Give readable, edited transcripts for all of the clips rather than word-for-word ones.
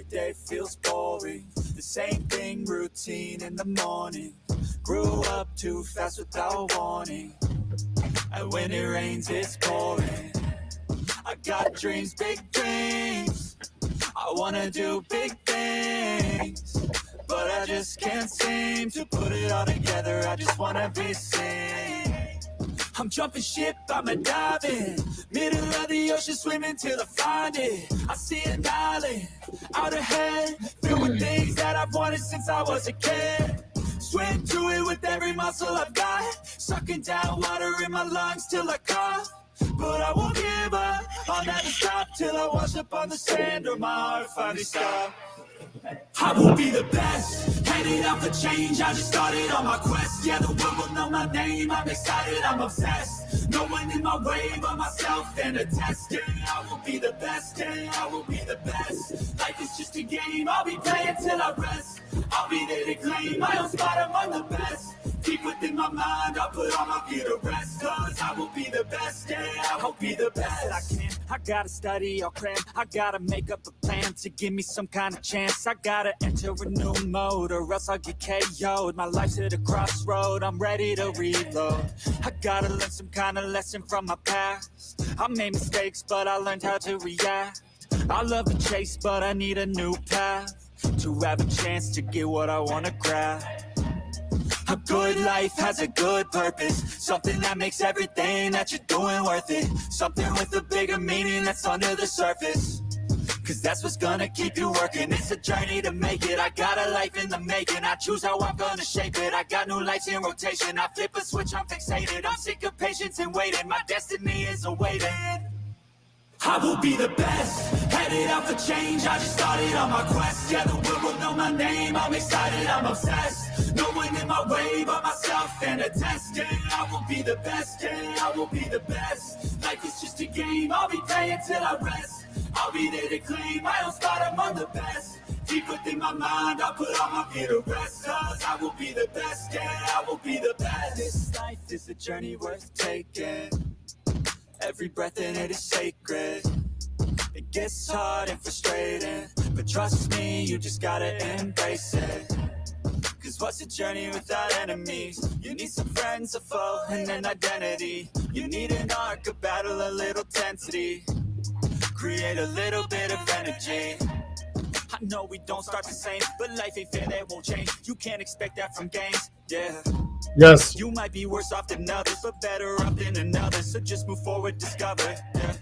day feels boring. The same thing, routine in the morning. Grew up too fast without warning. And when it rains, it's pouring. I got dreams, big dreams. I wanna do big things, but I just can't seem to put it all together. I just wanna be seen. I'm jumping ship, I'm a diving. Middle of the ocean, swimming till I find it. I see an island, out ahead, filled with things that I've wanted since I was a kid. Swim through it with every muscle I've got, sucking down water in my lungs till I cough. But I won't give up, I'll never stop till I wash up on the sand or my heart finally stops. I will be the best, headed out for change, I just started on my quest. Yeah, the world will know my name, I'm excited, I'm obsessed. No one in my way but myself and a test. Yeah, I will be the best, yeah, I will be the best. Life is just a game, I'll be playing till I rest. I'll be there to claim my own spot among the best. Deep within my mind, I'll put all my fear to rest. Cause I will be the best, yeah, I will be the best I can. I gotta study or cram, I gotta make up a plan to give me some kind of chance. I gotta enter a new mode or else I'll get KO'd. My life's at a crossroad, I'm ready to reload. I gotta learn some kind of lesson from my past. I made mistakes, but I learned how to react. I love the chase, but I need a new path to have a chance to get what I wanna grab. A good life has a good purpose, something that makes everything that you're doing worth it. Something with a bigger meaning that's under the surface, cause that's what's gonna keep you working. It's a journey to make it, I got a life in the making. I choose how I'm gonna shape it, I got new lights in rotation. I flip a switch, I'm fixated, I'm sick of patience and waiting. My destiny is awaiting. I will be the best, headed out for change, I just started on my quest. Yeah, the world will know my name, I'm excited, I'm obsessed. No one in my way but myself and a test. Yeah, I will be the best, yeah, I will be the best. Life is just a game, I'll be playing till I rest. I'll be there to claim my own spot among the best. Deep within my mind, I'll put all my fear to rest. Cause I will be the best, yeah, I will be the best. This life is a journey worth taking. Every breath in it is sacred. It gets hard and frustrating, but trust me, you just gotta embrace it. Cause what's a journey without enemies? You need some friends, a foe, and an identity. You need an arc, a battle, a little tensity. Create a little bit of energy. I know we don't start the same, but life ain't fair, that won't change. You can't expect that from games, yeah. Yes. You might be worse off than others, but better off than another. So just move forward, discover, yeah.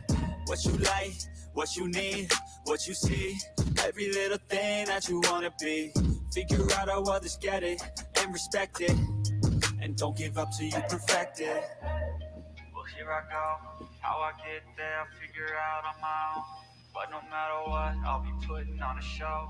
What you like, what you need, what you see. Every little thing that you wanna be. Figure out how others get it, and respect it. And don't give up till you perfect it. Well, here I go, how I get there, I'll figure out on my own. But no matter what, I'll be putting on a show.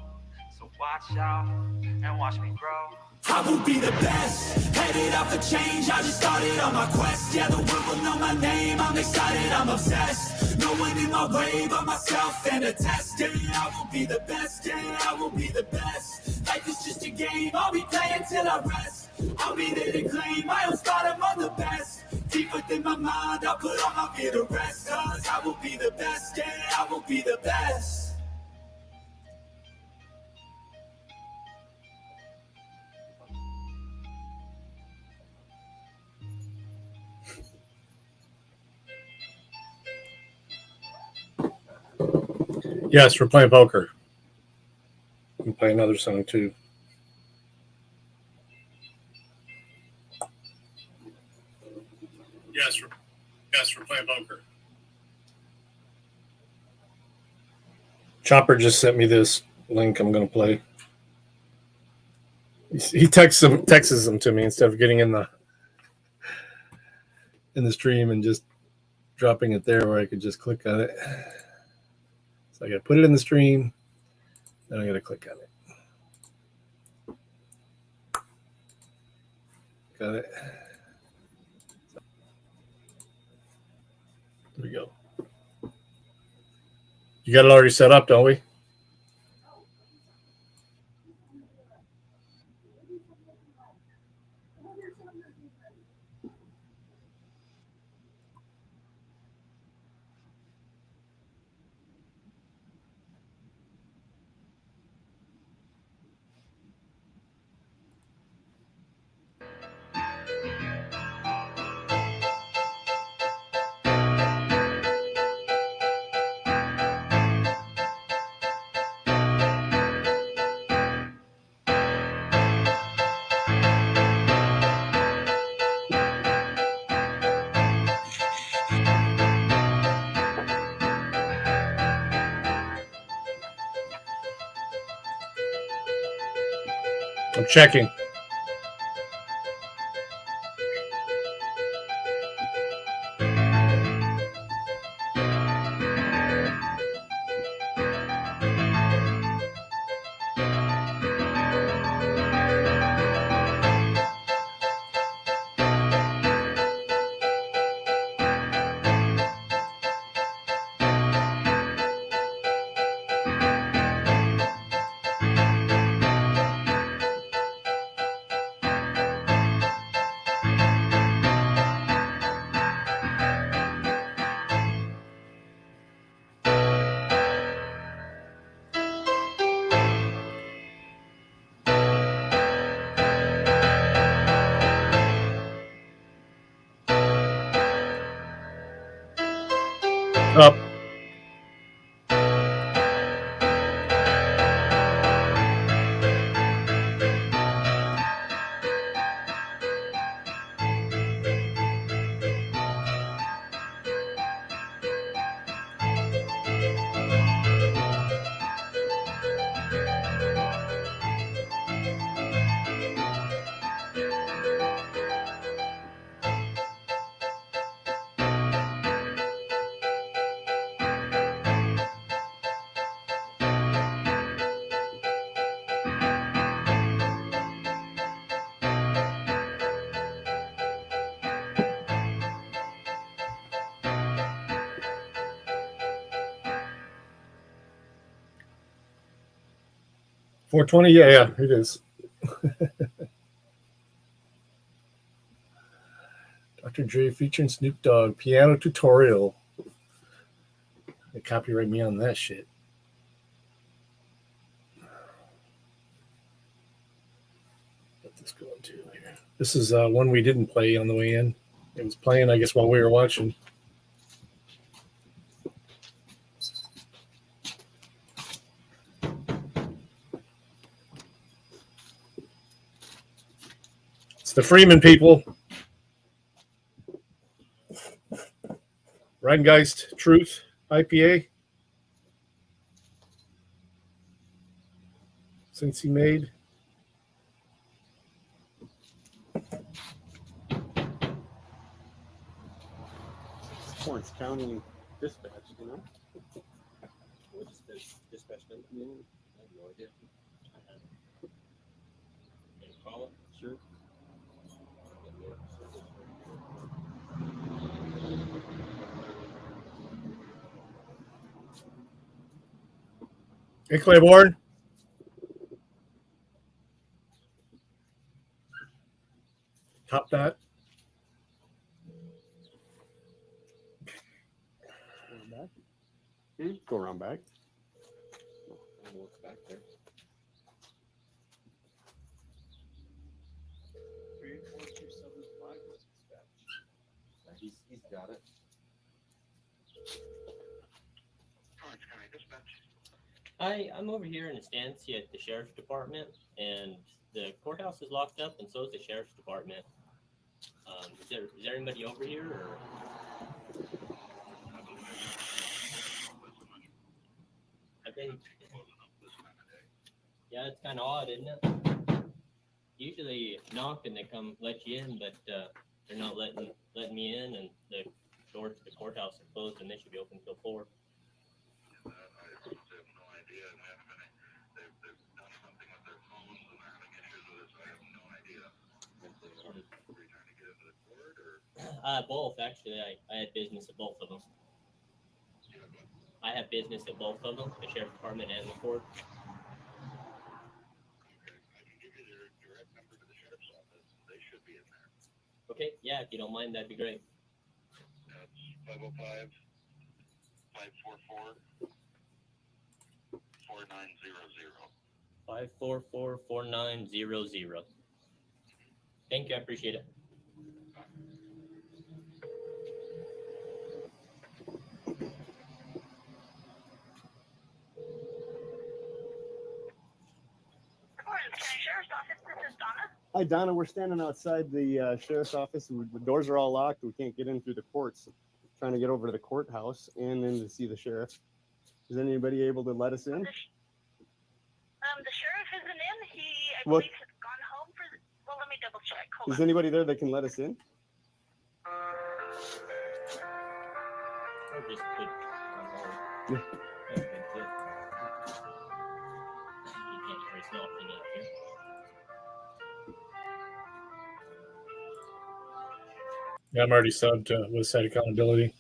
So watch out, and watch me grow. I will be the best, headed out for change, I just started on my quest. Yeah, the world will know my name, I'm excited, I'm obsessed. No one in my way but myself and a test. Yeah, I will be the best, yeah, I will be the best. Life is just a game, I'll be playing till I rest. I'll be there to claim my own spot among the best. Deep within my mind, I'll put all my fear to rest. Cause I will be the best, yeah, I will be the best. Yes, we're playing poker. We can play another song too. Yes, we're playing poker. Chopper just sent me this link I'm going to play. He texts them to me instead of getting in the stream and just dropping it there where I could just click on it. So I got to put it in the stream, then I got to click on it. Got it. There we go. You got it already set up, don't we? I'm checking. Up. $420. Yeah, it is. Dr. Dre featuring Snoop Dogg piano tutorial. They copyright me on that shit. What this going to here? This is one we didn't play on the way in. It was playing, I guess, while we were watching. It's the Freeman people. Rheingeist Truth IPA. Since he made. Florence County Dispatch, you know? What is this dispatch been? I have no idea. Can you call it? Sure. Hey, Claiborne. Top that. Go around back. I don't know what's back there. 34275 was dispatch. He's got it. Hi, I'm over here in Estancia at the Sheriff's Department, and the courthouse is locked up, and so is the Sheriff's Department. Is there anybody over here, or? Yeah, it's kind of odd, isn't it? Usually knock and they come let you in, but they're not letting me in, and the doors to the courthouse are closed, and they should be open till 4. I have no idea. They've done something with their phones and they're having issues with it, so I have no idea. Are you trying to get into the court or? Both, actually. I had business at both of them. I have business at both of them, the Sheriff's Department and the court. Okay, I can give you their direct number to the sheriff's office. They should be in there. Okay, yeah, if you don't mind, that'd be great. That's 505 544 4900. 544-4900. Thank you, I appreciate it. Hi, Donna. We're standing outside the sheriff's office. The doors are all locked. We can't get in through the courts. Trying to get over to the courthouse and then to see the sheriff. Is anybody able to let us in? The sheriff isn't in. I What? believe has gone Is anybody there that can let us in? Or just put on hold. Yeah. That's good too. You can't hear us knocking up here. Yeah, I'm already subbed to with site accountability.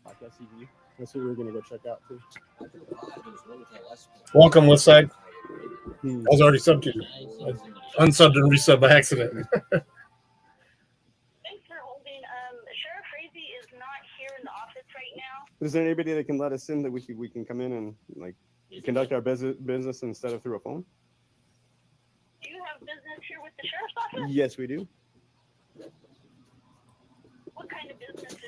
Podcast TV. That's what we're gonna go check out too. Welcome, Westside. Hmm. I was already subbed to you. Yeah, you see somebody. Unsubbed and resub by accident. Thanks for holding. Sheriff Frazee is not here in the office right now. Is there anybody that can let us in that we can come in and like conduct our business instead of through a phone? Do you have business here with the sheriff's office? Yes, we do. What kind of business is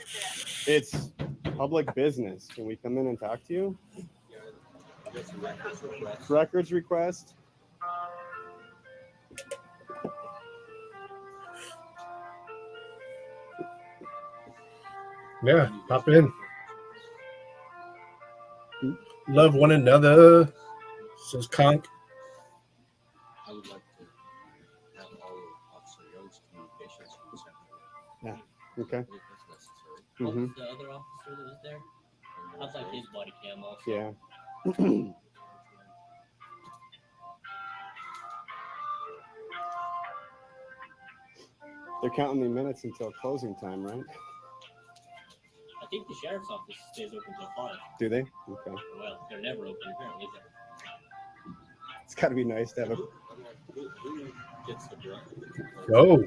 that? It's public business. Can we come in and talk to you? Records request. Yeah, hop in. Love one another, says Conk. I would like to have all of Officer Young's communications consent. Yeah. Okay. I think that's necessary. What Mm-hmm. was the other officer that was there? How's like his body cam also? Yeah. They're counting the minutes until closing time, right? I think the sheriff's office stays open till 5. Do they? Okay. Well, they're never open apparently. It's got to be nice to have a. Who gets the brunt? Oh,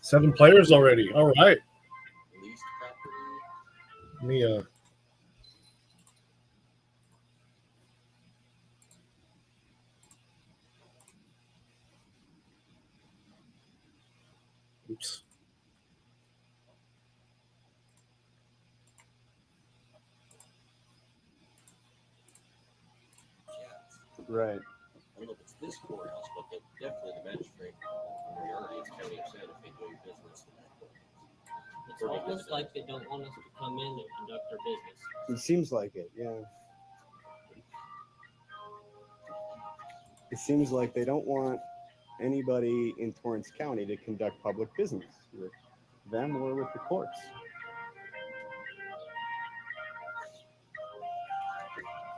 7 players already. All right. Leased property. Let me oops. Right. I don't know if it's this courthouse, but definitely the magistrate or the Orleans County have said if they do business in that courthouse. It's almost like they don't want us to come in and conduct our business. It seems like it. Yeah. It seems like they don't want anybody in Torrance County to conduct public business with them or with the courts.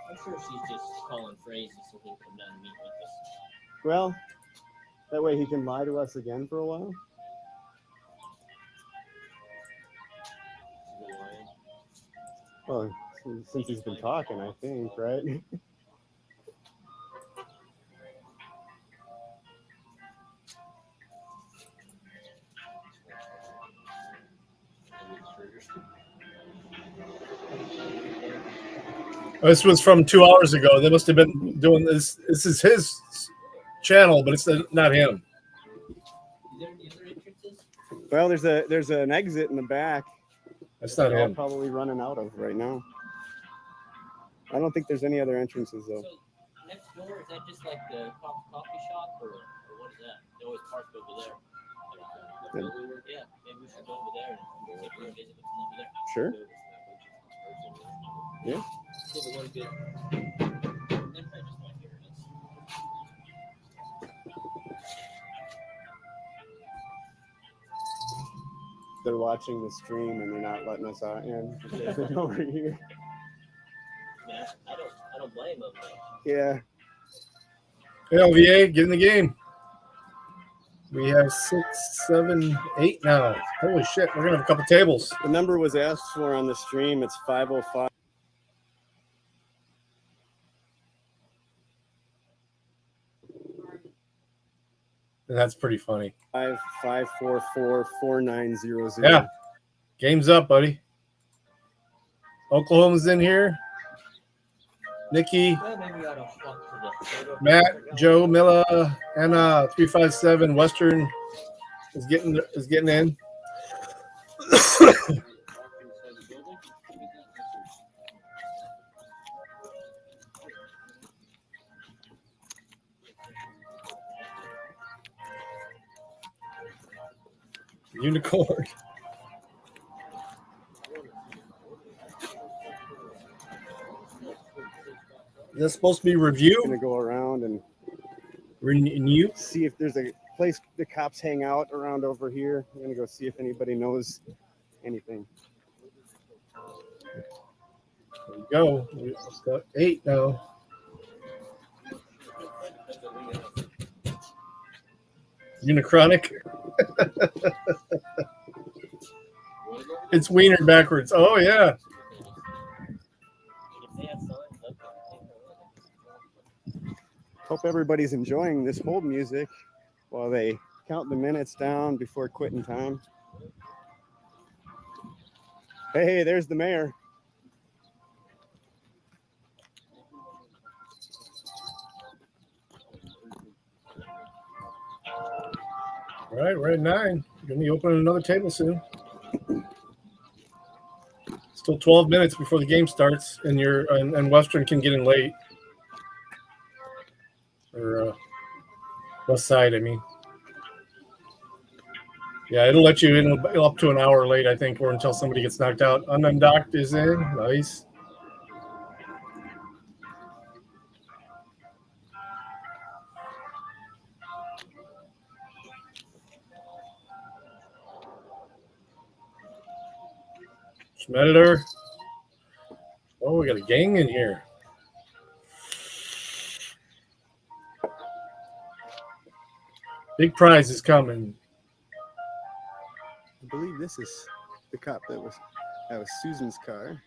I'm sure she's just calling phrases so he can come down and meet with us. Well, that way he can lie to us again for a while. Is it lying? Well, since he's been talking, I think, right? This was from 2 hours ago. They must have been doing this. This is his channel, but it's not him. Is there any other entrances? Well, there's an exit in the back. That's not They're all him. probably running out of right now. I don't think there's any other entrances though. So next door, is that just like the coffee shop or what is that? They always park over there. Yeah, maybe we should go over there and take a visit with them over there. Sure. Yeah. See if we're good. They're probably just not hearing us. They're watching the stream and they're not letting us out in. They're over here. Man, I don't blame them. Yeah. Hey, LVA, get in the game. We have 6, 7, 8 now. Holy shit, we're gonna have a couple tables. The number was asked for on the stream. It's 505. That's pretty funny. 544-4900. Yeah. Game's up, buddy. Oklahoma's in here. Nikki, Well, maybe we ought to walk to the Matt, Joe, Milla, and 357 Western is getting in. Unicorn. Is that supposed to be review? Gonna go around and Renew? see if there's a place the cops hang out around over here. I'm gonna go see if anybody knows anything. There you go. Let's go 8 now. Unichronic. It's Wiener backwards. Oh, yeah. If they have signs up there, Hope everybody's enjoying this hold music while they count the minutes down before quitting time. Hey, there's the mayor. All right, we're at 9. We're going to be opening another table soon. Still 12 minutes before the game starts, and and Western can get in late. Or West Side, I mean. Yeah, it'll let you in up to an hour late, I think, or until somebody gets knocked out. Undocked is in. Nice. Schmedder. Oh, we got a gang in here. Big prize is coming. I believe this is the cop that was Susan's car.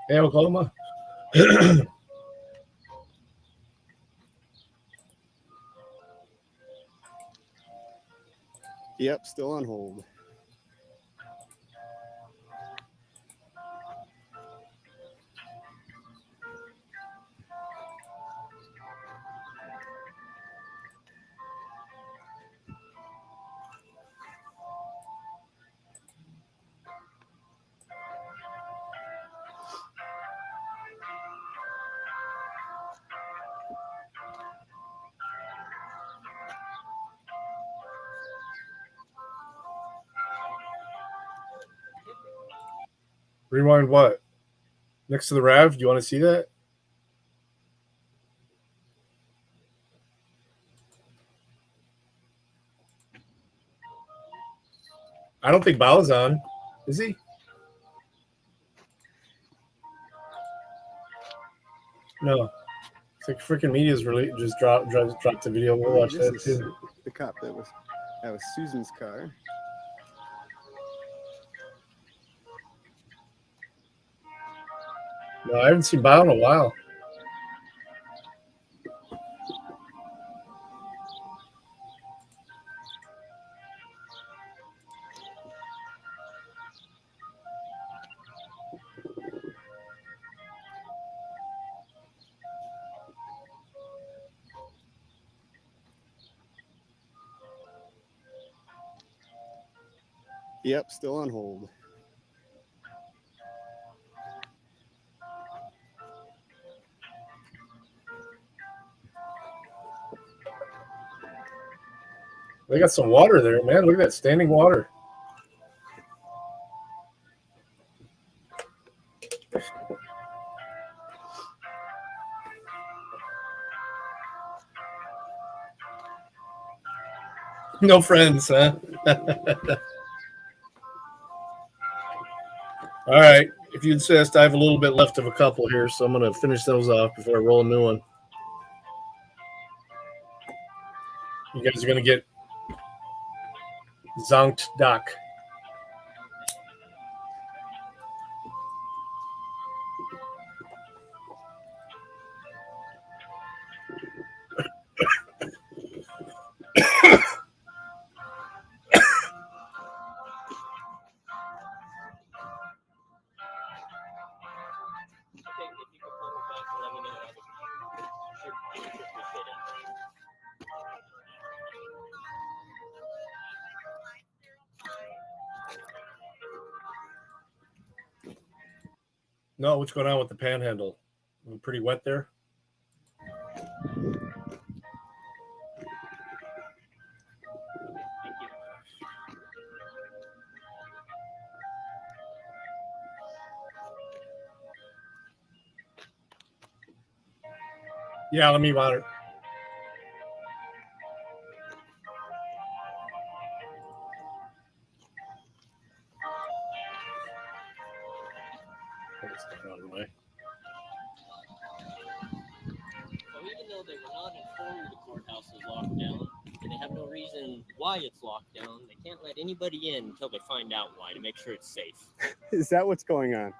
Hey, Oklahoma. Yep, still on hold. Rewind what? Next to the Rav? Do you want to see that? I don't think Bao's on. Is he? No. It's like freaking media's really just dropped the video. We'll watch This that is too. the cop that was Susan's car. No, I haven't seen Bao in a while. Yep, still on hold. They got some water there, man. Look at that standing water. No friends, huh? All right. If you insist, I have a little bit left of a couple here, so I'm going to finish those off before I roll a new one. You guys are going to get zonked doc. okay, if you could call me back and let me know, I would sure appreciate it. No, what's going on with the panhandle? Pretty wet there. Thank you. Yeah, let me water. What's going on, Mike? So even though they were not informed the courthouse is locked down, and they have no reason why it's locked down, they can't let anybody in until they find out why to make sure it's safe. Is that what's going on?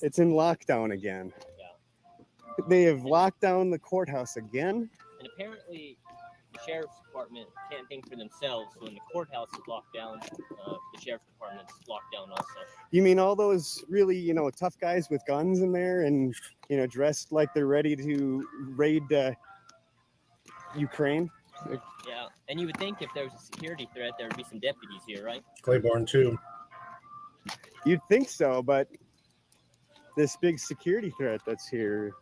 It's in lockdown again. Yeah. They have locked down the courthouse again. And apparently, the sheriff's department can't think for themselves. So when the courthouse is locked down, the sheriff's department's locked down also. You mean all those really, tough guys with guns in there and, dressed like they're ready to raid Ukraine? Yeah, and you would think if there was a security threat, there would be some deputies here, right? Claiborne too. You'd think so, but this big security threat that's here,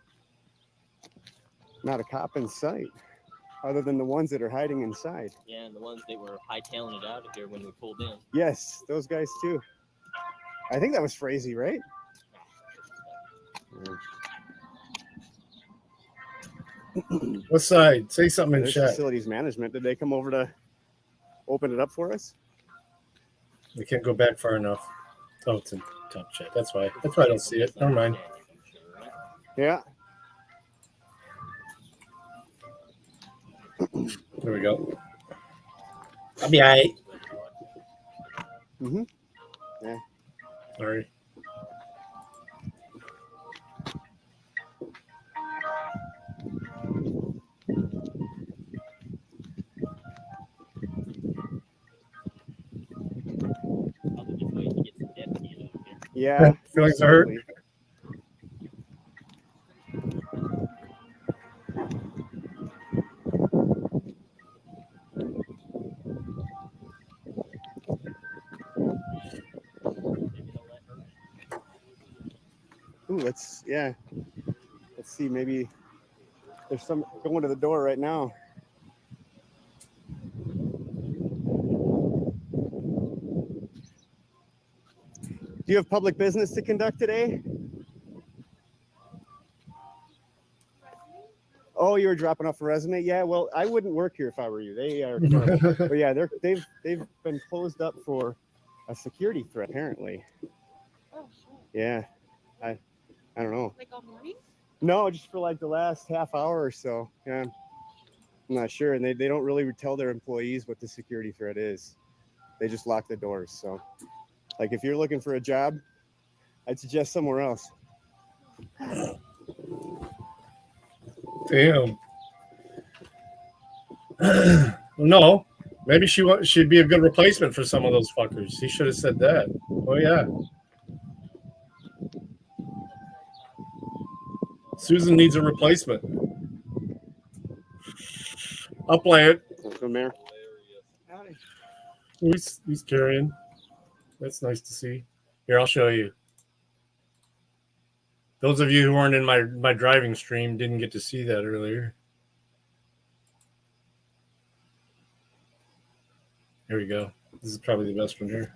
not a cop in sight, other than the ones that are hiding inside. Yeah, and the ones that were hightailing it out of here when we pulled in. Yes, those guys too. I think that was Frazee, right? What side? Say something in There's chat. facilities management. Did they come over to open it up for us? We can't go back far enough. Oh, it's in top chat. That's why. That's why I don't see it. Never mind. Yeah. There we go. I'll be all right. Mm-hmm. Yeah. Sorry. Probably just wait to get some deputies over here. Yeah. Feelings hurt. absolutely. Maybe they'll let her. Ooh, let's see. Maybe there's some going to the door right now. Do you have public business to conduct today? Oh, you were dropping off a resume? Yeah, well, I wouldn't work here if I were you. They are, but yeah, they've been closed up for a security threat apparently. Oh, sure. Yeah, I don't know. Like all morning? No, just for like the last half hour or so. Yeah, I'm not sure, and they don't really tell their employees what the security threat is. They just lock the doors. So, like, if you're looking for a job, I'd suggest somewhere else. Damn. No, maybe she'd be a good replacement for some of those fuckers. He should have said that. Oh yeah. Susan needs a replacement. Upland. From there. He's carrying. That's nice to see. Here, I'll show you. Those of you who weren't in my driving stream didn't get to see that earlier. Here we go. This is probably the best one here.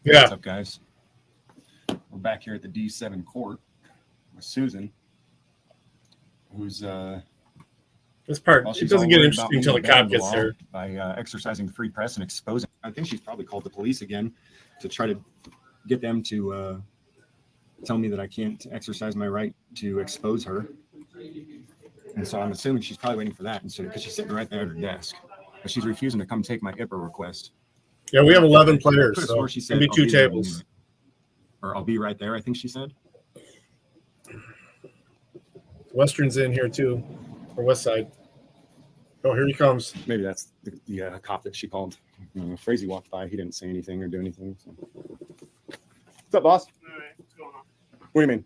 Yeah. What's up, guys? We're back here at the D7 court with Susan, who's This part, well, it doesn't get interesting until the cop bending gets law there. by exercising free press and exposing. I think she's probably called the police again to try to get them to tell me that I can't exercise my right to expose her. And so I'm assuming she's probably waiting for that, and so because she's sitting right there at her desk. but she's refusing to come take my IPRA request. Yeah, we have 11 players, Could've so swore she it's gonna be "I'll 2 there in a tables. minute." Or I'll be right there, I think she said. Western's in here too, or West Side. Oh, here he comes. Maybe that's the cop that she called. Frazee walked by. He didn't say anything or do anything. So. What's up, boss? All right, what's going on? What do you mean?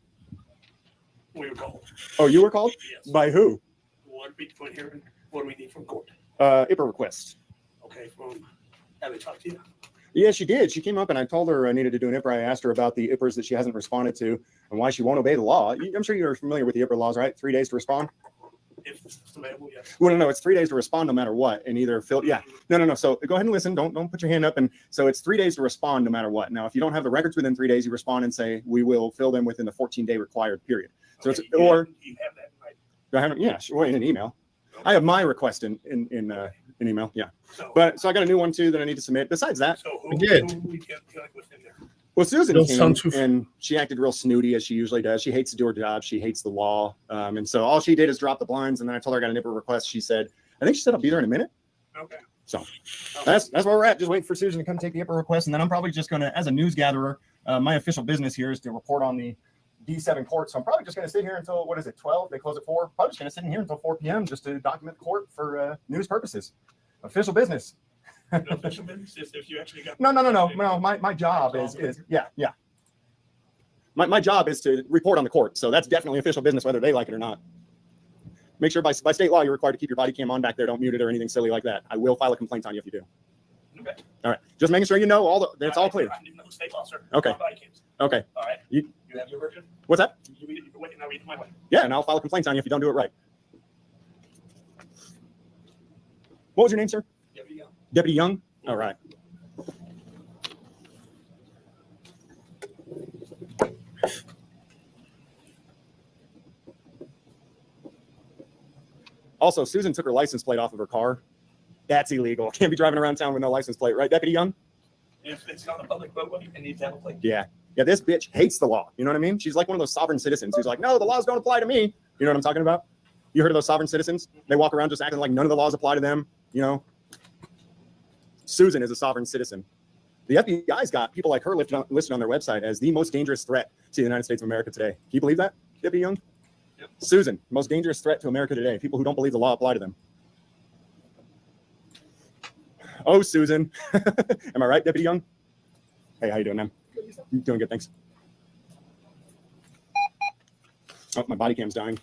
We were called. Oh, you were called? Yes. By who? What do we put here? What do we need from court? IPRA request. Okay, from have they talked to you? Yeah, she did. She came up and I told her I needed to do an IPRA. I asked her about the IPRs that she hasn't responded to and why she won't obey the law. I'm sure you're familiar with the IPRA laws, right? 3 days to respond. If it's available, yes. Well, no, it's 3 days to respond no matter what, and either fill. Yeah, no. So go ahead and listen. Don't put your hand up. And so it's 3 days to respond no matter what. Now, if you don't have the records within 3 days, you respond and say we will fill them within the 14-day required period. So Okay, it's or you have that right. I haven't. Yeah, sure, in an email. I have my request in email. Yeah, So, so I got a new one too that I need to submit. Besides that, so We did. who we get within there? well, Susan Don't came sound too- and she acted real snooty as she usually does. She hates to do her job. She hates the law. And so all she did is drop the blinds. And then I told her I got an IPRA request. She said, I'll be there in a minute. Okay. So that's where we're at. Just waiting for Susan to come take the IPRA request. And then I'm probably just going to, as a news gatherer, my official business here is to report on the D7 court. So I'm probably just going to sit here until, 12? They close at 4. Probably just going to sit in here until 4 p.m. just to document the court for news purposes. Official business. No official business if you actually got. No. My job is yeah. My job is to report on the court. So that's definitely official business, whether they like it or not. Make sure by state law, you're required to keep your body cam on back there. Don't mute it or anything silly like that. I will file a complaint on you if you do. Okay. All right. Just making sure you know that's all clear. I didn't know state law, sir. Okay. My body cams. Okay. All right. You- You have your version? What's that? You read it your way, and I read it my way. Yeah, and I'll file a complaint on you if you don't do it right. What was your name, sir? There you go. Deputy Young? All right. Also, Susan took her license plate off of her car. That's illegal. Can't be driving around town with no license plate, right, Deputy Young? If it's not a public roadway, it needs to have a plate. Yeah. Yeah, this bitch hates the law. You know what I mean? She's like one of those sovereign citizens who's like, no, the laws don't apply to me. You know what I'm talking about? You heard of those sovereign citizens? They walk around just acting like none of the laws apply to them, you know? Susan is a sovereign citizen. The FBI's got people like her listed on their website as the most dangerous threat to the United States of America today. Can you believe that, Deputy Young? Yep. Susan, most dangerous threat to America today. People who don't believe the law apply to them. Oh, Susan. Am I right, Deputy Young? Hey, how you doing, man? Doing good, thanks. Oh, my body cam's dying.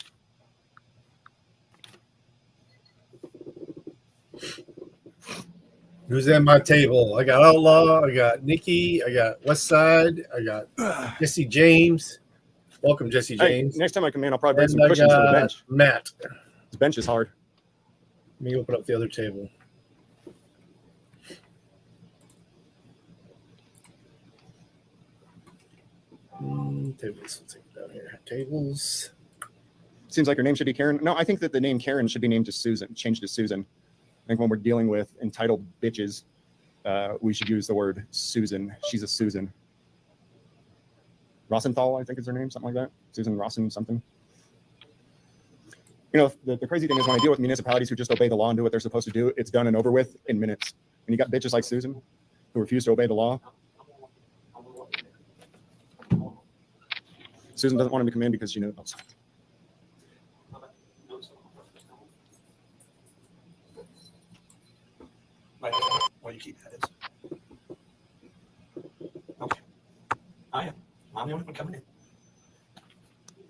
Who's at my table? I got Outlaw. I got Nikki. I got West Side. I got Jesse James. Welcome, Jesse Hey, James. next time I come in, I'll probably bring And some I cushions for the got bench. Matt. This bench is hard. Let me open up the other table. Tables. Let's take it down here. Tables. Seems like her name should be Karen. No, I think that the name Karen should be named to Susan, changed to Susan. I think when we're dealing with entitled bitches, we should use the word Susan. She's a Susan. Rosenthal, I think is her name, something like that. Susan Rosen something. You know, the crazy thing is when I deal with municipalities who just obey the law and do what they're supposed to do, it's done and over with in minutes. And you got bitches like Susan who refuse to obey the law. Susan doesn't want him to come in because she knows. Why you keep that is. Okay. I am. I'm the only one coming in.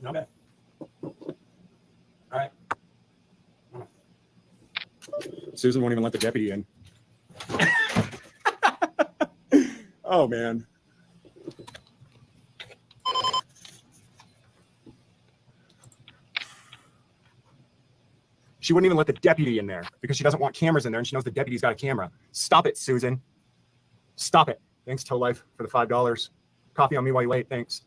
No bad. All right. Susan won't even let the deputy in. Oh, man. She wouldn't even let the deputy in there because she doesn't want cameras in there and she knows the deputy's got a camera. Stop it, Susan. Stop it. Thanks, Toe Life, for the $5. Coffee on me while you wait. Thanks.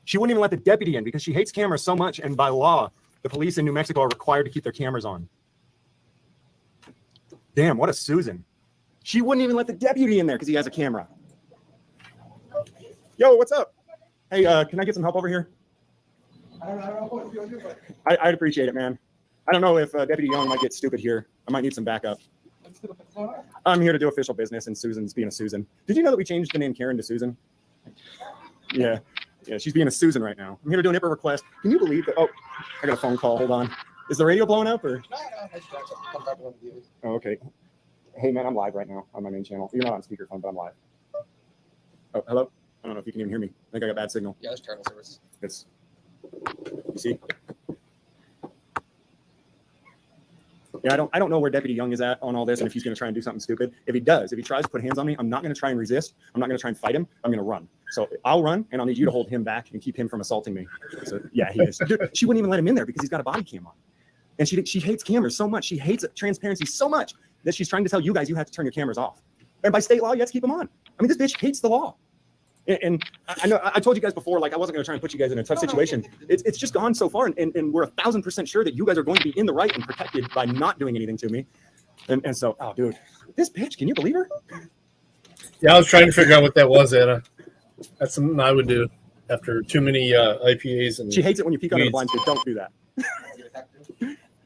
She wouldn't even let the deputy in because she hates cameras so much. And by law, the police in New Mexico are required to keep their cameras on. Damn, what a Susan. She wouldn't even let the deputy in there because he has a camera. Yo, what's up? Hey, can I get some help over here? I'd appreciate it, man. I don't know if Deputy Young might get stupid here. I might need some backup. I'm here to do official business, and Susan's being a Susan. Did you know that we changed the name Karen to Susan? Yeah. Yeah, she's being a Susan right now. I'm here to do an IPA request. Can you believe that? Oh, I got a phone call. Hold on. Is the radio blowing up or? Oh, okay. Hey, man, I'm live right now on my main channel. You're not on speakerphone, but I'm live. Oh, hello? I don't know if you can even hear me. I think I got bad signal. Yeah, there's turtle service. It's, you see? Yeah, I don't know where Deputy Young is at on all this and if he's going to try and do something stupid. If he does, if he tries to put hands on me, I'm not going to try and resist. I'm not going to try and fight him. I'm going to run. So I'll run, and I'll need you to hold him back and keep him from assaulting me. So yeah, he is. Dude, she wouldn't even let him in there because he's got a body cam on. And she hates cameras so much. She hates transparency so much that she's trying to tell you guys you have to turn your cameras off. And by state law, you have to keep them on. I mean, this bitch hates the law. And I know I told you guys before, like I wasn't going to try and put you guys in a tough situation. It's just gone so far, and we're 1,000% sure that you guys are going to be in the right and protected by not doing anything to me. And so, oh, dude, this bitch, can you believe her? Yeah, I was trying to figure out what that was, Anna. That's something I would do after too many IPAs. And she hates it when you peek under the blinds, but don't do that.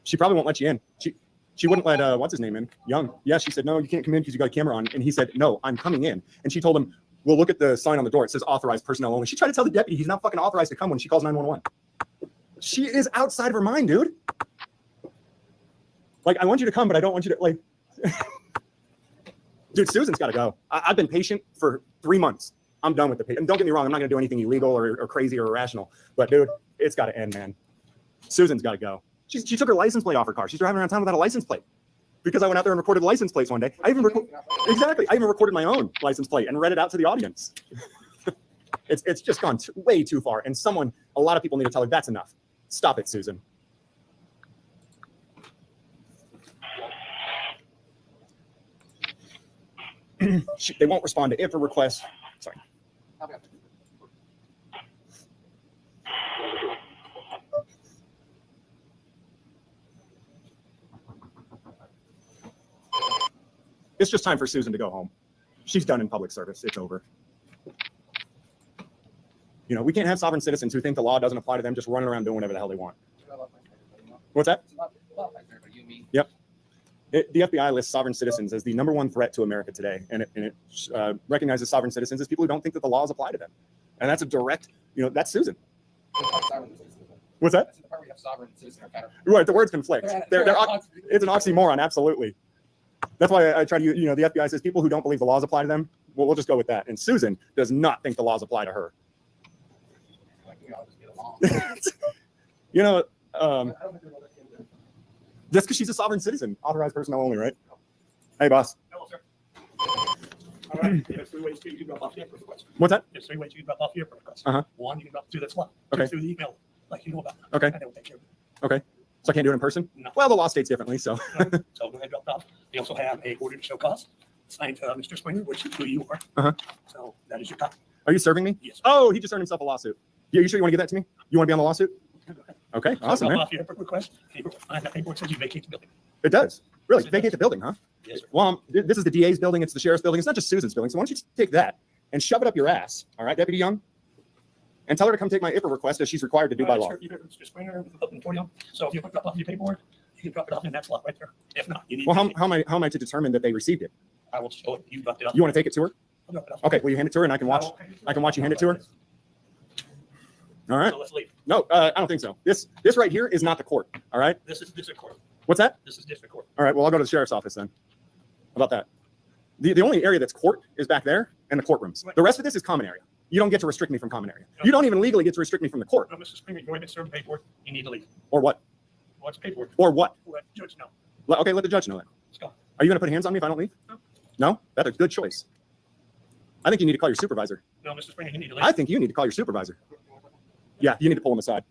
She probably won't let you in. She wouldn't let what's his name in? Young. Yeah, she said no, you can't come in because you got a camera on. And he said no, I'm coming in. And she told him, well, look at the sign on the door. It says authorized personnel only. She tried to tell the deputy he's not fucking authorized to come when she calls 911. She is outside of her mind, dude. Like, I want you to come, but I don't want you to, like. Dude, Susan's got to go. I've been patient for 3 months. I'm done with the patient. And don't get me wrong, I'm not going to do anything illegal or crazy or irrational. But, dude, it's got to end, man. Susan's got to go. She took her license plate off her car. She's driving around town without a license plate. Because I went out there and recorded the license plates one day. I even recorded my own license plate and read it out to the audience. It's just gone way too far. And a lot of people need to tell her that's enough. Stop it, Susan. They won't respond to IPA requests. Sorry. It's just time for Susan to go home. She's done in public service. It's over. You know, we can't have sovereign citizens who think the law doesn't apply to them just running around doing whatever the hell they want. What's that? Yep. The FBI lists sovereign citizens as the #1 threat to America today, and it recognizes sovereign citizens as people who don't think that the laws apply to them. And that's a direct, that's Susan. What's that? Right, the words conflict. It's an oxymoron, absolutely. That's why I try to, the FBI says people who don't believe the laws apply to them, well, we'll just go with that. And Susan does not think the laws apply to her. Just because she's a sovereign citizen, authorized personnel only, right? Hey, boss. Hello, sir. All right. There's 3 ways you can drop off the IPA request. What's that? There's 3 ways you can drop off the IPA request. One, you can drop through this one. Okay. Through the email, like you know about. Okay. And they will take care of it. Okay. So I can't do it in person? No. Well, the law states differently, so. So go ahead and drop it off. They also have a order to show cause signed to Mr. Springer, which is who you are. So that is your copy. Are you serving me? Yes. Oh, he just earned himself a lawsuit. Yeah, you sure you want to give that to me? You want to be on the lawsuit? Okay, awesome, man. Drop off your IPA request. And that paperwork says you vacate the building. It does. Really? Vacate the building, huh? Yes, sir. Well, this is the DA's building. It's the sheriff's building. It's not just Susan's building. So why don't you take that and shove it up your ass, all right, Deputy Young? And tell her to come take my IPA request as she's required to do by law. Sure, Mr. Springer, so if you drop off your paperwork, you can drop it off in that slot right there. If not, you need. Well, how am I to determine that they received it? I will show it. You dropped it off. You want to take it to her? I'll drop it off. Okay. Will you hand it to her and I can watch? I can watch you hand it to her. All right. So let's leave. No, I don't think so. This right here is not the court. All right. This is district court. What's that? This is district court. All right. Well, I'll go to the sheriff's office then. How about that? The only area that's court is back there and the courtrooms. The rest of this is common area. You don't get to restrict me from common area. You don't even legally get to restrict me from the court. No, Mr. Springer, you're going to serve paperwork. You need to leave. Or what? What's paperwork? Or what? Let the judge know. Okay, let the judge know that. Let's go. Are you going to put hands on me if I don't leave? No. No? That's a good choice. I think you need to call your supervisor. No, Mr. Springer, you need to leave. I think you need to call your supervisor. Yeah, you need to pull him aside.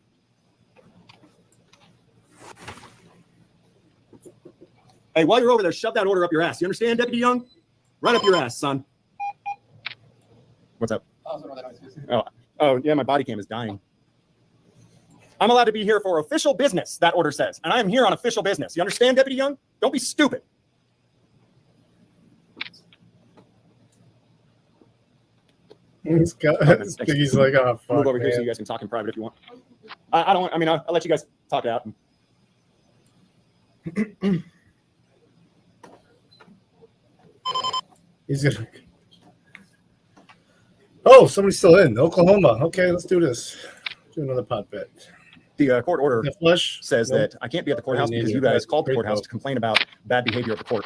Hey, while you're over there, shove that order up your ass. You understand, Deputy Young? Right up your ass, son. What's up? Oh, yeah, my body cam is dying. I'm allowed to be here for official business, that order says. And I am here on official business. You understand, Deputy Young? Don't be stupid. He's like, oh, fuck, Move over here man. so you guys can talk in private if you want. I don't want, I'll let you guys talk it out. He's gonna. Oh, somebody's still in Oklahoma. Okay, let's do this. Do another pot bet. The court order The flush says Nope. that I can't be at the courthouse Didn't because need you it. guys called the Great courthouse vote. to complain about bad behavior of the court.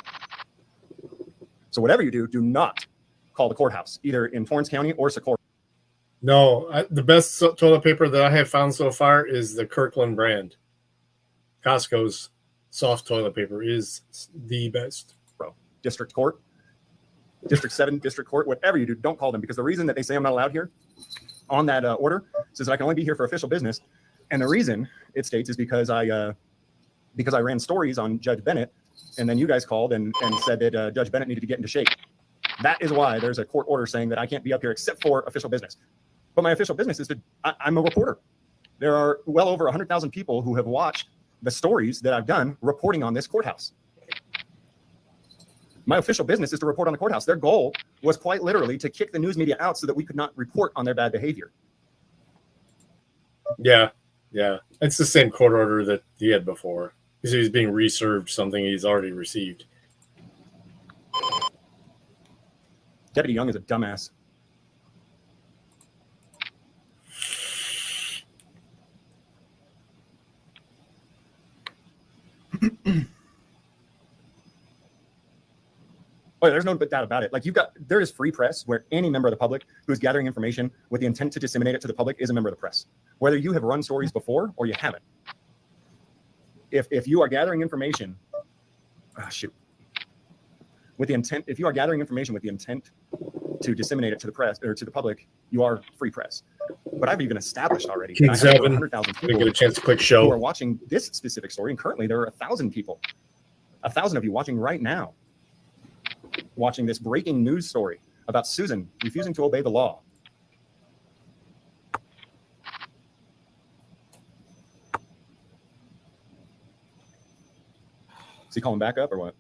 So whatever you do, do not call the courthouse, either in Torrance County or Socorro. No, the best toilet paper that I have found so far is the Kirkland brand. Costco's soft toilet paper is the best. District Court, District 7, District Court, whatever you do, don't call them, because the reason that they say I'm not allowed here on that order says that I can only be here for official business. And the reason it states is because I ran stories on Judge Bennett, and then you guys called and said that Judge Bennett needed to get into shape. That is why there's a court order saying that I can't be up here except for official business. But my official business is I'm a reporter. There are well over 100,000 people who have watched the stories that I've done reporting on this courthouse. My official business is to report on the courthouse. Their goal was quite literally to kick the news media out so that we could not report on their bad behavior. Yeah. It's the same court order that he had before. Because he's being reserved something he's already received. Deputy Young is a dumbass. Oh, there's no doubt about it. Like there is free press where any member of the public who is gathering information with the intent to disseminate it to the public is a member of the press, whether you have run stories before or you haven't. If you are gathering information, with the intent, if you are gathering information with the intent to disseminate it to the press or to the public, you are free press. But I've even established already King that I have over 7, 100,000 didn't people get a chance to click who show. are watching this specific story, and currently there are 1,000 people, 1,000 of you watching right now, watching this breaking news story about Susan refusing to obey the law. Is he calling back up or what?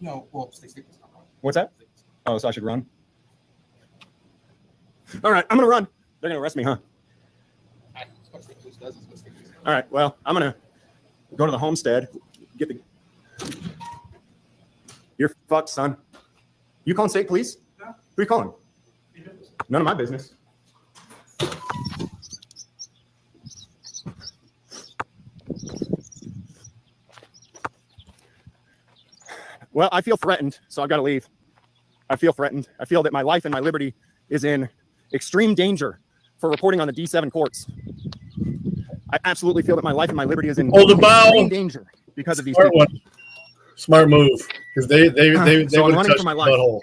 No, well, What's that? Oh, so I should run? All right, I'm going to run. They're going to arrest me, huh? All right, well, I'm going to go to the homestead, get the... You're fucked, son. You calling state police? No. Who are you calling? None of my business. Well, I feel threatened, so I've got to leave. I feel threatened. I feel that my life and my liberty is in extreme danger for reporting on the D7 courts. I absolutely feel that my life and my liberty is in extreme danger because of these Smart people. one. Smart move, because they So would I'm have running touched for my his life. butthole.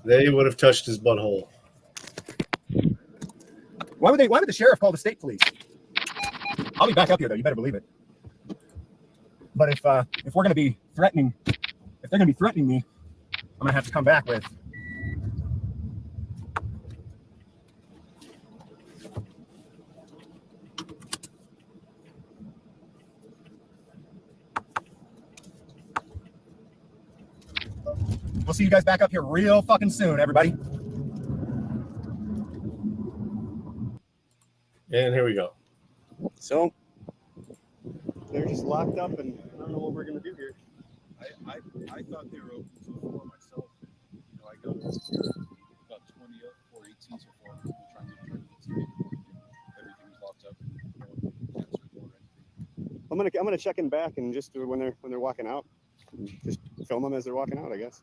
They would have touched his butthole. Why would the sheriff call the state police? I'll be back up here though. You better believe it. But if we're gonna be threatening, if they're gonna be threatening me, I'm gonna have to come back with. We'll see you guys back up here real fucking soon, everybody. And here we go. So they're just locked up, and I don't know what we're gonna do here. I thought they were open till 4 myself. You know, I got about 20 up for 18 so far. We're trying to get to everything was locked up. I'm gonna check in back and just when they're walking out, just film them as they're walking out, I guess.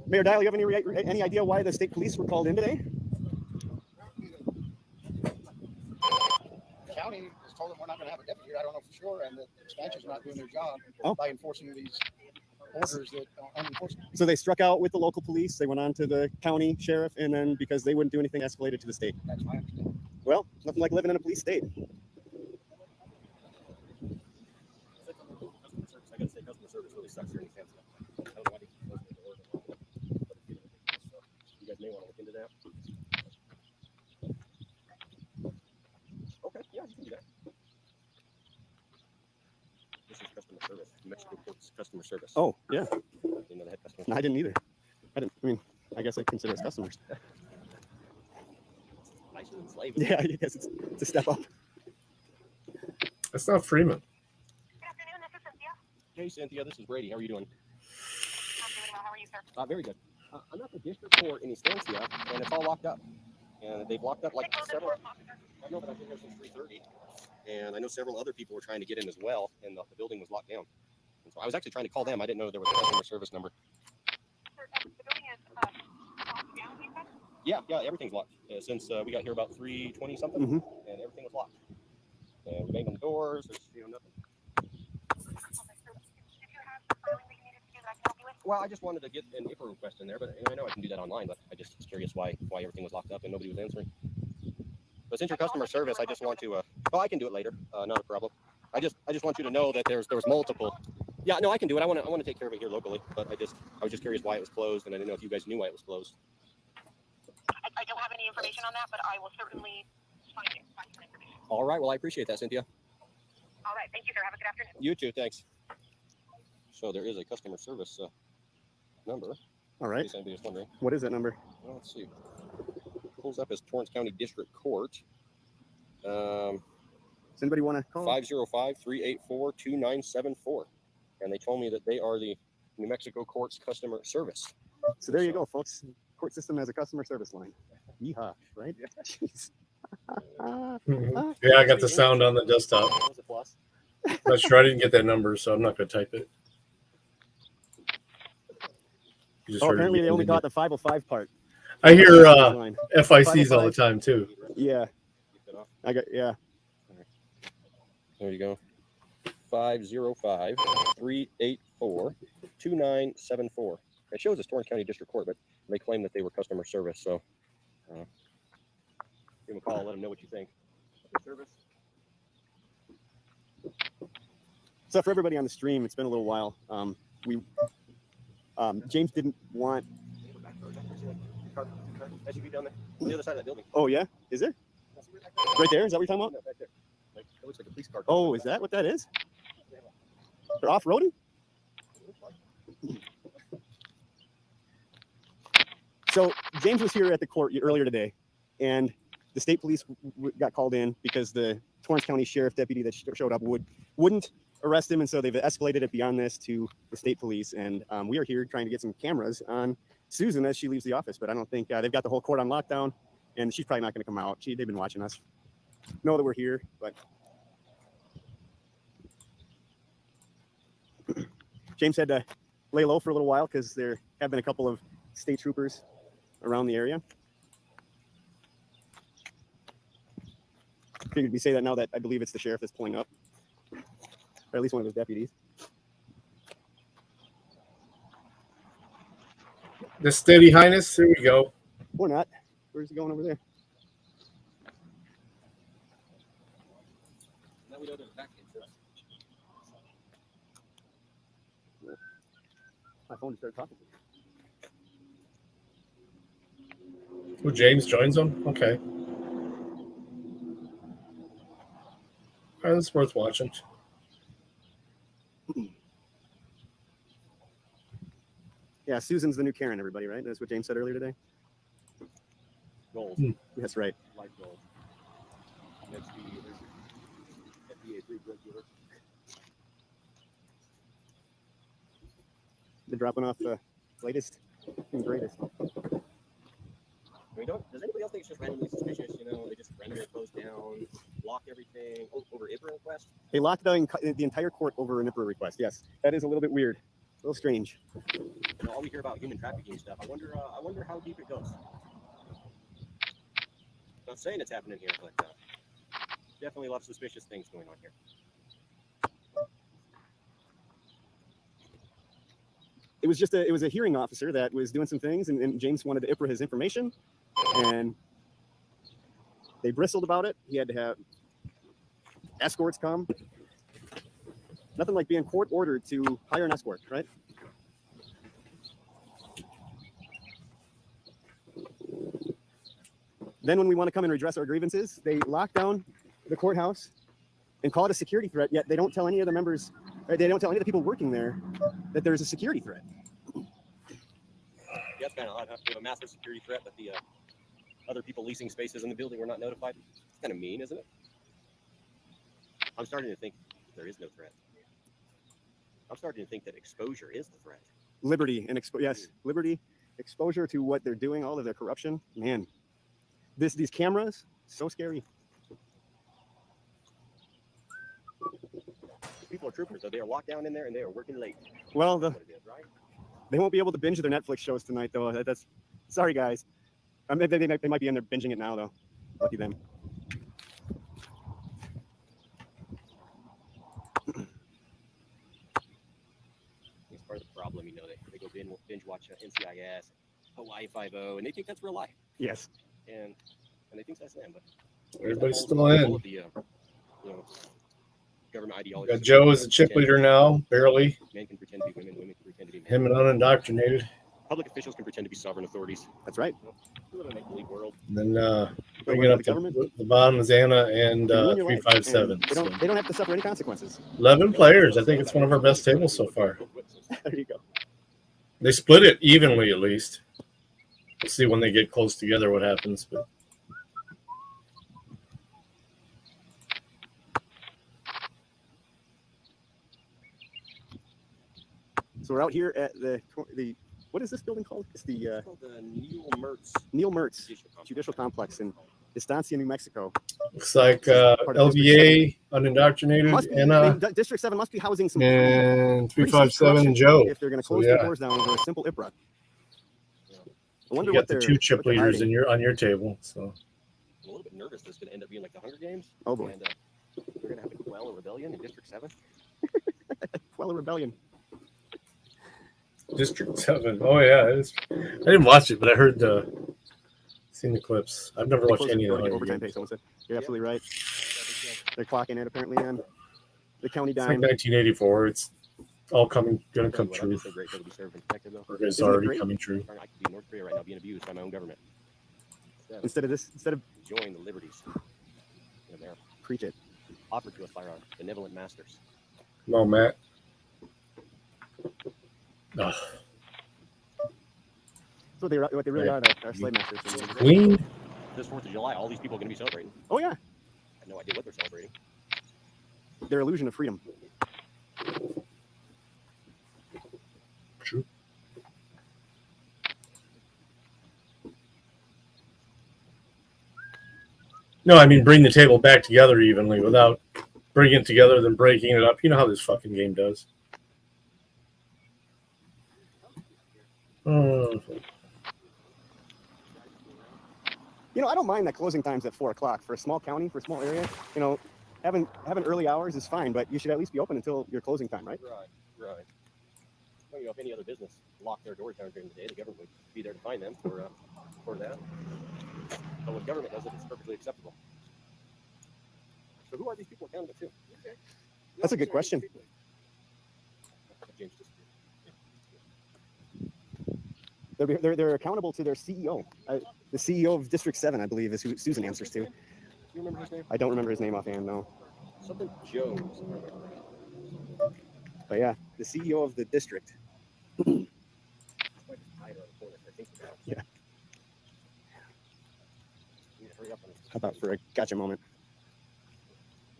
Mayor Dial, you have any idea why the state police were called in today? The county has told them we're not going to have a deputy. I don't know for sure, and the expansion's not doing their job by enforcing these orders that are unenforceable. So they struck out with the local police. They went on to the county sheriff, and then because they wouldn't do anything, escalated to the state. That's my understanding. Well, nothing like living in a police state. I gotta say, customer service really sucks here in Kansas. I don't know why they keep closing the doors and all that. You guys may want to look into that. Okay, yeah, you can do that. This is customer service. Mexico Ports customer service. Oh, yeah. Didn't know they had customer service. I didn't either. I I guess I consider us customers. Nicer than slave. Yeah, I guess it's a step up. That's not Freeman. Good afternoon, this is Cynthia. Hey, Cynthia, this is Brady. How are you doing? I'm doing well. How are you, sir? Very good. I'm at the district court in Estancia, and it's all locked up. And they've locked up like several. I know, but I've been here since 3:30, and I know several other people were trying to get in as well, and the building was locked down. And so I was actually trying to call them. I didn't know there was a customer service number. The building is locked down, you said? Yeah, everything's locked since we got here about 3:20 something, Mhm. and everything was locked. And we banged on the doors. There's nothing. Okay, so did you have the filing that you needed to do that I can help you with? Well, I just wanted to get an IPRA request in there, but I know I can do that online. But I just was curious why everything was locked up and nobody was answering. But since your customer service, I just want to. I can do it later. Not a problem. I just want you to know that there was multiple. Yeah, no, I can do it. I want to take care of it here locally. But I was just curious why it was closed, and I didn't know if you guys knew why it was closed. I don't have any information on that, but I will certainly find some information. All right. Well, I appreciate that, Cynthia. All right, thank you, sir. Have a good afternoon. You too. Thanks. So there is a customer service number. All In right. case anybody's wondering. What is that number? Well, let's see. Pulls up as Torrance County District Court. Does anybody want to call? 505-384-2974. And they told me that they are the New Mexico Courts Customer Service. So there you go, folks. Court system has a customer service line. Yeehaw, right? Jeez. Yeah, I got the sound on the desktop. That was a plus. Not sure I didn't get that number, so I'm not going to type it. You just Oh, heard it. apparently they only got the 505 part. I hear Line. FICs all the time too. Yeah, Keep it off. I got, yeah. There you go. 505-384-2974. It shows as Torrance County District Court, but they claim that they were customer service. So give them a call, let them know what you think. Service. So for everybody on the stream, it's been a little while. James didn't want. SUV down there, on the other side of that building. Oh yeah, is there? Right there? Is that what you're talking about? No, back there. Like, it looks like a police car. Oh, is that what that is? They're off-roading? So James was here at the court earlier today, and the state police got called in because the Torrance County Sheriff deputy that showed up wouldn't arrest him, and so they've escalated it beyond this to the state police. And we are here trying to get some cameras on Susan as she leaves the office, but I don't think they've got the whole court on lockdown, and she's probably not going to come out. They've been watching us, know that we're here, but James had to lay low for a little while because there have been a couple of state troopers around the area. Figured we say that now that I believe it's the sheriff that's pulling up, or at least one of his deputies. The Steady Highness, here we go. Or not. Where's he going over there? Now we know there's back entrance. My phone just started talking. Oh, James joins them? Okay. All right, that's worth watching. Yeah, Susan's the new Karen, everybody, right? That's what James said earlier today. Goals. That's right. Life goals. Next FDA-3 drug dealer. They're dropping off the latest and greatest. Does anybody else think it's just randomly suspicious? You know, they just randomly close down, lock everything over IPRA request? They locked the entire court over an IPRA request. Yes, that is a little bit weird, a little strange. You know, all we hear about human trafficking stuff. I wonder how deep it goes. Not saying it's happening here, but definitely a lot of suspicious things going on here. It was just it was a hearing officer that was doing some things, and James wanted to IPRA his information, and they bristled about it. He had to have escorts come. Nothing like being court ordered to hire an escort, right? Then when we want to come and redress our grievances, they lock down the courthouse and call it a security threat, yet they don't tell any of the members, they don't tell any of the people working there that there's a security threat. Yeah, it's kind of odd, huh? We have a massive security threat, but the other people leasing spaces in the building were not notified. It's kind of mean, isn't it? I'm starting to think there is no threat. I'm starting to think that exposure is the threat. Liberty and liberty, exposure to what they're doing, all of their corruption. Man, these cameras, so scary. People are troopers, though. They are locked down in there and they are working late. Well, That's what it is, right? they won't be able to binge their Netflix shows tonight, though. That's sorry, guys. They might be in there binging it now, though. Lucky them. It's part of the problem, you know. They go binge watch NCIS, Hawaii 5-0, and they think that's real life. Yes. And they think that's them, but Everybody's still in. all of the, government ideology. Got Joe as a chip leader now, barely. Men can pretend to be women, women can pretend to be men. Him and unindoctrinated. Public officials can pretend to be sovereign authorities. That's right. We live in a make-believe world. And then bring it up to the bottom is Anna and 357. They don't have to suffer any consequences. 11 players. I think it's one of our best tables so far. There you go. They split it evenly, at least. We'll see when they get close together what happens. But so we're out here at the what is this building called? It's It's called the Neil Mertz Judicial Complex in Estancia, New Mexico. looks like LVA, unindoctrinated, Anna, District 7 must be housing some and 357 Joe. if they're going to close the doors down over a simple IPRA. I wonder You what got the they're two chip what they're leaders hiding. on your table. So I'm a little bit nervous that it's going to end up being like the Hunger Games. Oh boy. And we're going to have to quell a rebellion in District 7. Quell a rebellion. District 7. Oh yeah, it is. I didn't watch it, but I heard seen the clips. I've never watched any of the overtime pay. Someone said you're absolutely right. They're clocking it apparently on the county It's like dime. 1984. It's all gonna come true. So grateful to be served and protected, though. Or it's Isn't it already great? coming true. I could be in North Korea right now being abused by my own government. Instead of Enjoying the liberties in America. preach it. Offered to us by our benevolent masters. Come on, Matt. Ugh. So what they really are, our slave masters. Queen. This 4th of July, all these people are going to be celebrating. Oh yeah, I have no idea what they're celebrating. their illusion of freedom. True. No, I mean bring the table back together evenly without bringing it together then breaking it up. You know how this fucking game does. You know, I don't mind that closing times at 4 o'clock for a small county, for a small area. You know, having early hours is fine, but you should at least be open until your closing time, right? Right. Well, you know, if any other business locked their doors down during the day, the government would be there to find them for that. But when government does it, it's perfectly acceptable. So who are these people accountable to? That's a good question. James just They're accountable to their CEO. The CEO of District 7, I believe, is who Susan answers to. Do you remember his name? I don't remember his name offhand, no. Something Jones. But yeah, the CEO of the district. Yeah. How about for a gotcha moment?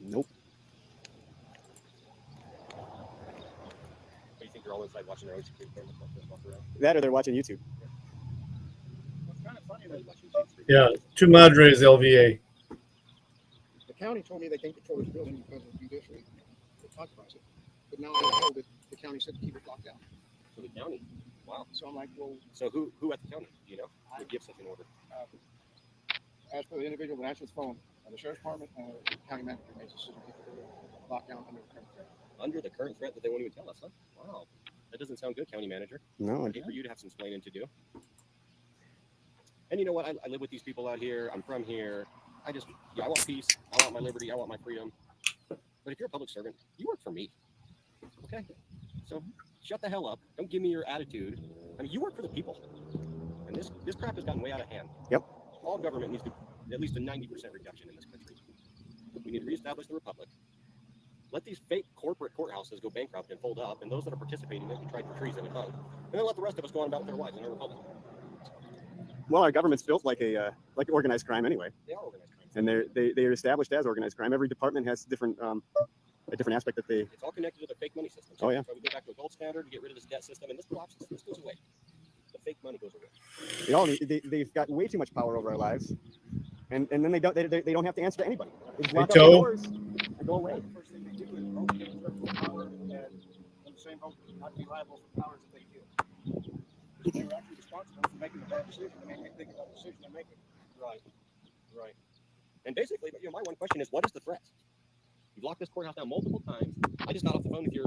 Nope. What do you think they're all inside watching their own security cameras walk around? That or they're watching YouTube. It's kind of funny that Yeah, two madres LVA. the county told me they can't control this building because of judiciary. They talked about it. But now I'm told that the county said to keep it locked down. So the county. Wow. So I'm like, well, So who at the county, do you know, would give such an order? as for the individual that answers the phone, the sheriff's department, the county manager makes a decision to keep the building locked down under the current threat. Under the current threat that they won't even tell us, huh? Wow. That doesn't sound good, county manager. No, I'd hate for you to have some explaining to do. And you know what? I live with these people out here. I'm from here. I want peace. I want my liberty. I want my freedom. But if you're a public servant, you work for me. Okay? So shut the hell up. Don't give me your attitude. I mean, you work for the people. And this crap has gotten way out of hand. Yep. All government needs to at least a 90% reduction in this country. We need to reestablish the republic. Let these fake corporate courthouses go bankrupt and fold up, and those that are participating in it be tried for treason and hung. And then let the rest of us go on about with their lives in our republic. Well, our government's built like organized crime anyway, They are organized crime. and they're established as organized crime. Every department has a different aspect that they. It's all connected to the fake money system. So Oh, yeah. So we go back to a gold standard to get rid of this debt system, and this collapses. This goes away. The fake money goes away. They've got way too much power over our lives, and then they don't have to answer to anybody. They just lock up Joe? the doors and go away. The first thing they do is vote against their power, and on the same vote, not be liable for powers that they give. They were actually responsible for making a bad decision. I mean, they think about the decision they're making. Right. Right. And basically, my one question is, what is the threat? You've locked this courthouse down multiple times. I just got off the phone with your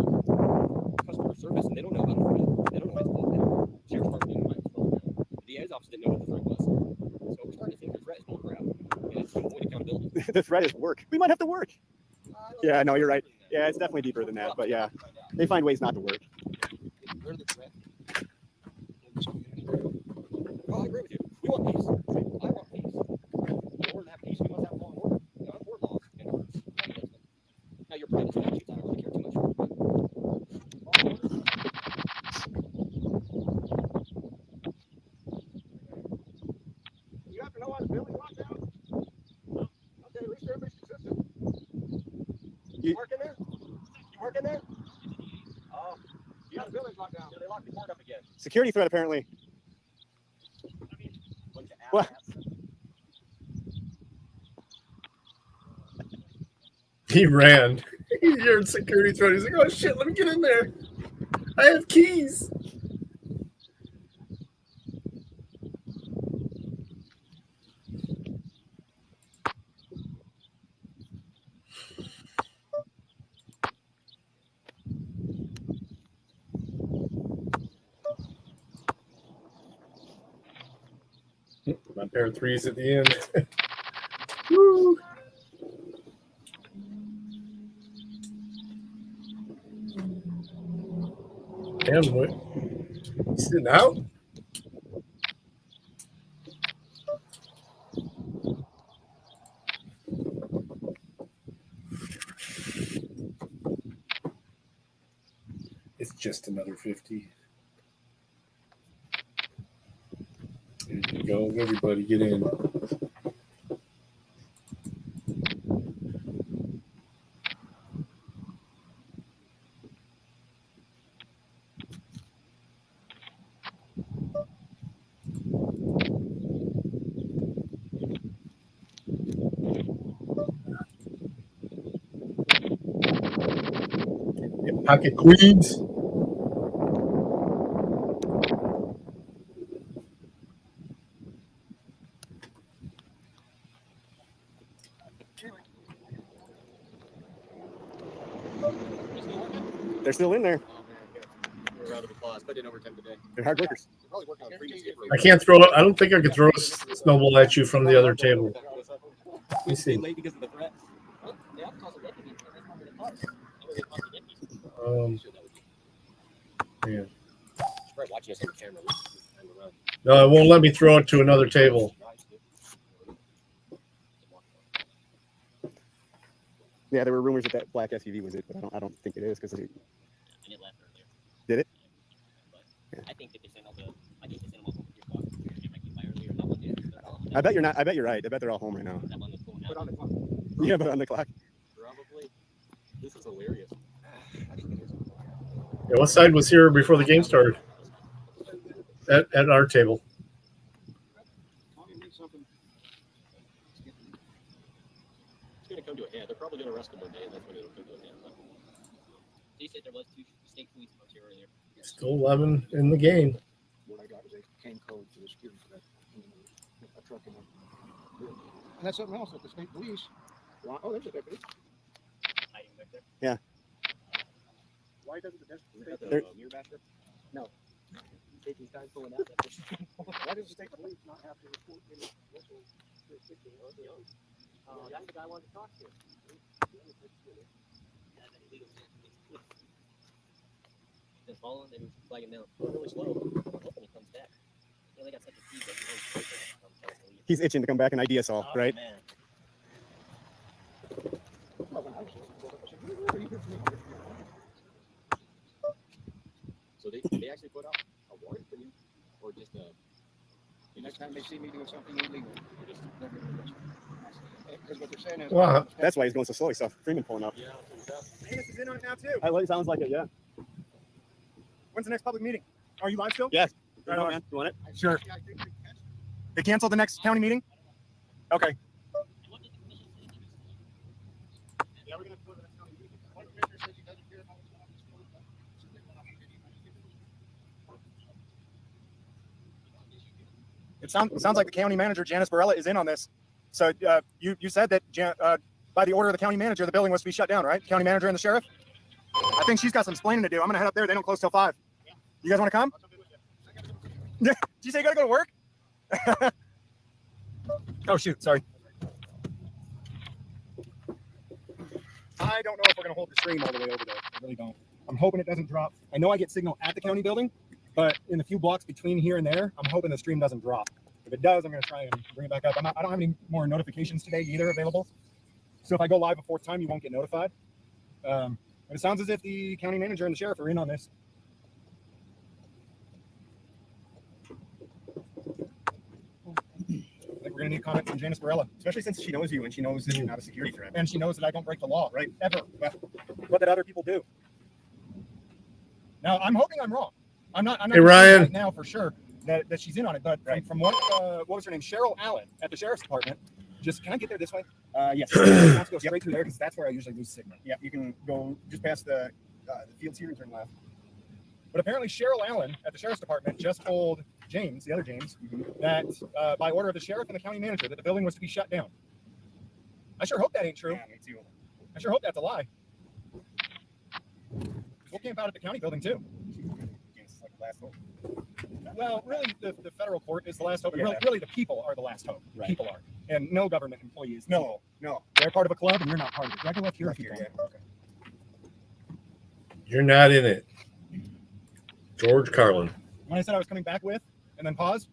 customer service, and they don't know about the threat. They don't know why it's closed down. Sheriff's Department didn't know why it's closed down. The DA's office didn't know what the threat was. So we're starting to think the threat is bullcrap, and it's to avoid accountability. The threat is work. We might have to work. Yeah, no, you're right. Yeah, it's definitely deeper than that. But yeah, they find ways not to work. They're the threat. Well, I agree with you. We want peace. I want peace. In order to have peace, we must have law and order. Now, I'm for laws and orders. Now, your private statutes, I don't really care too much for. You have to know why the building locked down? Okay, at least everybody's consistent. You work in there? You work in there? Oh, Yeah, the building's locked down. yeah, they locked the court up again. Security threat, apparently. Well, He ran. He heard security threat. He's like, oh shit, let me get in there. I have keys. My pair of threes at the end. Woo. Damn, what? You sitting out? It's just another 50. There you go. Everybody get in. Pocket queens. they're still in there. We're a round of applause. Put in overtime today. They're hard workers. They're probably working on previous I can't throw it. I don't think I could throw a snowball at you from the other table. Let me see. Late because of the threat. They have to call the deputies, so they come to the park. They call the deputies. Yeah. Right, watching us on the camera. No, it won't let me throw it to another table. Yeah, there were rumors that black SUV was it, but I don't think it is because And it left earlier. Did it? But I think that they sent all the. I think they sent them all over to your clock. They might be by earlier. That one did. I bet you're not. I bet you're right. I bet they're all home right now. That one was going Put out. on the clock. Yeah, but on the clock. Probably. This is hilarious. Yeah, what side was here before the game started? At our table. Tommy needs something. It's going to come to a head. They're probably going to arrest him one day, and that's when it'll come to a head. But They said there was 2 state police cars here earlier. Still 11 in the game. What I got was a cane code for the security for that. A truck in there. And that's something else that the state police. Oh, there's a deputy. Hiding back there. Yeah. Why doesn't the deputy? There- mirror basher? Taking time pulling out. Why does the state police not have to report any local jurisdiction or their own? That's the guy I wanted to talk to. Been following, maybe we should flag him down. They're really slow. I'm hoping he comes back. You know, they got such a speed that he knows. He's itching to come back and ID us all, right? Man. Well, when I was there, I said, "Where are you good for me?" So they actually put out a warrant for you? Or just a The next time they see me doing something illegal, they're going to arrest me. Because what they're saying is, Wow. That's why he's going so slow. He saw Freeman pulling up. Amos is in on it now too. It sounds like it, yeah. When's the next public meeting? Are you live still? Yes. Right on. Man. You want it? Sure. They canceled the next county meeting? Okay. yeah, we're going to go to the county meeting. One commissioner says he doesn't care about what's going on in this court, but so they're not going to get anybody. It sounds like the county manager, Janice Barella, is in on this. So you said that by the order of the county manager, the building was to be shut down, right? County manager and the sheriff? I think she's got some explaining to do. I'm going to head up there. They don't close till 5. You guys want to come? Did you say you got to go to work? Oh, shoot. Sorry. I don't know if we're going to hold the stream all the way over there. I really don't. I'm hoping it doesn't drop. I know I get signal at the county building, but in the few blocks between here and there, I'm hoping the stream doesn't drop. If it does, I'm going to try and bring it back up. I don't have any more notifications today either available. So if I go live a 4th time, you won't get notified. But it sounds as if the county manager and the sheriff are in on this. I think we're going to need comments from Janice Barella, Especially since she knows you and she knows that you're not a security threat. and she knows that I don't break the law, right? Ever. But what did other people do? Now, I'm hoping I'm wrong. I'm not Hey, gonna say Ryan. right now for sure that she's in on it. But from what was her name? Cheryl Allen at the sheriff's department. Can I get there this way? Yes. I have to go straight through there because that's where I usually lose signal. Yeah, you can go just past the fields here and turn left. But apparently Cheryl Allen at the sheriff's department just told James, the other James, that by order of the sheriff and the county manager, that the building was to be shut down. I sure hope that ain't true. Yeah, me too. I sure hope that's a lie. We'll camp out at the county building too. It's like the last hope. Well, really, the federal court is the last hope. Yeah. Really, the people are the last hope. Right. People are, and no government employees. No. They're part of a club, and you're not part of it. Do I go left here? Left here, yeah. Okay. You're not in it. George Carlin. When I said I was coming back with, and then pause,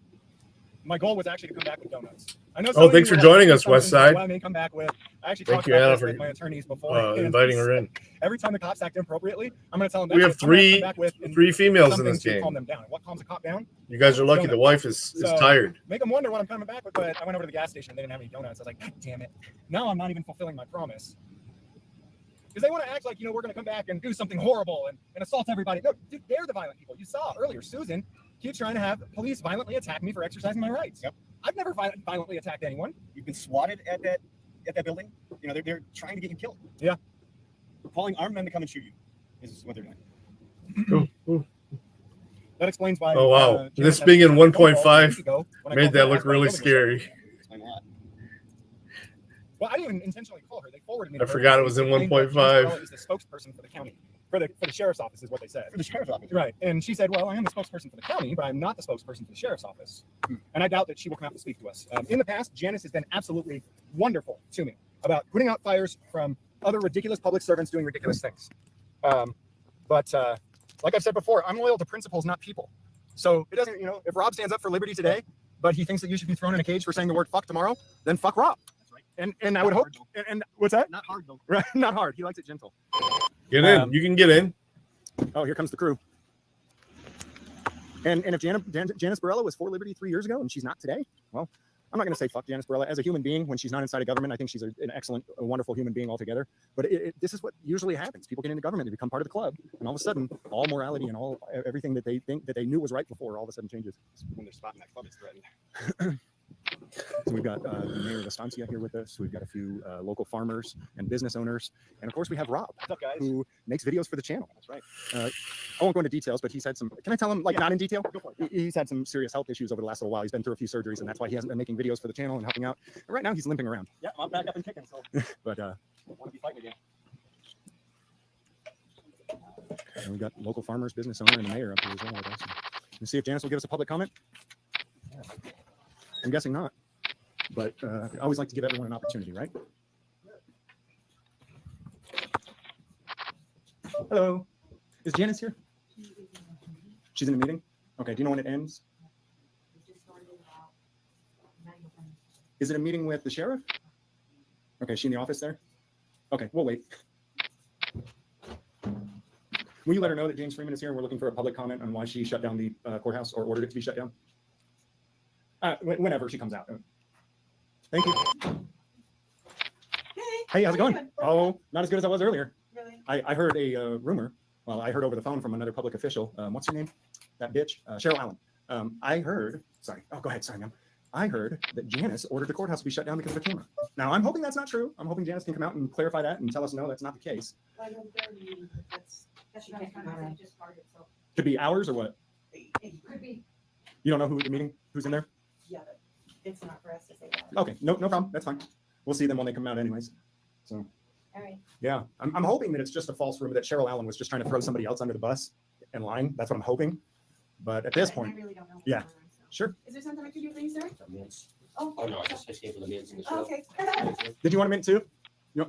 my goal was actually to come back with donuts. I know. Oh, thanks for joining us, Westside. I may come back with. I actually Thank talked you, about Anna, this for with my attorneys before. inviting her in. Every time the cops act inappropriately, I'm going to tell them. We have that's what I'm gonna three come back with and three females in something this to game. calm them down. What calms a cop down? You guys are lucky. The wife is So, tired. Make them wonder what I'm coming back with. But I went over to the gas station and they didn't have any donuts. I was like, God damn it! Now I'm not even fulfilling my promise. Because they want to act like, we're going to come back and do something horrible and assault everybody. No, dude, they're the violent people. You saw earlier, Susan keeps trying to have police violently attack me for exercising my rights. Yep. I've never violently attacked anyone. You've been swatted at that building. They're trying to get you killed. Yeah. They're calling armed men to come and shoot you. This is what they're doing. That explains why. Oh, wow. Janice This had being in to go 1.5 weeks ago when I Made called that her look after my really building was shut. scary. Explain a lot. Well, I didn't even intentionally call her. They forwarded me. I to her forgot because it was in they claimed that 1.5. Janice Barella is the spokesperson for the county, for the sheriff's office, is what they said. For the sheriff's office. Right. And she said, well, I am the spokesperson for the county, but I'm not the spokesperson for the sheriff's office. And I doubt that she will come out to speak to us. In the past, Janice has been absolutely wonderful to me about putting out fires from other ridiculous public servants doing ridiculous things. But like I've said before, I'm loyal to principles, not people. So it doesn't, if Rob stands up for liberty today, but he thinks that you should be thrown in a cage for saying the word fuck tomorrow, then fuck Rob. That's right. And I would hope, and what's that? Not hard though. Right, not hard. He likes it gentle. Get in. You can get in. Oh, here comes the crew. And if Janice Barella was for liberty 3 years ago and she's not today, well, I'm not going to say fuck Janice Barella as a human being when she's not inside of government. I think she's an excellent, a wonderful human being altogether. But this is what usually happens. People get into government, they become part of the club, and all of a sudden, all morality and everything that they think that they knew was right before all of a sudden changes. When they're spotting that club, it's threatened. So we've got the mayor of Estancia here with us. We've got a few local farmers and business owners. And of course, we have Rob, What's up, guys? who makes videos for the channel. That's right. I won't go into details, but he's had some, can I tell him, Yeah. not in detail? Go for it. He's had some serious health issues over the last little while. He's been through a few surgeries, and that's why he hasn't been making videos for the channel and helping out. And right now, he's limping around. Yeah, I'm back up and kicking, so But I want to be fighting again. and we've got local farmers, business owner, and the mayor up here as well with us. Let's see if Janice will give us a public comment. I'm guessing not. But I always like to give everyone an opportunity, right? Hello. Is Janice here? She's in a meeting? Okay. Do you know when it ends? Is it a meeting with the sheriff? Okay. Is she in the office there? Okay. We'll wait. Will you let her know that James Freeman is here and we're looking for a public comment on why she shut down the courthouse or ordered it to be shut down? Whenever she comes out. Thank you. Hey, how's it going? Oh, not as good as I was earlier. Really? I heard a rumor. Well, I heard over the phone from another public official. What's her name? That bitch, Cheryl Allen. I heard. Sorry. Oh, go ahead. Sorry, ma'am. I heard that Janice ordered the courthouse to be shut down because of a camera. Now, I'm hoping that's not true. I'm hoping Janice can come out and clarify that and tell us no, that's not the case. Well, I don't go to the meeting, but that's She not can't kind come of out. just started, so Could be hours or what? it could be, You don't know who at the meeting? Who's in there? yeah, but it's not for us to say that. Okay, no problem. That's fine. We'll see them when they come out, anyways. So. All right. Yeah, I'm hoping that it's just a false rumor that Cheryl Allen was just trying to throw somebody else under the bus in line. That's what I'm hoping. But at this point, I really don't know. yeah, sure. Is there something I can do for you, sir? Oh, Oh, no, I just came for the minutes and the oh, show. okay. Did you want a mint too? You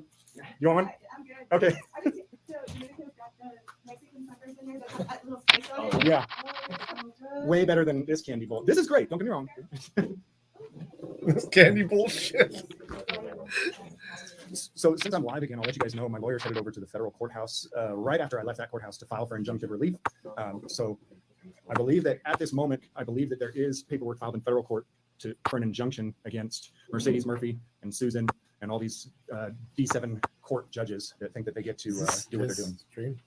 want one? I'm good. Okay. I was, so Unica's got the Mexican suckers in there that have that little spice on it. Yeah, Oh, it's so good. way better than this candy bowl. This is great. Don't get me wrong. This candy bullshit. So since I'm live again, I'll let you guys know my lawyer's headed over to the federal courthouse right after I left that courthouse to file for injunctive relief. So I believe that at this moment, I believe that there is paperwork filed in federal court for an injunction against Mercedes Murphy and Susan and all these D7 court judges that think that they get to do what they're doing. Stream?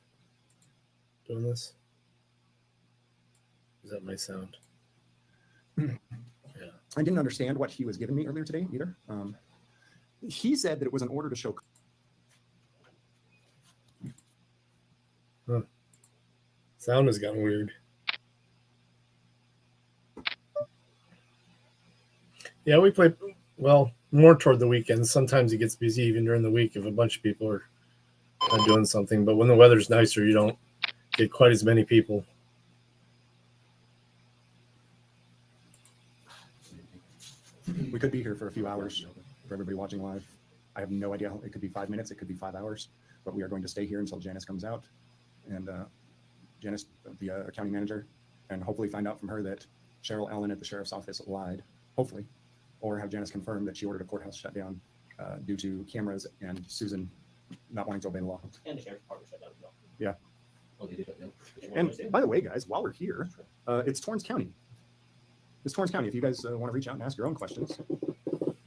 Doing this? Is that my sound? Yeah. I didn't understand what he was giving me earlier today either. He said that it was an order to show. Huh. Sound has gotten weird. Yeah, we play, well, more toward the weekends. Sometimes it gets busy even during the week if a bunch of people are not doing something. But when the weather's nicer, you don't get quite as many people. We could be here for a few hours for everybody watching live. I have no idea. It could be 5 minutes. It could be 5 hours. But we are going to stay here until Janice comes out. And Janice, the county manager, and hopefully find out from her that Cheryl Allen at the sheriff's office lied, hopefully. Or have Janice confirm that she ordered a courthouse shut down due to cameras and Susan not wanting to obey the law. And the sheriff's department shut down as well. Yeah. Oh, they did it, yeah. And by the way, guys, while we're here, it's Torrance County. It's Torrance County. If you guys want to reach out and ask your own questions,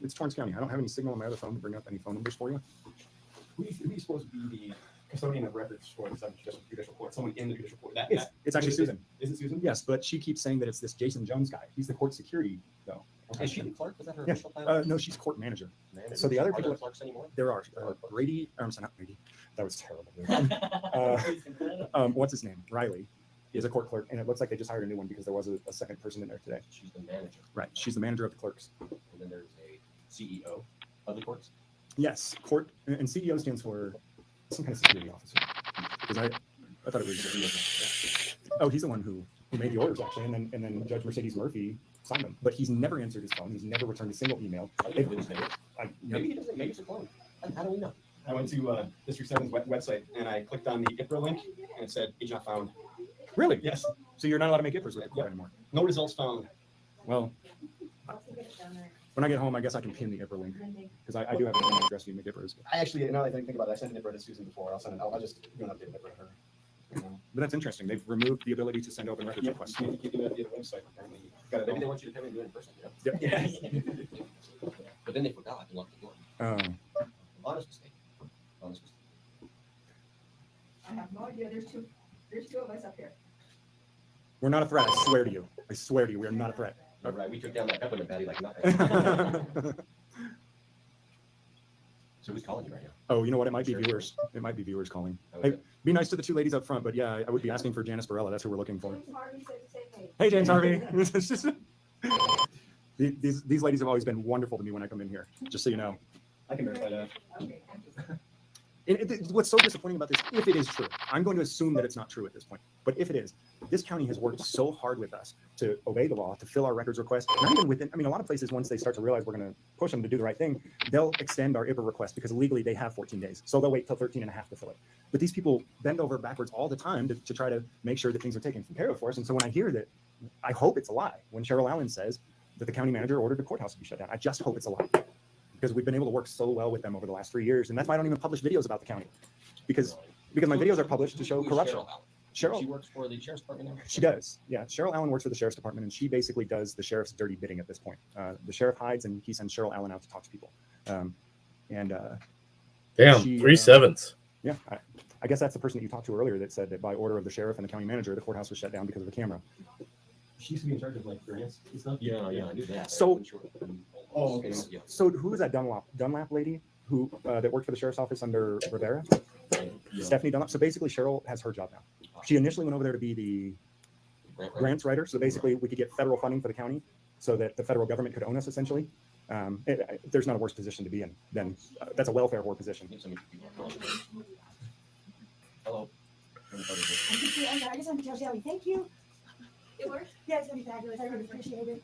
it's Torrance County. I don't have any signal on my other phone to bring up any phone numbers for you. Who's supposed to be the custodian of records for the Seventh Judicial Court? Someone in the judicial court. It's actually Susan. Is it Susan? Yes, but she keeps saying that it's this Jason Jones guy. He's the court security, though. Is she the clerk? Was that her Yeah. official title? No, she's court manager. Manager. So the other Are there people, clerks anymore? there are Brady. I'm sorry, not Brady. That was terrible. What's his name? Riley is a court clerk, and it looks like they just hired a new one because there was a second person in there today. She's the manager. Right, she's the manager of the clerks. And then there's a CEO of the courts. Yes, court and CEO stands for some kind of security officer. Because I thought it was. Oh, he's the one who made the orders actually, and then Judge Mercedes Murphy signed them. But he's never answered his phone. He's never returned a single email. Maybe he doesn't. Maybe it's a clone. How do we know? I went to District 7's website and I clicked on the IPRA link and it said agent not found. Really? Yes. So you're not allowed to make IPRAs with the court anymore. No results found. Well, when I get home, I guess I can pin the IPRA link because I do have an email address to make IPRAs. I actually, now that I think about it, I sent an IPRA to Susan before. I'll just do an update IPRA to her. But that's interesting. They've removed the ability to send open records Yeah, requests. you keep doing it via the website. Apparently, Maybe they want you to come and do it in person. You know? Yeah. But then they forgot and locked the door. Honest mistake. Honest mistake. I have no idea. There's two of us up here. We're not a threat. I swear to you. I swear to you, we are not a threat. All right, we took down that peppermint patty like nothing. So who's calling you right now? Oh, you know what? It might be viewers. It might be viewers calling. Hey, be nice to the two ladies up front, but yeah, I would be asking for Janice Barella. That's who we're looking for. James Harvey said the same thing. Hey, James Harvey. These ladies have always been wonderful to me when I come in here, just so you know. I can verify that. Okay, thank you. What's so disappointing about this, if it is true, I'm going to assume that it's not true at this point, but if it is, this county has worked so hard with us to obey the law, to fill our records requests, not even within, I mean, a lot of places, once they start to realize we're going to push them to do the right thing, they'll extend our IPA request because legally they have 14 days. So they'll wait till 13 and a half to fill it. But these people bend over backwards all the time to try to make sure that things are taken care of for us. And so when I hear that, I hope it's a lie. When Cheryl Allen says that the county manager ordered the courthouse to be shut down, I just hope it's a lie. Because we've been able to work so well with them over the last 3 years. And that's why I don't even publish videos about the county. Because my videos are published to show corruption. Cheryl, She works for the sheriff's department now? she does. Yeah. Cheryl Allen works for the sheriff's department, and she basically does the sheriff's dirty bidding at this point. The sheriff hides, and he sends Cheryl Allen out to talk to people. Damn, she, 3 7s. Yeah. I guess that's the person that you talked to earlier that said that by order of the sheriff and the county manager, the courthouse was shut down because of the camera. She used to be in charge of like grants and stuff. Yeah, I knew that. So- Oh, okay. Yeah. So who was that Dunlap lady who that worked for the sheriff's office under Rivera? Yeah. Stephanie Dunlap. So basically, Cheryl has her job now. She initially went over there to be the grants writer. So basically, we could get federal funding for the county so that the federal government could own us essentially. There's not a worse position to be in than that's a welfare whore position. Hello. I just want to tell Shelly, thank you. It worked? Yeah, it's going to be fabulous. I really appreciate it.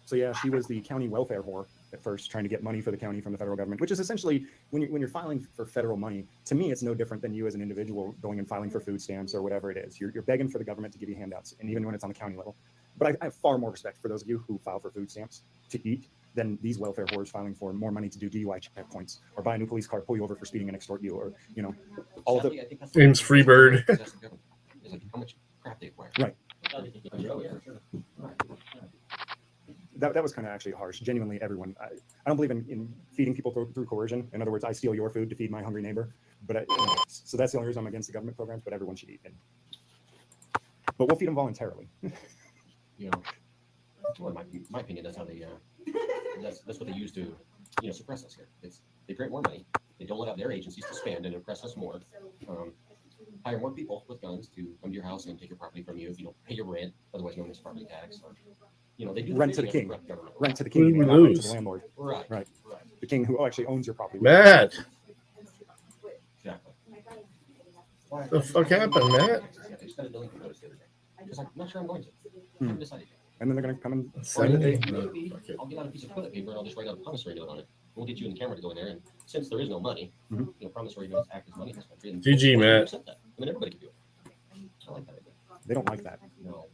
So yeah, she was the county welfare whore at first, trying to get money for the county from the federal government, which is essentially when you're filing for federal money. To me, it's no different than you as an individual going and filing for food stamps or whatever it is. You're begging for the government to give you handouts, and even when it's on the county level. But I have far more respect for those of you who file for food stamps to eat than these welfare whores filing for more money to do DUI checkpoints or buy a new police car, pull you over for speeding and extort you, or all of the James Freebird. It's like how much crap they acquire. Right. That was kind of actually harsh. Genuinely, everyone. I don't believe in feeding people through coercion. In other words, I steal your food to feed my hungry neighbor. But so that's the only reason I'm against the government programs. But everyone should eat. But we'll feed them voluntarily. Well, in my opinion, that's how they. That's what they use to, suppress us here. They create more money. They don't let out their agencies to spend and oppress us more. Hire more people with guns to come to your house and take your property from you if you don't pay your rent, otherwise known as property tax. Or, they do Rent to the bidding king. of government. Rent to the king. Who Not rent to lose? the landlord. Right. The king who actually owns your property. Matt, Exactly. the fuck happened, Matt? They just got a delinquent notice the other day. Just like, I'm not sure I'm going to. I haven't decided yet. And then they're going to come and Or 70? maybe I'll get out a piece of toilet paper and I'll just write out a promissory note on it. We'll get you and the camera to go in there, and since there is no money, promissory notes act as money in this country. And GG, Matt. I mean, everybody can do it. I like that idea. they don't like that. No.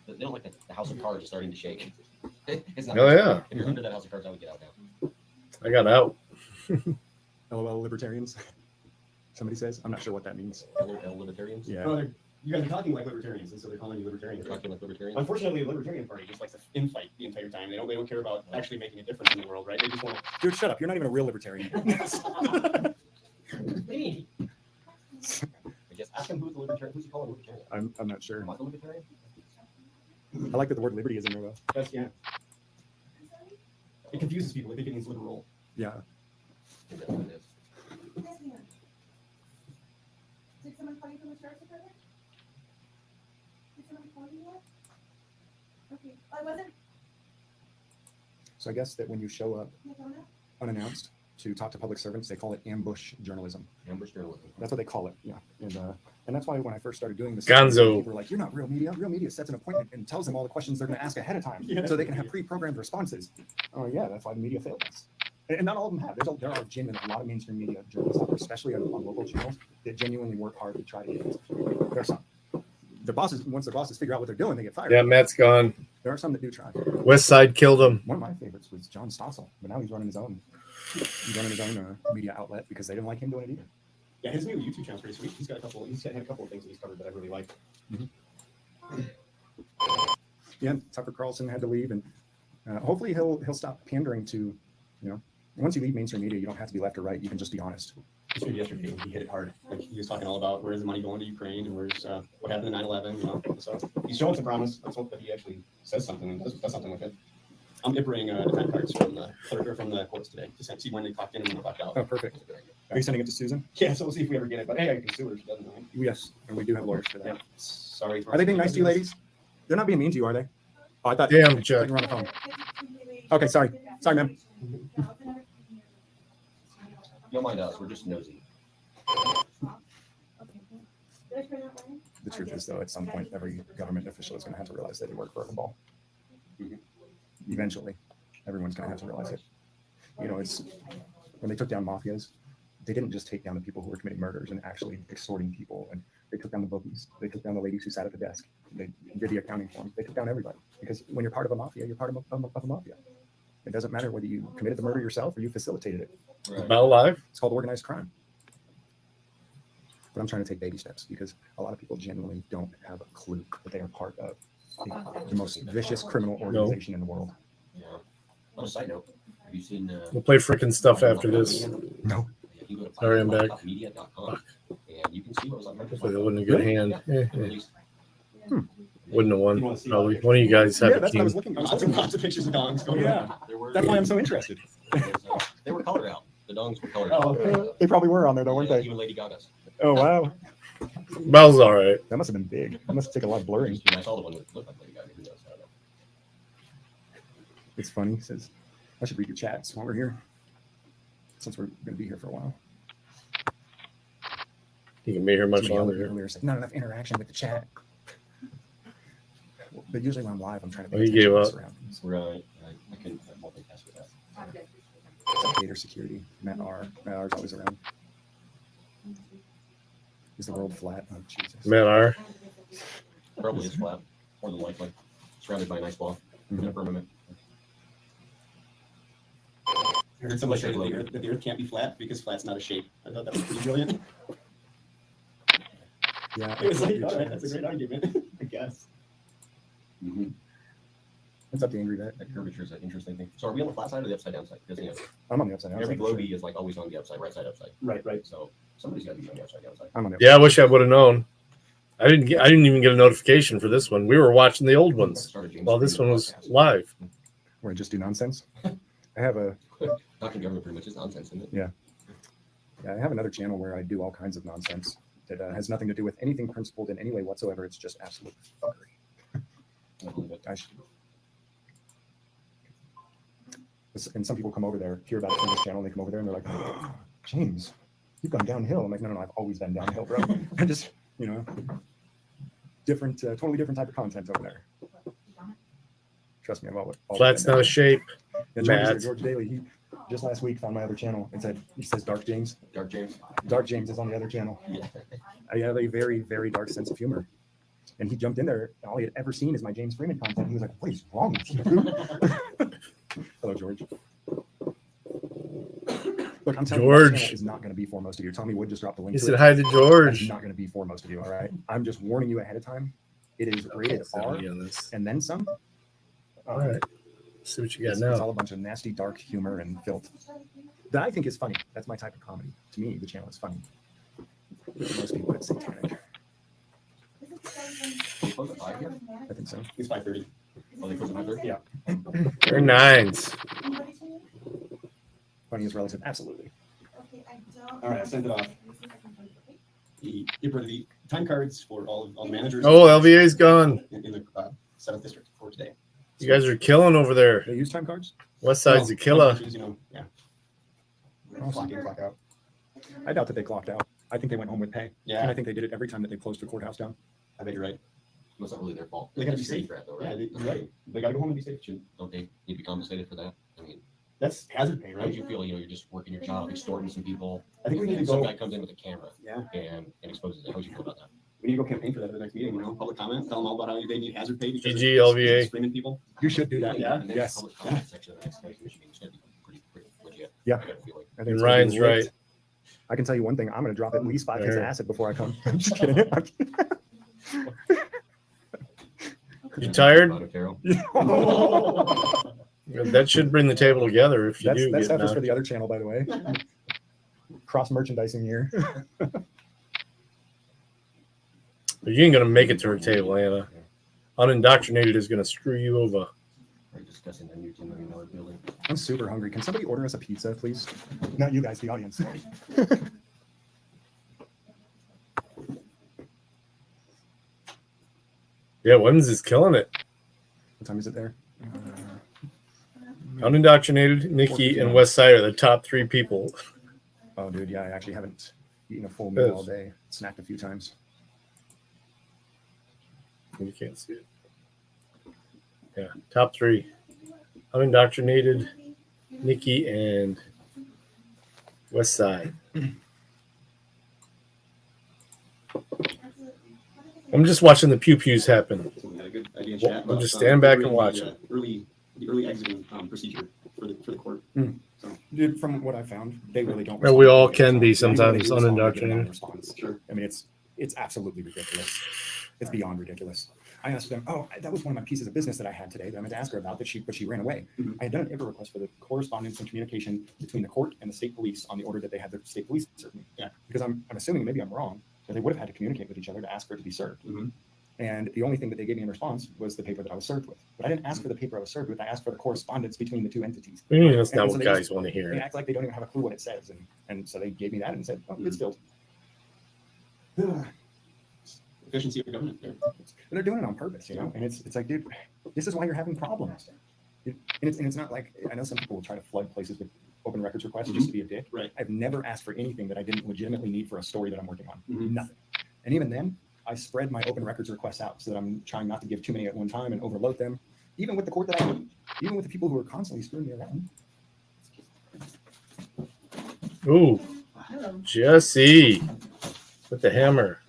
They don't like the house of cards is starting to shake. It's not Oh, yeah. If you're under that house of cards, I would get out now. I got out. LOL libertarians. Somebody says. I'm not sure what that means. Libertarians? Yeah. Oh, you guys are talking like libertarians, and so they're calling you libertarians. You're talking like libertarians? Unfortunately, the Libertarian Party just likes to infight the entire time. They don't care about actually making a difference in the world, right? They just want to. Dude, shut up. You're not even a real libertarian. Me. I guess ask him who's the libertarian. Who's he calling libertarian? I'm not sure. Am I the libertarian? I like that the word liberty is in there though. That's yeah. It confuses people. They think it means liberal. Yeah. I think that's what it is. Yes, ma'am. Did someone call you from the sheriff's department? Did someone call you yet? Okay. I wasn't. So I guess that when you show up Madonna? unannounced to talk to public servants, they call it ambush journalism. Ambush journalism. That's what they call it. Yeah. And that's why when I first started doing this, Gonzo. people were like, "You're not real media. Real media sets an appointment and tells them all the questions they're going to ask ahead of time, so they can have pre-programmed responses." Oh yeah, that's why the media failed us. And not all of them have. There are genuine, a lot of mainstream media journalists out there, especially on local channels, that genuinely work hard to try to get it. There's some. The bosses, once the bosses figure out what they're doing, they get fired. Yeah, Matt's gone. There are some that do try. West Side killed him. One of my favorites was John Stossel, but now he's running his own. He's running his own media outlet because they didn't like him doing it either. Yeah, his new YouTube channel's pretty sweet. He's had a couple of things that he's covered that I really like. Yeah, Tucker Carlson had to leave, and hopefully he'll stop pandering to, once you leave mainstream media, you don't have to be left or right. You can just be honest. Yesterday, he hit it hard. Like, he was talking all about where's the money going to Ukraine and where's what happened in 9/11. So he's showing some promise. Let's hope that he actually says something and does something with it. I'm IPRing defense cards from the courts today to see when they clocked in and when they clocked out. Oh, perfect. Are you sending it to Susan? Yeah, so we'll see if we ever get it. But hey, I can sue her if she doesn't know. Yes, and we do have lawyers for that. Yeah. Sorry. Are they being nice to you, ladies? They're not being mean to you, are they? Oh, I thought. Damn, I Chuck. thought you were on the phone. Okay, sorry. Sorry, ma'am. Don't mind us. We're just nosy. The truth is, though, at some point, every government official is going to have to realize that they work for a cabal. Eventually, everyone's going to have to realize it. It's when they took down mafias, they didn't just take down the people who were committing murders and actually extorting people, and they took down the bookies. They took down the ladies who sat at the desk. They did the accounting for them. They took down everybody because when you're part of a mafia, you're part of a mafia. It doesn't matter whether you committed the murder yourself or you facilitated it. About alive? It's called organized crime. But I'm trying to take baby steps because a lot of people genuinely don't have a clue that they are part of the most vicious criminal organization in the world. Yeah. On a side note, have you seen? We'll play freaking stuff after this. No. Yeah, you go to Sorry, I'm back. media.com, and you can see what was on Hopefully that wasn't a good hand. Released. Wouldn't have You won. wanna see Probably it? one of you guys have Yeah, a that's what I was team. looking. I was Lots looking. and lots of pictures of dongs going Yeah. around. There were, That's why I'm so interested. they were colored out. The dongs were colored Oh, out. okay. They probably were on there though, weren't Yeah, they? even Lady Gaga's. Oh wow, Bell's all right. that must have been big. That must take a lot of blurring. Yeah, I saw the one that looked like Lady Gaga. Who knows? I don't know. It's funny. It says, I should read your chats while we're here, since we're going to be here for a while. You can be here much Somebody longer. earlier said, not enough interaction with the chat. But usually when I'm live, I'm trying to. Oh, he gave up. Surroundings. Right. I couldn't multitask with that. Data security. Matt R's always around. Is the world flat? Oh Jesus. Matt R. Probably is flat, more than likely. Surrounded by a nice wall in a firmament. I heard someone say that the earth can't be flat because flat's not a shape. I thought that was pretty brilliant. Yeah. It was like, all right, that's a great argument, I guess. Mm-hmm. What's up, the angry vet? That curvature is an interesting thing. So are we on the flat side or the upside down side? Because you know, I'm on the upside down. every side, for globy sure. is like always on the upside, right side, upside. Right, right. So somebody's got to be on the upside down side. I'm on the Yeah, I wish I would have known. I didn't even get a notification for this one. We were watching the old ones while this one was live. Where I just do nonsense. I have a Talking government pretty much is nonsense, isn't it? Yeah, I have another channel where I do all kinds of nonsense that has nothing to do with anything principled in any way whatsoever. It's just absolute fuckery. I believe it. And some people come over there, hear about it from this channel, and they come over there and they're like, oh, James, you've gone downhill. I'm like, no, I've always been downhill, bro. I just, different, totally different type of content over there. Trust me, I've always Flat's not a shape. Yeah, Matt. George Daly, he just last week found my other channel. He says Dark James. Dark James. Dark James is on the other channel. I have a very, very dark sense of humor. And he jumped in there, and all he had ever seen is my James Freeman content. He was like, what is wrong with you? Hello, George. Look, I'm telling you, George. this channel is not going to be for most of you. Tommy Wood just dropped the link. He to said it. hi to George. It's not going to be for most of you, all right? I'm just warning you ahead of time. It is rated R and then some. All right. See what you got It's now. all a bunch of nasty, dark humor and filth that I think is funny. That's my type of comedy. To me, the channel is funny. Most people, it's satanic. They close at 5 here? I think so. It's 5:30. Oh, they close at 5:30? Yeah. They're nines. Funny is relative. Absolutely. All right, I sent it off. The time cards for all the managers. Oh, LVA's gone. in the 7th district for today. You guys are killing over there. They use time cards? West Side's a killer. Yeah. Clock in, clock out. I doubt that they clocked out. I think they went home with pay. Yeah. And I think they did it every time that they closed the courthouse down. I bet you're right. That's not really their fault. They gotta be That's your safe. threat, though, Yeah, right? right. They gotta go home and be safe. Don't they need to be compensated for that? I mean, That's hazard pay, how right? would you feel? You're just working your job, extorting some people. I think we need and to some go. guy comes in with a camera Yeah. and exposes it. How would you feel about that? We need to go campaign for that at the next meeting. Public comment. Tell them all about how they need hazard pay. because GG, of LVA. Screaming people. You should do that. Yeah. And then Yes. public comment section of the next county commission meeting is going to be pretty legit. Yeah. I got a feeling. I think And it's gonna be Ryan's lit. right. I can tell you one thing. I'm going to drop at least 5 hits of There. acid before I come. I'm just kidding. You tired? Carol. That should bring the table together if you That do stuff get is for knocked. the other channel, by the way. Cross merchandising here. But you ain't gonna make it to her table, Anna. Unindoctrinated is gonna screw you over. We're discussing the new $2 million building. I'm super hungry. Can somebody order us a pizza, please? Not you guys, the audience. Yeah, Women's is killing it. What time is it there? Unindoctrinated, Nikki, and West Side are the top 3 people. Oh, dude, yeah, I actually haven't eaten a full meal all day. Snacked a few times. You can't see it. Yeah, top 3. Unindoctrinated, Nikki, and West Side. I'm just watching the pew-pews happen. So we had a good idea in chat. We'll just about, stand back and the watch it. early exiting procedure for the court. Mm. So Dude, from what I found, they really don't. Well, we all respond. can be Even when they sometimes do respond, they get a unindoctrinated. non-response. Sure. I mean, it's absolutely ridiculous. It's beyond ridiculous. I asked them, oh, that was one of my pieces of business that I had today that I meant to ask her about, but she ran away. Mhm. I had done an IPA request for the correspondence and communication between the court and the state police on the order that they had the state police serve me. Yeah. Because I'm assuming, maybe I'm wrong, that they would have had to communicate with each other to ask for it to be served. Mhm. And the only thing that they gave me in response was the paper that I was served with. But I didn't ask for the paper I was served with. I asked for the correspondence between the two entities. That's not And so what they guys just- want to They hear. act like they don't even have a clue what it says. And so they gave me that and said, oh, it's filled. Efficiency of government there. But they're doing it on purpose, you know? And it's like, dude, this is why you're having problems. And it's not like, I know some people will try to flood places with open records requests just to be a dick. Right. I've never asked for anything that I didn't legitimately need for a story that I'm working on. Mhm. Nothing. And even then, I spread my open records requests out so that I'm trying not to give too many at one time and overload them. Even with the court that I need, even with the people who are constantly screwing me around. Ooh, Jesse with the hammer.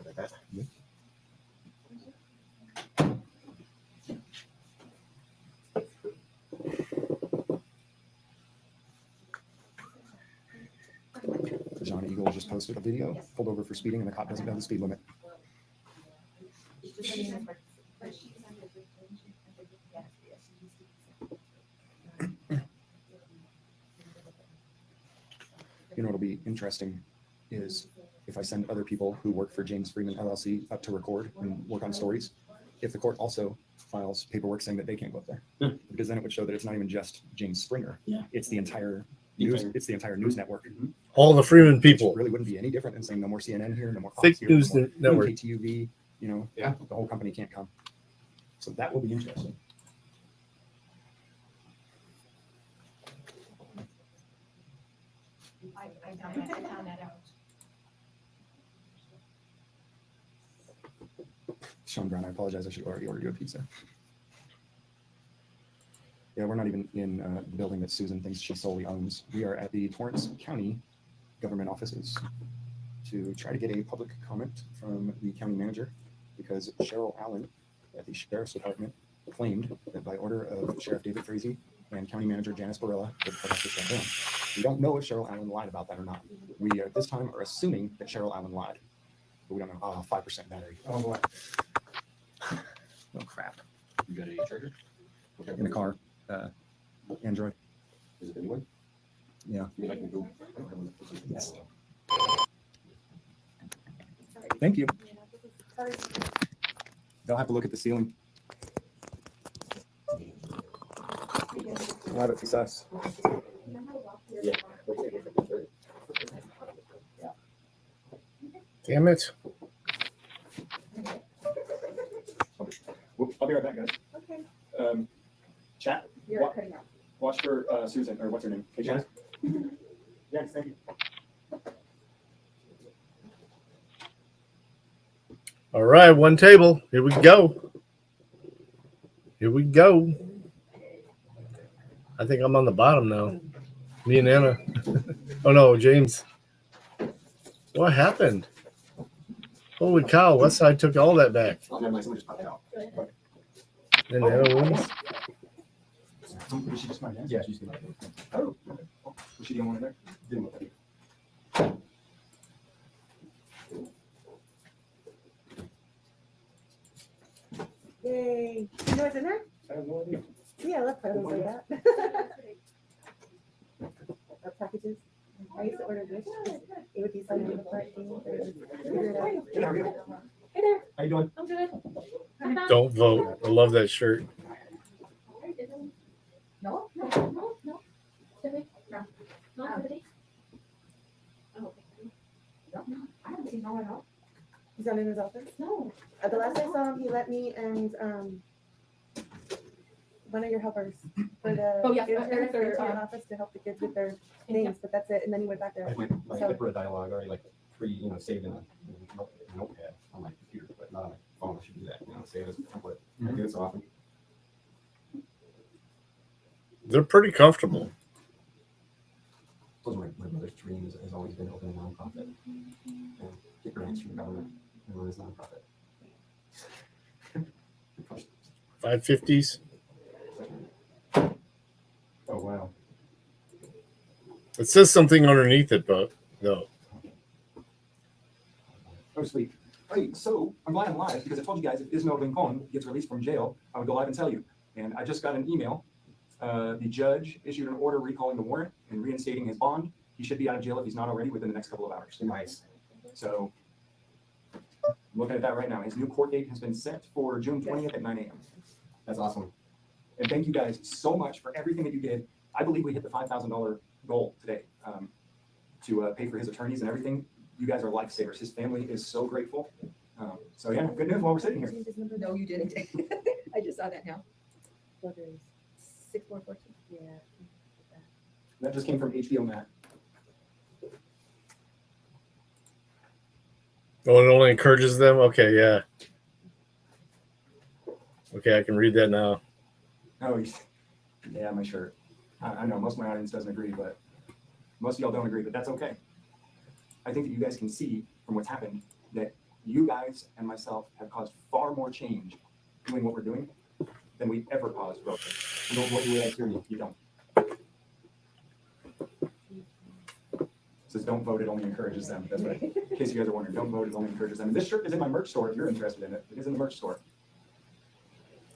John Eagle just posted a video, pulled over for speeding, and the cop doesn't know the speed limit. You know what'll be interesting is if I send other people who work for James Freeman LLC up to record and work on stories, if the court also files paperwork saying that they can't go up there, because then it would show that it's not even just James Springer. Yeah. It's the entire news. It's the entire news network. All the Freeman Which people. really wouldn't be any different than saying no more CNN here, no more Fox Fake here, news no more network. KTUV. You know, Yeah. the whole company can't come. So that will be interesting. I found that out. Sean Brown, I apologize. I should have already ordered you a pizza. Yeah, we're not even in the building that Susan thinks she solely owns. We are at the Torrance County government offices to try to get a public comment from the county manager because Cheryl Allen at the Sheriff's Department claimed that by order of Sheriff David Frazee and County Manager Janice Barilla, that the courthouse was shut down. We don't know if Cheryl Allen lied about that or not. We at this time are assuming that Cheryl Allen lied, but we don't know. 5% battery. Oh boy. Oh crap. You got a charger? In the car. Android. Is it anyone? Yeah. I mean, I can go. Yes. Thank you. They'll have to look at the ceiling. We'll have it success. Yeah. Damn it. I'll be right back, guys. Okay. Chat. You're cutting out. Watch for Susan, or what's her name? Hey, Janice. Yes, thank you. All right, one table. Here we go. Here we go. I think I'm on the bottom now. Me and Anna. Oh no, James. What happened? Holy cow, Westside took all that back. Oh, never mind. Someone just popped it out. And Anna wins. Was she just my dance? Yeah, she's good. Oh, okay. Was she the only one there? Didn't look like it. Yay. You know what's in there? I have no idea. Yeah, I love photos like that. Or packages. I used to order this. It would be something in the front thing. Figure it out. Hey, how are you? Hey there. How you doing? I'm good. Don't vote. I love that shirt. No, no, no, no. Today? No. Not today? Oh, okay. No, I haven't seen no one else. He's not in his office? No. The last I saw him, he let me and one of your helpers for the your office to help the kids with their names, but that's it. And then he went back I there. have my So- IPA dialogue already like saved in a notepad on my computer, but not on my phone. I should do that. Save as a template. I do it so often. They're pretty comfortable. Those are my brother's dreams has always been to open a nonprofit and get grants from the government and run his nonprofit. 550s. Oh wow. It says something underneath it, but no. Oh, sweet. Hey, so I'm glad I'm live because I told you guys if Ismael Rincon gets released from jail, I would go live and tell you. And I just got an email. The judge issued an order recalling the warrant and reinstating his bond. He should be out of jail if he's not already within the next couple of hours. Nice. So I'm looking at that right now. His new court date has been set for June 20th at 9 a.m. That's awesome. And thank you guys so much for everything that you did. I believe we hit the $5,000 goal today to pay for his attorneys and everything. You guys are lifesavers. His family is so grateful. So yeah, good news while we're sitting here. No, you didn't. I just saw that now. 6414. Yeah. That just came from HBO Matt. Oh, it only encourages them? Okay, yeah. Okay, I can read that now. Oh, yeah, my shirt. I know most of my audience doesn't agree, but most of y'all don't agree, but that's okay. I think that you guys can see from what's happened that you guys and myself have caused far more change doing what we're doing than we've ever caused voting. You don't vote your way out here, you don't. It says don't vote, it only encourages them. That's right. In case you guys are wondering, don't vote, it only encourages them. And this shirt is in my merch store if you're interested in it. It is in the merch store.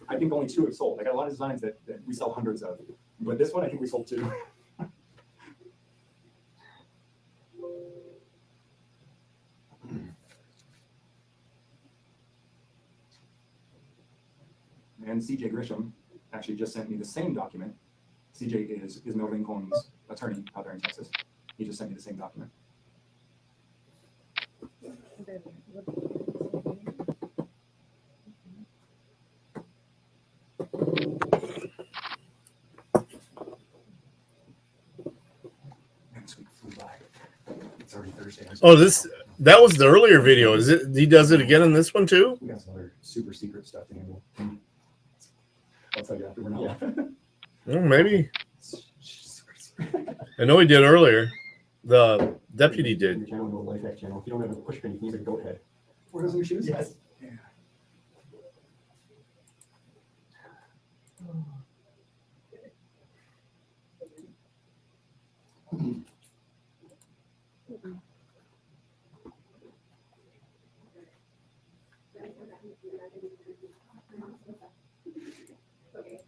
I think only 2 have sold. I got a lot of designs that we sell hundreds of. But this one, I think we sold 2. And CJ Grisham actually just sent me the same document. CJ is Ismael Rincon's attorney out there in Texas. He just sent me the same document. 30 Thursday. Oh, that was the earlier video. Is it? He does it again in this one too? We got some other super secret stuff to handle. I'll tell you after we're not. Yeah. Well, maybe. I know he did earlier. The deputy did. Your channel, Life Hack channel. If you don't have a push pin, you can use a goat head. Were those new shoes? Yes. Yeah. Okay.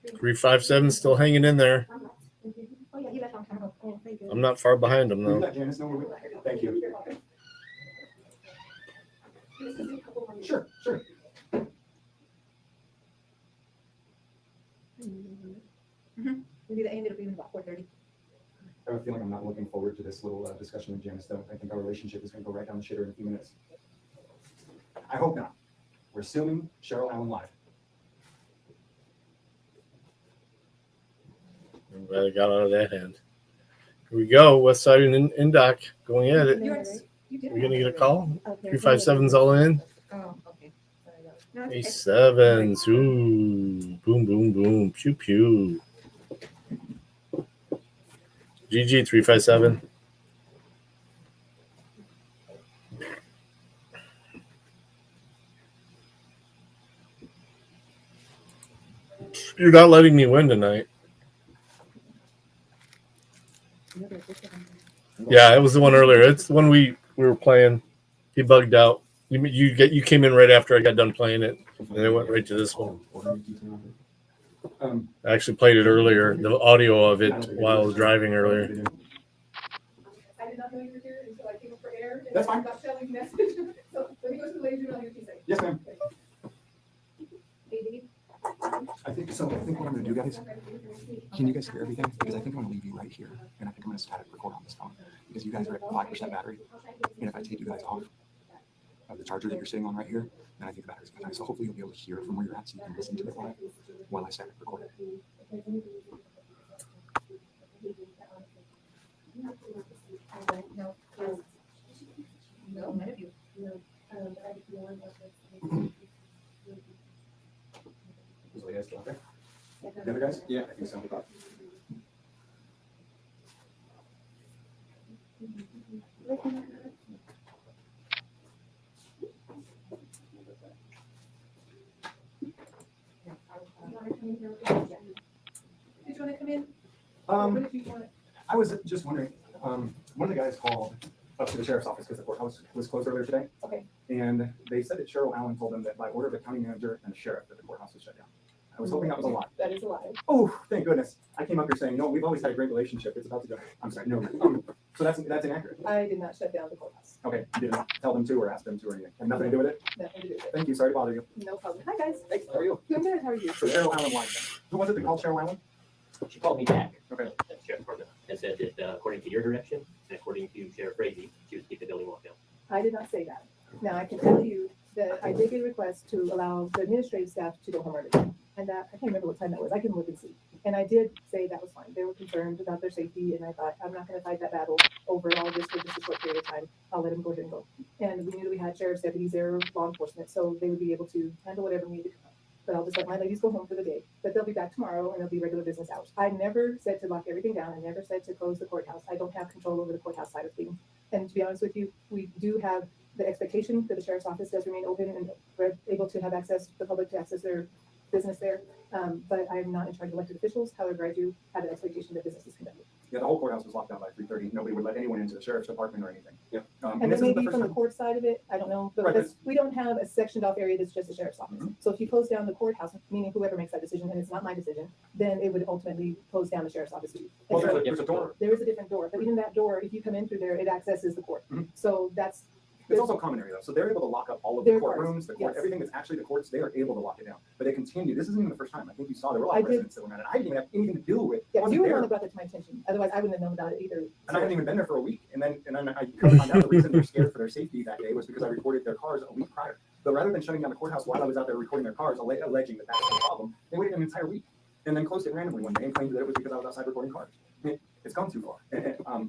357 still hanging in there. Oh, yeah, he left on time. Oh, thank you. I'm not far behind him though. Janice, no, thank you. Sure, sure. Maybe the ended up being about 4:30. I have a feeling I'm not looking forward to this little discussion with Janice, though. I think our relationship is going to go right down the shitter in a few minutes. I hope not. We're assuming Cheryl Allen live. I'm glad I got out of that hand. Here we go. West Side and inDOC going at it. We're going to get a call. 357's all in. Oh, okay. A7s. Ooh. Boom, boom, boom. Pew, pew. GG 357. You're not letting me win tonight. Yeah, it was the one earlier. It's the one we were playing. He bugged out. You came in right after I got done playing it, and it went right to this one. I actually played it earlier, the audio of it while I was driving earlier. I did not know you were here until I came up for air. That's fine. Got Shelly's message. So let me go to the ladies' room. Yes, ma'am. Hey, Dave. I think so. I think what I'm going to do, guys, can you guys hear everything? Because I think I'm going to leave you right here, and I think I'm going to static record on this phone because you guys are at 5% battery. And if I take you guys off of the charger that you're sitting on right here, then I think the battery's going to die. So hopefully you'll be able to hear it from where you're at, so you can listen to it live while I static record it. No, none of you. Was the guys still out there? The other guys? Yeah, I think so. Did you want to come in? What did you want? I was just wondering, one of the guys called up to the sheriff's office because the courthouse was closed earlier today. Okay. And they said that Cheryl Allen told them that by order of the county manager and the sheriff that the courthouse was shut down. I was hoping that was a lie. That is a lie. Oh, thank goodness. I came up here saying, no, we've always had a great relationship. It's about to go. I'm sorry, no. So that's inaccurate. I did not shut down the courthouse. Okay, you didn't tell them to or ask them to or anything. Had nothing to do with it? Nothing to do with it. Thank you, sorry to bother you. No problem. Hi, guys. Hey, how are you? Doing good. How are you? So Cheryl Allen lied. Who was it that called Cheryl Allen? She called me back. Okay. At the sheriff's department and said that according to your direction and according to Sheriff Frazee, she was to keep the building locked down. I did not say that. Now, I can tell you that I did get a request to allow the administrative staff to go home early. And that, I can't remember what time that was. I can look and see. And I did say that was fine. They were concerned about their safety. And I thought, I'm not going to fight that battle over all this for just a short period of time. I'll let them go ahead and go. And we knew that we had sheriff's deputies there, law enforcement, so they would be able to handle whatever needed to come. But I'll just let my ladies go home for the day. But they'll be back tomorrow and they'll be regular business hours. I never said to lock everything down. I never said to close the courthouse. I don't have control over the courthouse side of things. And to be honest with you, we do have the expectation that the sheriff's office does remain open and we're able to have access, the public to access their business there. But I am not in charge of elected officials. However, I do have an expectation that business is conducted. Yeah, the whole courthouse was locked down by 3:30. Nobody would let anyone into the sheriff's department or anything. Yeah. And this then isn't maybe the from first the court side of it, I don't know, but Right, because we don't have a sectioned off area that's just the sheriff's office. Mhm. So if you close down the courthouse, meaning whoever makes that decision, and it's not my decision, then it would ultimately close down the sheriff's office too. Well, And so there's a door. there is a different door, but even that door, if you come in through there, it accesses the court. Mhm. So that's, It's also common area though, so they're able to lock up all of the Their courts, courtrooms, the court, yes. everything that's actually the courts. They are able to lock it down, but they continue. This isn't even the first time. I think you saw there were a lot I of did. residents that were mad. I didn't even have anything to do with. yeah, I wasn't you were the there. one that brought that to my attention. Otherwise, I wouldn't have known about it either. And I hadn't even been there for a week. And then I come to find out the reason they're scared for their safety that day was because I reported their cars a week prior. But rather than shutting down the courthouse while I was out there recording their cars, alleging that that's the problem, they waited an entire week and then closed it randomly one day and claimed that it was because I was outside recording cars. I mean, it's gone too far.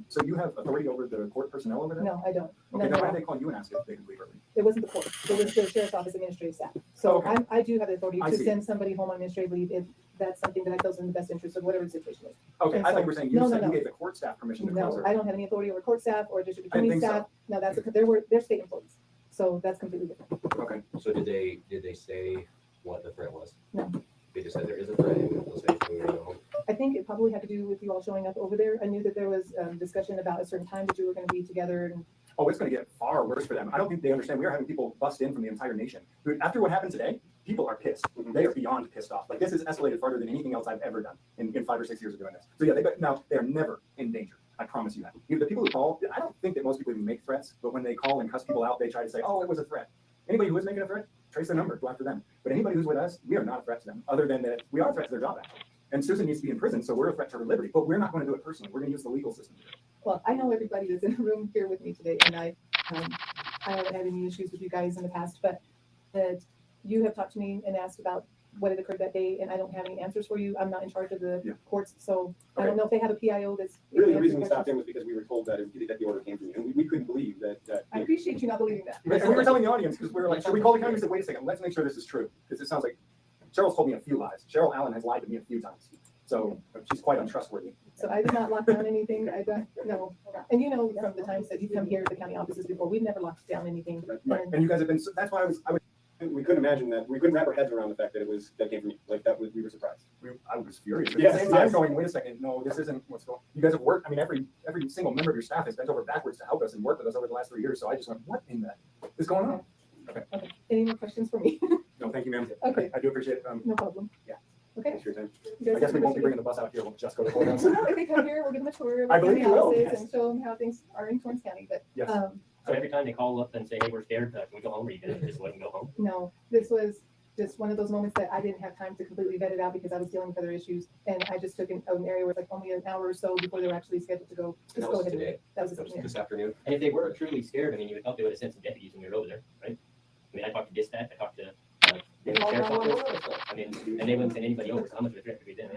So you have authority over the court personnel over there? No, I don't. Okay, None then at why all. did they call you and ask if they could leave early? It wasn't the court. It was the sheriff's office administrative staff. So Okay. I do have the authority I to see. send somebody home on administrative leave if that's something that I feel is in the best interest of whatever the situation is. Okay, And I thought so- you were saying No, you no, said you no. gave the court staff permission to close No, early. I don't have any authority over court staff or district I didn't attorney think so. staff. No, they're state employees. So that's completely different. Okay. So did they say what the threat was? No. They just said there is a threat and we'll say we're gonna go home. I think it probably had to do with you all showing up over there. I knew that there was discussion about a certain time that you were going to be together. And Oh, it's going to get far worse for them. I don't think they understand. We are having people bust in from the entire nation. Dude, after what happened today, people are pissed. They are beyond pissed off. Like this has escalated farther than anything else I've ever done in 5 or 6 years of doing this. So yeah, they are never in danger. I promise you that. Even the people who call, I don't think that most people even make threats, but when they call and cuss people out, they try to say, oh, it was a threat. Anybody who is making a threat, trace their number, go after them. But anybody who's with us, we are not a threat to them, other than that we are a threat to their job actually. And Susan needs to be in prison, so we're a threat to her liberty, but we're not going to do it personally. We're going to use the legal system. well, I know everybody that's in the room here with me today, and I haven't had any issues with you guys in the past, but that you have talked to me and asked about what had occurred that day, and I don't have any answers for you. I'm not in charge of the Yeah. courts, so I Okay. don't know if they have a PIO that's. Really, the reason we stopped in was because we were told that the order came from you, and we couldn't believe that. I appreciate you not believing that. And we were telling the audience, because we were like, should we call the county? We said, wait a second, let's make sure this is true. Because it sounds like Cheryl's told me a few lies. Cheryl Allen has lied to me a few times. So she's quite untrustworthy. So I did not lock down anything. I don't, no. And you know, from the times that you've come here to the county offices before, we've never locked down anything. Right. And you guys have been, that's why We couldn't imagine that. We couldn't wrap our heads around the fact that came from you. Like that was, we were surprised. I was furious. At Yes, the same time, yes. going, wait a second, no, this isn't what's going. You guys have worked. I mean, every single member of your staff has bent over backwards to help us and work with us over the last 3 years. So I just went, what in the is going on? Okay. Okay. Any more questions for me? No, thank you, ma'am. Okay. I do appreciate it. No problem. Yeah. Okay. Thanks for your time. You guys I guess have we a won't be good bringing the bus out here. We'll just go to the courthouse. No, if they come here, we'll give them a tour of I the believe county you will, offices yes. and show them how things are in Torrance County. But Yes. So every time they call up and say, hey, we're scared, can we go home? Or you gonna just let them go home? no, this was just one of those moments that I didn't have time to completely vet it out because I was dealing with other issues. And I just took an area where it's like only an hour or so before they were actually scheduled to go. Just That go was ahead and today. that was yeah. This afternoon. And if they were truly scared, I mean, you would thought they would have sent some deputies when we were over there, right? I mean, I talked to dispatch, I talked to the sheriff's office. I mean, and they wouldn't send anybody over, so how much of a threat could be then,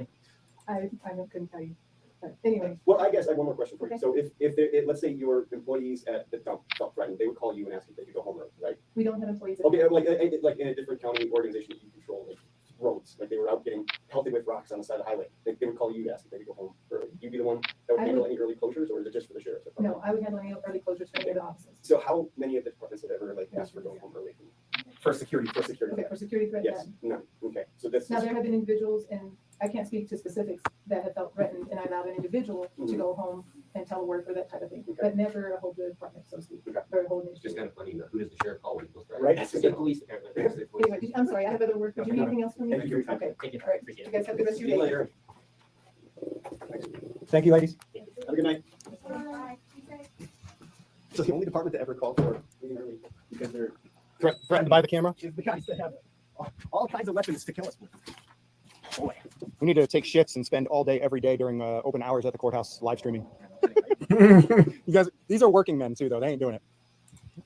right? I couldn't tell you. But anyway, Well, I guess I have one more question for you. Okay. So let's say your employees at the dump felt threatened, they would call you and ask if they could go home early, right? we don't have employees. Okay, like in a different county organization that you control, like roads, like they were out getting pelted with rocks on the side of the highway. They would call you to ask if they could go home early. You'd be the one that would I handle would- any early closures, or is it just for the sheriff's No, department? I would handle any early closures for any of the offices. So how many of the departments have ever like asked for going home early? For security. Okay, for security threat. Yes, none. no, okay, so this Now, is, there have been individuals, and I can't speak to specifics that have felt threatened, and I allowed an individual to go home and telework or that type of thing, but never a whole department, so to speak, or a whole It's just industry. kind of funny. Who does the sheriff call when he goes threatened? Right. It's the police department. It's the police. Anyway, I'm sorry, I have other work. Did you need anything else from me? Thank you. Okay, Thank you. all right. Appreciate You it. guys have the rest See of you your day. later. Thank you, ladies. Have a good night. So the only department to ever call for leaving early because they're threatened by the camera is the guys that have all kinds of weapons to kill us with. Boy, we need to take shifts and spend all day every day during open hours at the courthouse live streaming. You guys, these are working men too, though. They ain't doing it.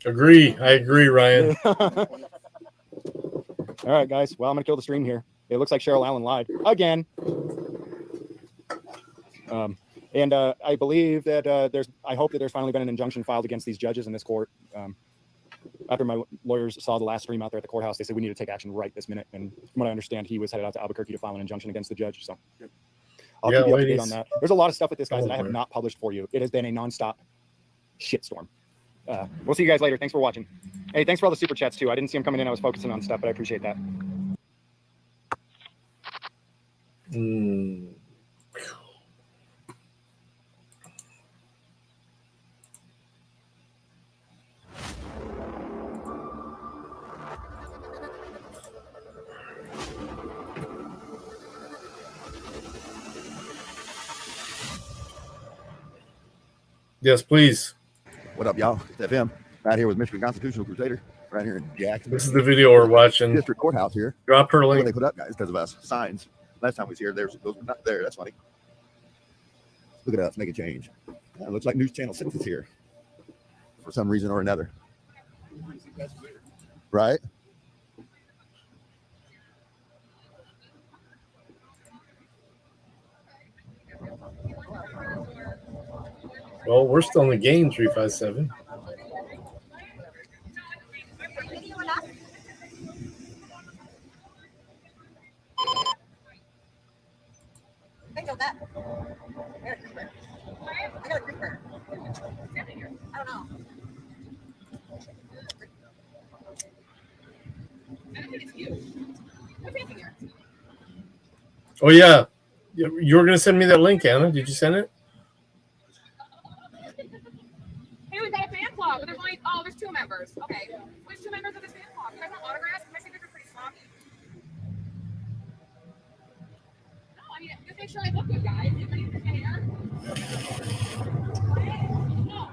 Agree. I agree, Ryan. All right, guys. Well, I'm gonna kill the stream here. It looks like Cheryl Allen lied again. And I believe that I hope that there's finally been an injunction filed against these judges in this court. After my lawyers saw the last stream out there at the courthouse, they said we need to take action right this minute. And from what I understand, he was headed out to Albuquerque to file an injunction against the judge. So I'll keep you up to date on that. There's a lot of stuff with this, guys, that I have not published for you. It has been a nonstop shitstorm. We'll see you guys later. Thanks for watching. Hey, thanks for all the super chats too. I didn't see them coming in. I was focusing on stuff, but I appreciate that. Yes, please. What up, y'all? It's FM. Right here with Michigan Constitutional Crusader. Right here in Jackson. This is the video we're watching. District Courthouse here. Drop her link. What they put up, guys, because of us. Signs. Last time we was here, those were not there. That's funny. Look at us, make a change. It looks like News Channel 6 is here for some reason or another. Right? Well, we're still in the game, 357. I know that. I got a creeper. I don't know. I don't think it's you. What's happening here? Oh, yeah. You were going to send me that link, Anna. Did you send it? Hey, we've got a fan club, but there's only, there's 2 members. Okay. Which 2 members of this fan club? You guys want autographs? My signatures are pretty sloppy. No, I mean, just make sure I look good, guys. You ready for hair? No.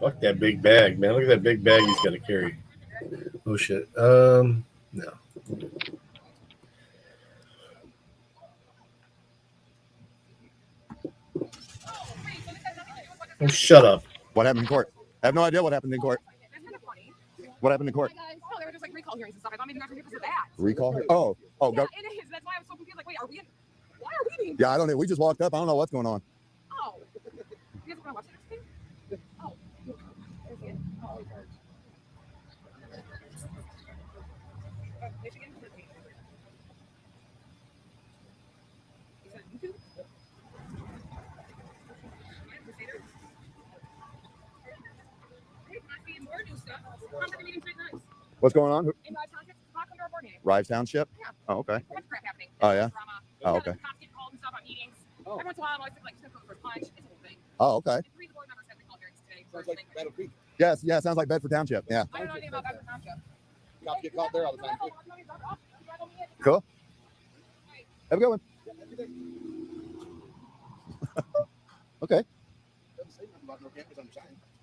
Fuck that big bag, man. Look at that big bag he's got to carry. Oh, shit. No. Oh, shut up. What happened in court? I have no idea what happened in court. What happened in court? Oh, they were just like recall hearings and stuff. I thought maybe you guys were here because of that. Recall? Oh, Yeah, go. it is. That's why I was so confused. Like, wait, are we in? Why are we being? Yeah, I don't know. We just walked up. I don't know what's going on. Oh. You guys want to watch the next thing? Oh. There's it. Oh. Michigan? Is that YouTube? Hey, I see more new stuff. I'm for the meeting 3 times. What's going on? In my township, talk under our board meeting. Rive Township? Yeah. Oh, okay. A bunch of crap happening. Oh, yeah? Drama. Oh, okay. Cops get called and stuff on meetings. Every once in a while, I'm always like, sniff for a punch. It's a whole thing. Oh, okay. And 3 of the board members had recall hearings today. Sounds like Battle Creek. Yes, yeah, sounds like Bedford Township. Yeah. I don't know anything about Bedford Township. Cops get caught there all the time, too. too. Cool. Have a good one. Okay.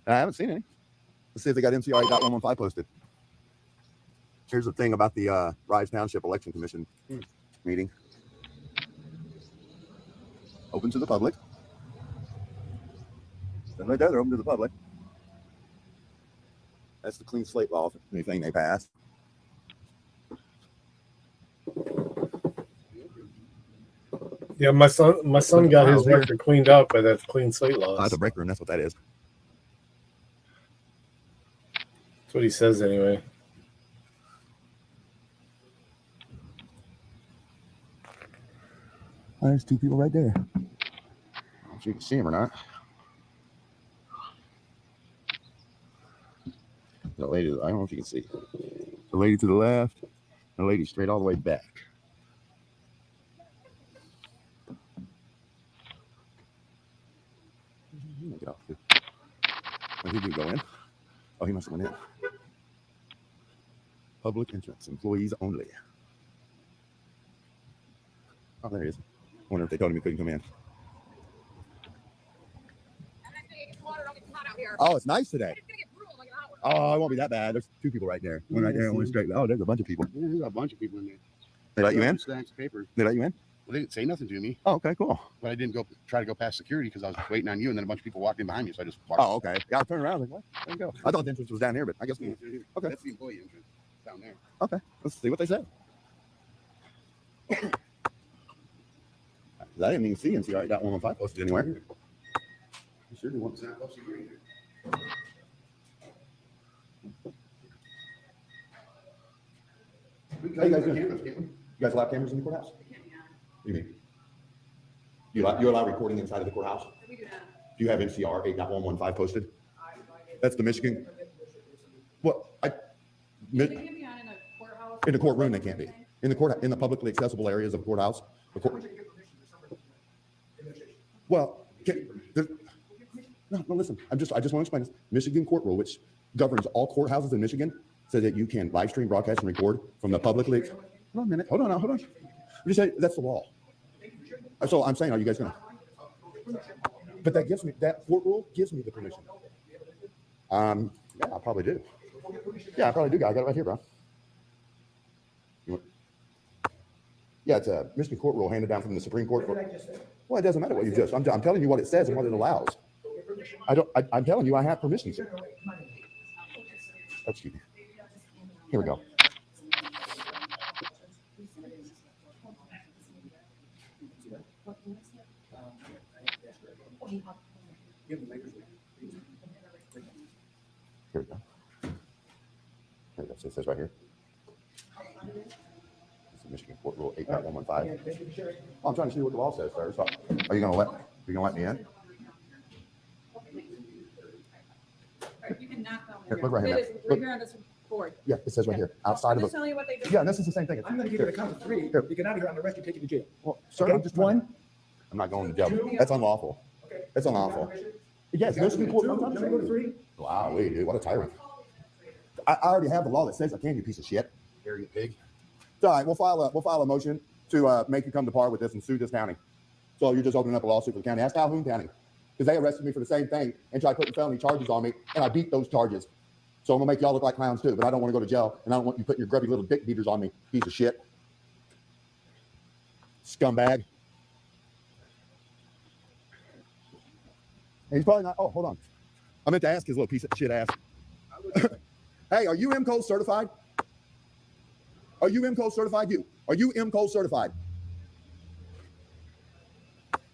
I haven't seen any. Let's see if they got MCR8.115 posted. Here's the thing about the Rise Township Election Commission meeting. Open to the public. And right there, they're open to the public. That's the clean slate law, anything they pass. Yeah, my son got his record cleaned out by that clean slate law. That's a break room. That's what that is. That's what he says anyway. Oh, there's two people right there. I don't know if you can see them or not. The lady, I don't know if you can see. The lady to the left, the lady straight all the way back. Get off. Where did he go in? Oh, he must have went in. Public entrance, employees only. Oh, there he is. I wonder if they told him he couldn't come in. Oh, it's nice today. Oh, it won't be that bad. There's two people right there. One right there and one straight. Oh, there's a bunch of people. Yeah, there's a bunch of people in there. They let you in? Stacks of paper. They let you in? Well, they didn't say nothing to me. Oh, okay, cool. But I didn't try to go past security because I was waiting on you, and then a bunch of people walked in behind me, so I just walked. Oh, okay. Yeah, I turned around. I was like, what? There you go. I thought the entrance was down here, but I guess. Okay. That's the employee entrance down there. Okay. Let's see what they said. I didn't even see inDOCtriNATION posted anywhere. You sure do want to snap up security. How you guys doing? You guys allow cameras in the courthouse? What do you mean? You allow recording inside of the courthouse? We do not. Do you have NCR 8.115 posted? That's the Michigan. What? They can be on in a courthouse. In the courtroom, they can't be. In the publicly accessible areas of the courthouse. Well, no, listen. I just want to explain this. Michigan court rule, which governs all courthouses in Michigan, says that you can live stream, broadcast, and record from the publicly. Hold on a minute. Hold on. I just say that's the law. So I'm saying, are you guys gonna? But that court rule gives me the permission. Yeah, I probably do. Yeah, I probably do. I got it right here, bro. Yeah, it's a Michigan court rule handed down from the Supreme Court. Well, it doesn't matter what you just. I'm telling you what it says and what it allows. I'm telling you, I have permissions. Excuse me. Here we go. Here we go. Here it says right here. This is Michigan Court Rule 8.115. Oh, I'm trying to see what the law says first. Are you gonna let me in? You can knock down. Here, look right here. Right here on this board. Yeah, it says right here. Outside I'm of just the. telling you what they do. Yeah, this is the same thing. I'm going to give you the count of three. Here. You get out of here on the rest, you take you to jail. Well, sir, I'm just one. I'm not going to jail. That's unlawful. That's unlawful. Yes, Michigan Court. I'm trying to go to three. Wow, wait, dude, what a tyrant. I already have the law that says I can, you piece of shit. Arrogant pig. It's all right. We'll file a motion to make you come to par with this and sue this county. So you're just opening up a lawsuit for the county. Ask Calhoun County, because they arrested me for the same thing and tried putting felony charges on me, and I beat those charges. So I'm gonna make y'all look like clowns too. But I don't want to go to jail, and I don't want you putting your grubby little dick beaters on me, piece of shit, scumbag. And he's probably not. Oh, hold on. I meant to ask his little piece of shit ass. Hey, are you MCO certified? Are you MCO certified? Are you MCO certified?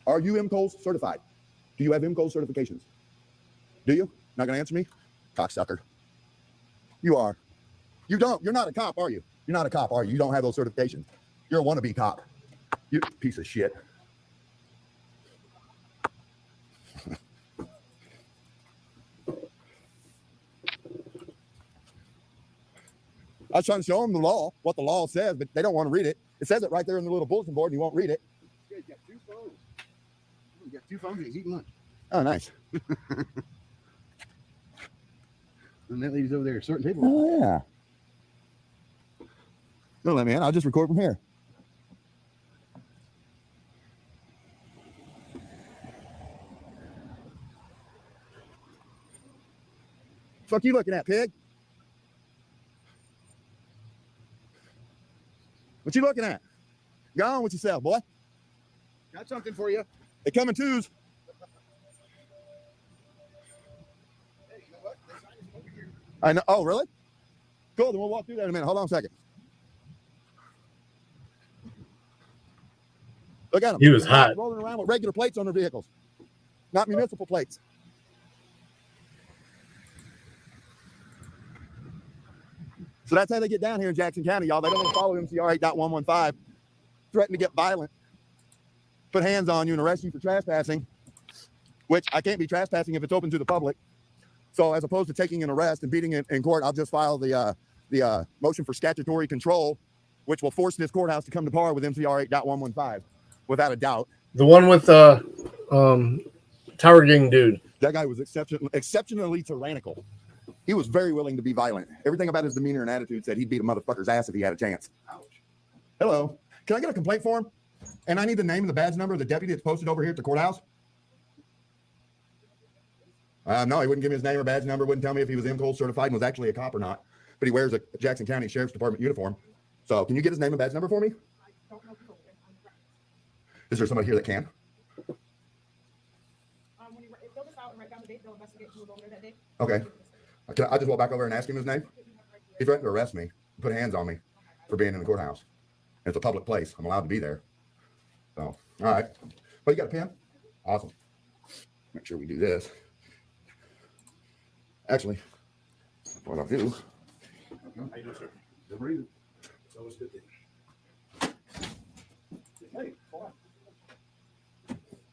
Are you MCO certified? Do you have MCO certifications? Do you? Not gonna answer me? Cocksucker. You are. You don't. You're not a cop, are you? You're not a cop, are you? You don't have those certifications. You're a wannabe cop. You piece of shit. I was trying to show them the law, what the law says, but they don't want to read it. It says it right there in the little bulletin board, and you won't read it. You guys got two phones. You got two phones and he's eating lunch. Oh, nice. And that lady's over there sorting tables. Oh, yeah. Don't let me in. I'll just record from here. Fuck you looking at, pig? What you looking at? Go on with yourself, boy. Got something for you. They come in twos. Hey, you know what? They signed us over here. I know. Oh, really? Cool. Then we'll walk through that in a minute. Hold on a second. Look at them. He was hot. Rolling around with regular plates on their vehicles, not municipal plates. So that's how they get down here in Jackson County, y'all. They don't want to follow MCR 8.115, threaten to get violent, put hands on you and arrest you for trespassing, which I can't be trespassing if it's open to the public. So as opposed to taking an arrest and beating it in court, I'll just file the motion for statutory control, which will force this courthouse to come to par with MCR 8.115, without a doubt. The one with the Tower Gang dude. That guy was exceptionally tyrannical. He was very willing to be violent. Everything about his demeanor and attitude said he'd beat a motherfucker's ass if he had a chance. Ouch. Hello. Can I get a complaint form? And I need the name and the badge number of the deputy that's posted over here at the courthouse. No, he wouldn't give me his name or badge number, wouldn't tell me if he was MCOL certified and was actually a cop or not. But he wears a Jackson County Sheriff's Department uniform. So can you get his name and badge number for me? Is there somebody here that can? Okay. Can I just walk back over and ask him his name? He threatened to arrest me, put hands on me for being in the courthouse. It's a public place. I'm allowed to be there. So, all right. Well, you got a pen? Awesome. Make sure we do this. Actually, what I'll do. How you doing, sir? Good breathing. It's always good thing. Hey, hold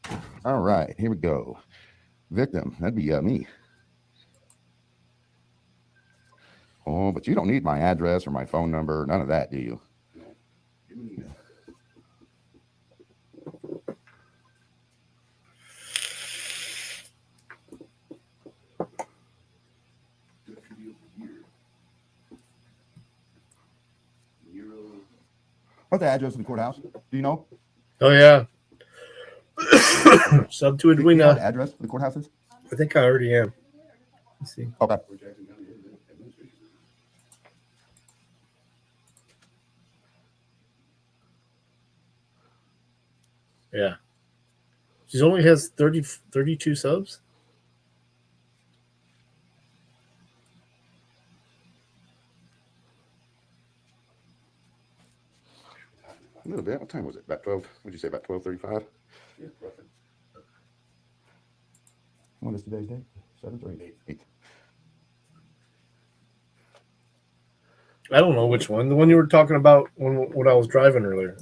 on. All right, here we go. Victim, that'd be me. Oh, but you don't need my address or my phone number, none of that, do you? What's the address of the courthouse? Do you know? Oh yeah. Sub to Do you know what Edwina. the address of the courthouse is? I think I already am. Let's see. Okay. Yeah. She only has 32 subs. A little bit. What time was it? About 12. What'd you say? About 12:35? Yeah, roughly. What is today's date? 7th or 8th? I don't know which one. The one you were talking about when I was driving earlier.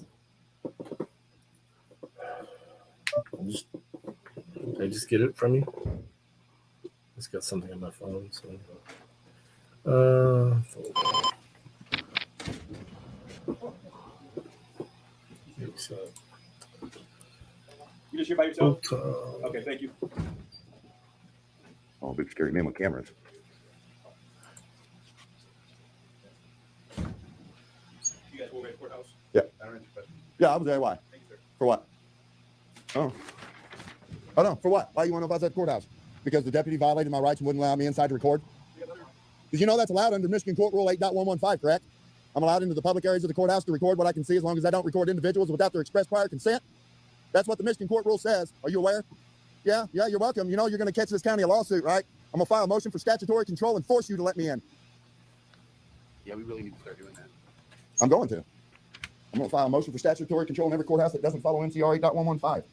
Did I just get it from you? It's got something on my phone. So. You just here by yourself? Okay, thank you. Oh, big scary man with cameras. You guys over at the courthouse? Yeah. I don't answer questions. Yeah, I was there. Why? Thank you, sir. For what? Oh. Oh, no. For what? Why you want to know if I was at the courthouse? Because the deputy violated my rights and wouldn't allow me inside to record? Because you know that's allowed under Michigan Court Rule 8.115, correct? I'm allowed into the public areas of the courthouse to record what I can see as long as I don't record individuals without their express prior consent. That's what the Michigan Court Rule says. Are you aware? Yeah, you're welcome. You know you're going to catch this county a lawsuit, right? I'm going to file a motion for statutory control and force you to let me in. Yeah, we really need to start doing that. I'm going to. I'm going to file a motion for statutory control in every courthouse that doesn't follow MCR 8.115.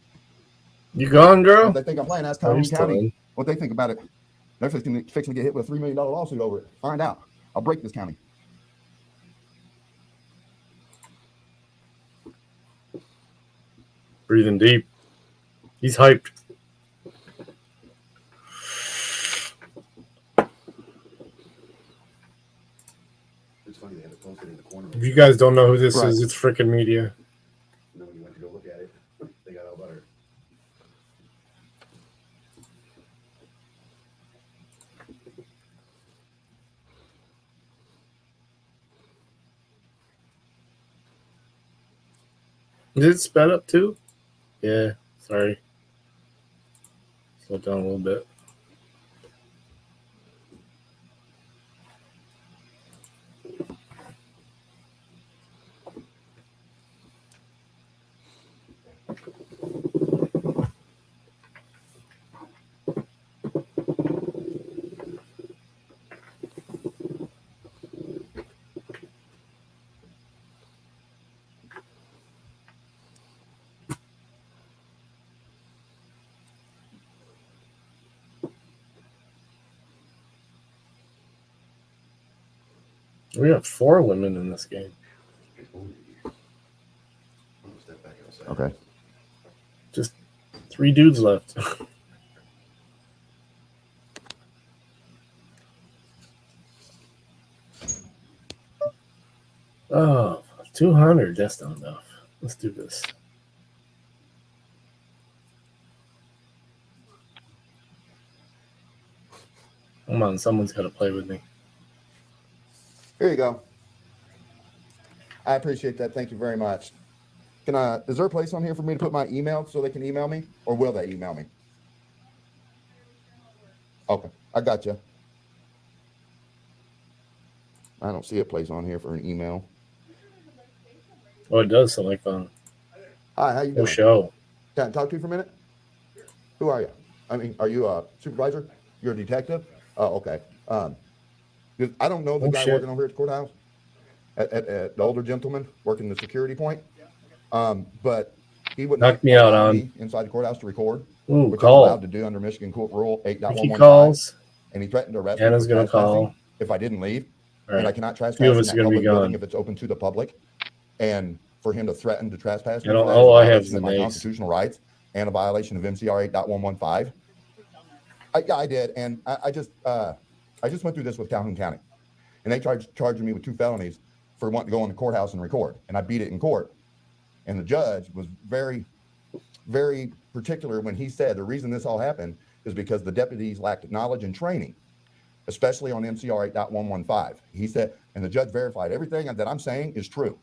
You gone, girl? If they think I'm playing, ask Calhoun County what they think about it. They're fixing to get hit with a $3 million lawsuit over it. Find out. I'll break this county. Breathing deep. He's hyped. It's funny, they have it posted in the corner. If you guys don't know who this Right. is, it's freaking media. And then when you went to go look at it, they got all butter. Did it sped up too? Yeah, sorry. Slow down a little bit. We have 4 women in this game. Okay. Just 3 dudes left. Oh, 200. That's not enough. Let's do this. Come on, someone's got to play with me. Here you go. I appreciate that. Thank you very much. Is there a place on here for me to put my email so they can email me, or will they email me? Okay, I got you. I don't see a place on here for an email. Oh, it does select on. Hi, how you doing? Show. Can I talk to you for a minute? Who are you? I mean, are you a supervisor? You're a detective? Oh, okay. 'Cause I don't know the guy working over here at the courthouse, at the older gentleman working the security point. But he would Knock not me out allow on. me inside the courthouse to record, Ooh, which call. I'm allowed to do under Michigan Court Rule 8.115. He calls. And he threatened to arrest Anna's me for gonna trespassing call. if I didn't leave. All And I right. cannot Few of trespass in us that are gonna be public building gone. if it's open to the public. And for him to threaten to trespass me, And for that is a all I have is violation of the my names. constitutional rights and a violation of MCR 8.115. Yeah, I did, and I just went through this with Calhoun County, and they charged me with 2 felonies for wanting to go in the courthouse and record, and I beat it in court. And the judge was very, very particular when he said the reason this all happened is because the deputies lacked knowledge and training, especially on MCR 8.115. He said, and the judge verified everything that I'm saying is true.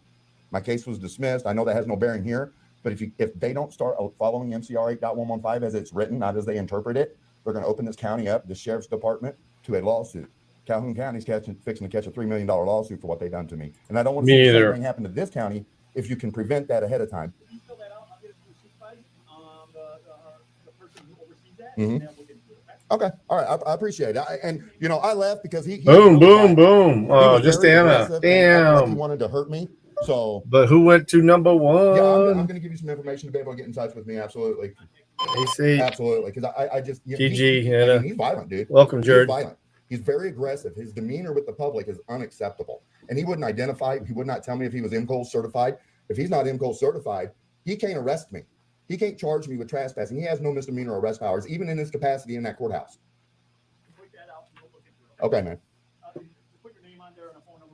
My case was dismissed. I know that has no bearing here, but if they don't start following MCR 8.115 as it's written, not as they interpret it, they're going to open this county up, the sheriff's department, to a lawsuit. Calhoun County's fixing to catch a $3 million lawsuit for what they've done to me. And I don't want to see the same thing happen to this county if you can prevent that ahead of time. Mm-hmm. Okay. All right. I appreciate it. And, I left because he Boom, boom, boom. Oh, was just very Anna. aggressive and acted like he Damn. wanted to hurt me. So, But who went to number 1? yeah, I'm going to give you some information to be able to get in touch with me. Absolutely. AC. Absolutely. Because I just, GG, I Anna. mean, he's violent, dude. Welcome, Jared. He's violent. He's very aggressive. His demeanor with the public is unacceptable. And he wouldn't identify, he would not tell me if he was MCOL certified. If he's not MCOL certified, he can't arrest me. He can't charge me with trespassing. He has no misdemeanor arrest powers, even in his capacity in that courthouse. Okay, man.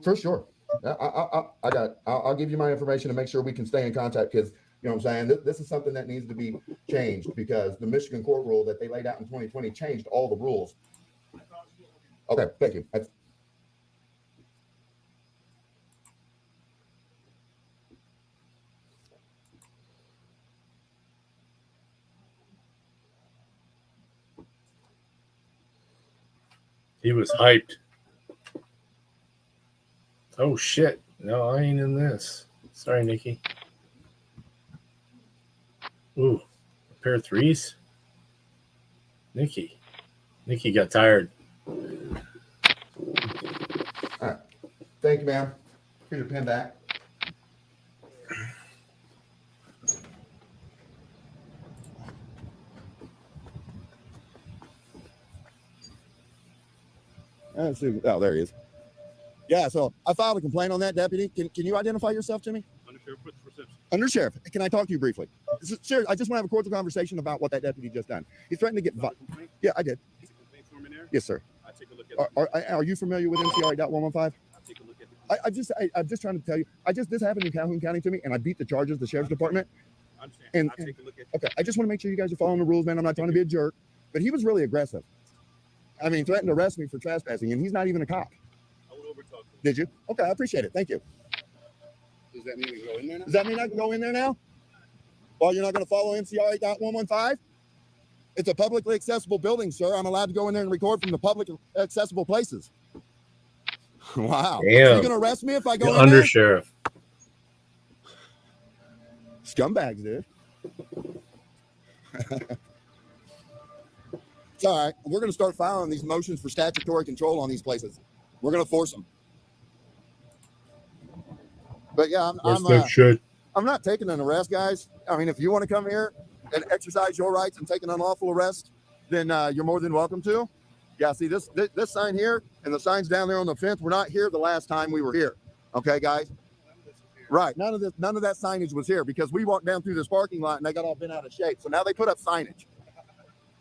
For sure. I'll give you my information to make sure we can stay in contact because, you know what I'm saying? This is something that needs to be changed because the Michigan court rule that they laid out in 2020 changed all the rules. Okay, thank you. He was hyped. Oh, shit. No, I ain't in this. Sorry, Nikki. Ooh, a pair of 3s. Nikki got tired. All right. Thank you, ma'am. Here's your pen back. Let's see. Oh, there he is. Yeah, so I filed a complaint on that, deputy. Can you identify yourself to me? Undersheriff, can I talk to you briefly? Sir, I just want to have a cordial conversation about what that deputy just done. He threatened to get Yeah, I did. Yes, sir. Are you familiar with MCR 8.115? I'm just trying to tell you. This happened in Calhoun County to me, and I beat the charges, the sheriff's department. Okay, I just want to make sure you guys are following the rules, man. I'm not trying to be a jerk, but he was really aggressive. I mean, threatened to arrest me for trespassing, and he's not even a cop. Did you? Okay, I appreciate it. Thank you. Does that mean we go in there now? Does that mean I can go in there now? Well, you're not going to follow MCR 8.115? It's a publicly accessible building, sir. I'm allowed to go in there and record from the public accessible places. Wow. Damn. So you're going to arrest me if I go in there? Undersheriff. Scumbags, dude. It's all right. We're going to start filing these motions for statutory control on these places. We're going to force them. But yeah, I'm not taking an arrest, guys. I mean, if you want to come here and exercise your rights and take an unlawful arrest, then you're more than welcome to. Yeah, see this sign here and the signs down there on the fence. We're not here the last time we were here. Okay, guys. Right. None of that signage was here because we walked down through this parking lot and they got all bent out of shape. So now they put up signage.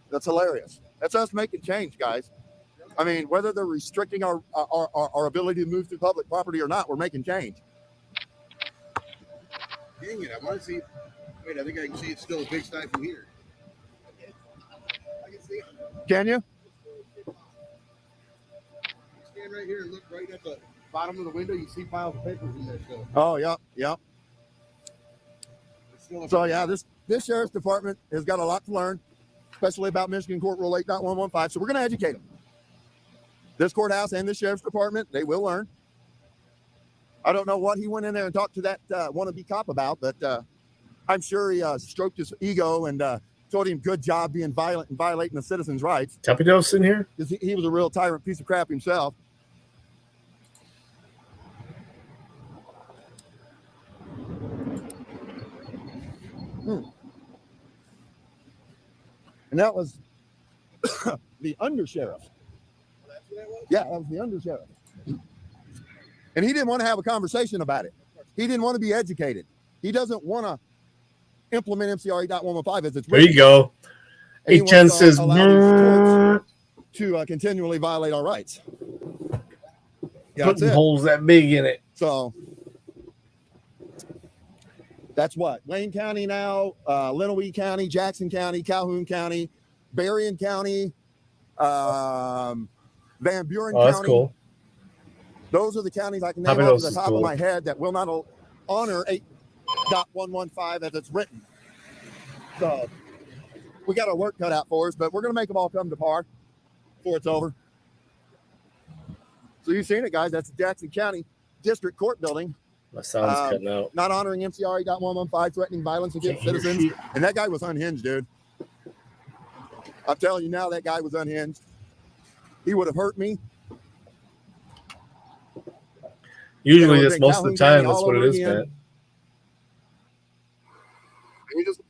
That's hilarious. That's us making change, guys. I mean, whether they're restricting our ability to move through public property or not, we're making change. Dang it, I want to see. Wait, I think I can see it's still a big sty from here. I can see it. Can you? Stand right here and look right at the bottom of the window. You see piles of papers in there still. Oh, yep. So yeah, this sheriff's department has got a lot to learn, especially about Michigan Court Rule 8.115. So we're going to educate them. This courthouse and the sheriff's department, they will learn. I don't know what he went in there and talked to that wannabe cop about, but I'm sure he stroked his ego and told him good job being violent and violating the citizens' rights. Tapidos in here? He was a real tyrant piece of crap himself. And that was the undersheriff. Yeah, that was the undersheriff. And he didn't want to have a conversation about it. He didn't want to be educated. He doesn't want to implement MCR 8.115 as it's written. There you go. HN says to continually violate our rights. Yeah, putting holes that big in it. So that's what Wayne County now, Lenawee County, Jackson County, Calhoun County, Berrien County, Van Buren County. That's cool. Those are the counties I can name off the top of my head that will not honor 8.115 as it's written. So we got our work cut out for us, but we're going to make them all come to par before it's over. So you've seen it, guys. That's the Jackson County District Court building. My sound's cutting out. Not honoring MCR 8.115, threatening violence against citizens. And that guy was unhinged, dude. I'm telling you now, that guy was unhinged. He would have hurt me. Usually, that's most of the time. That's what it is, man. We just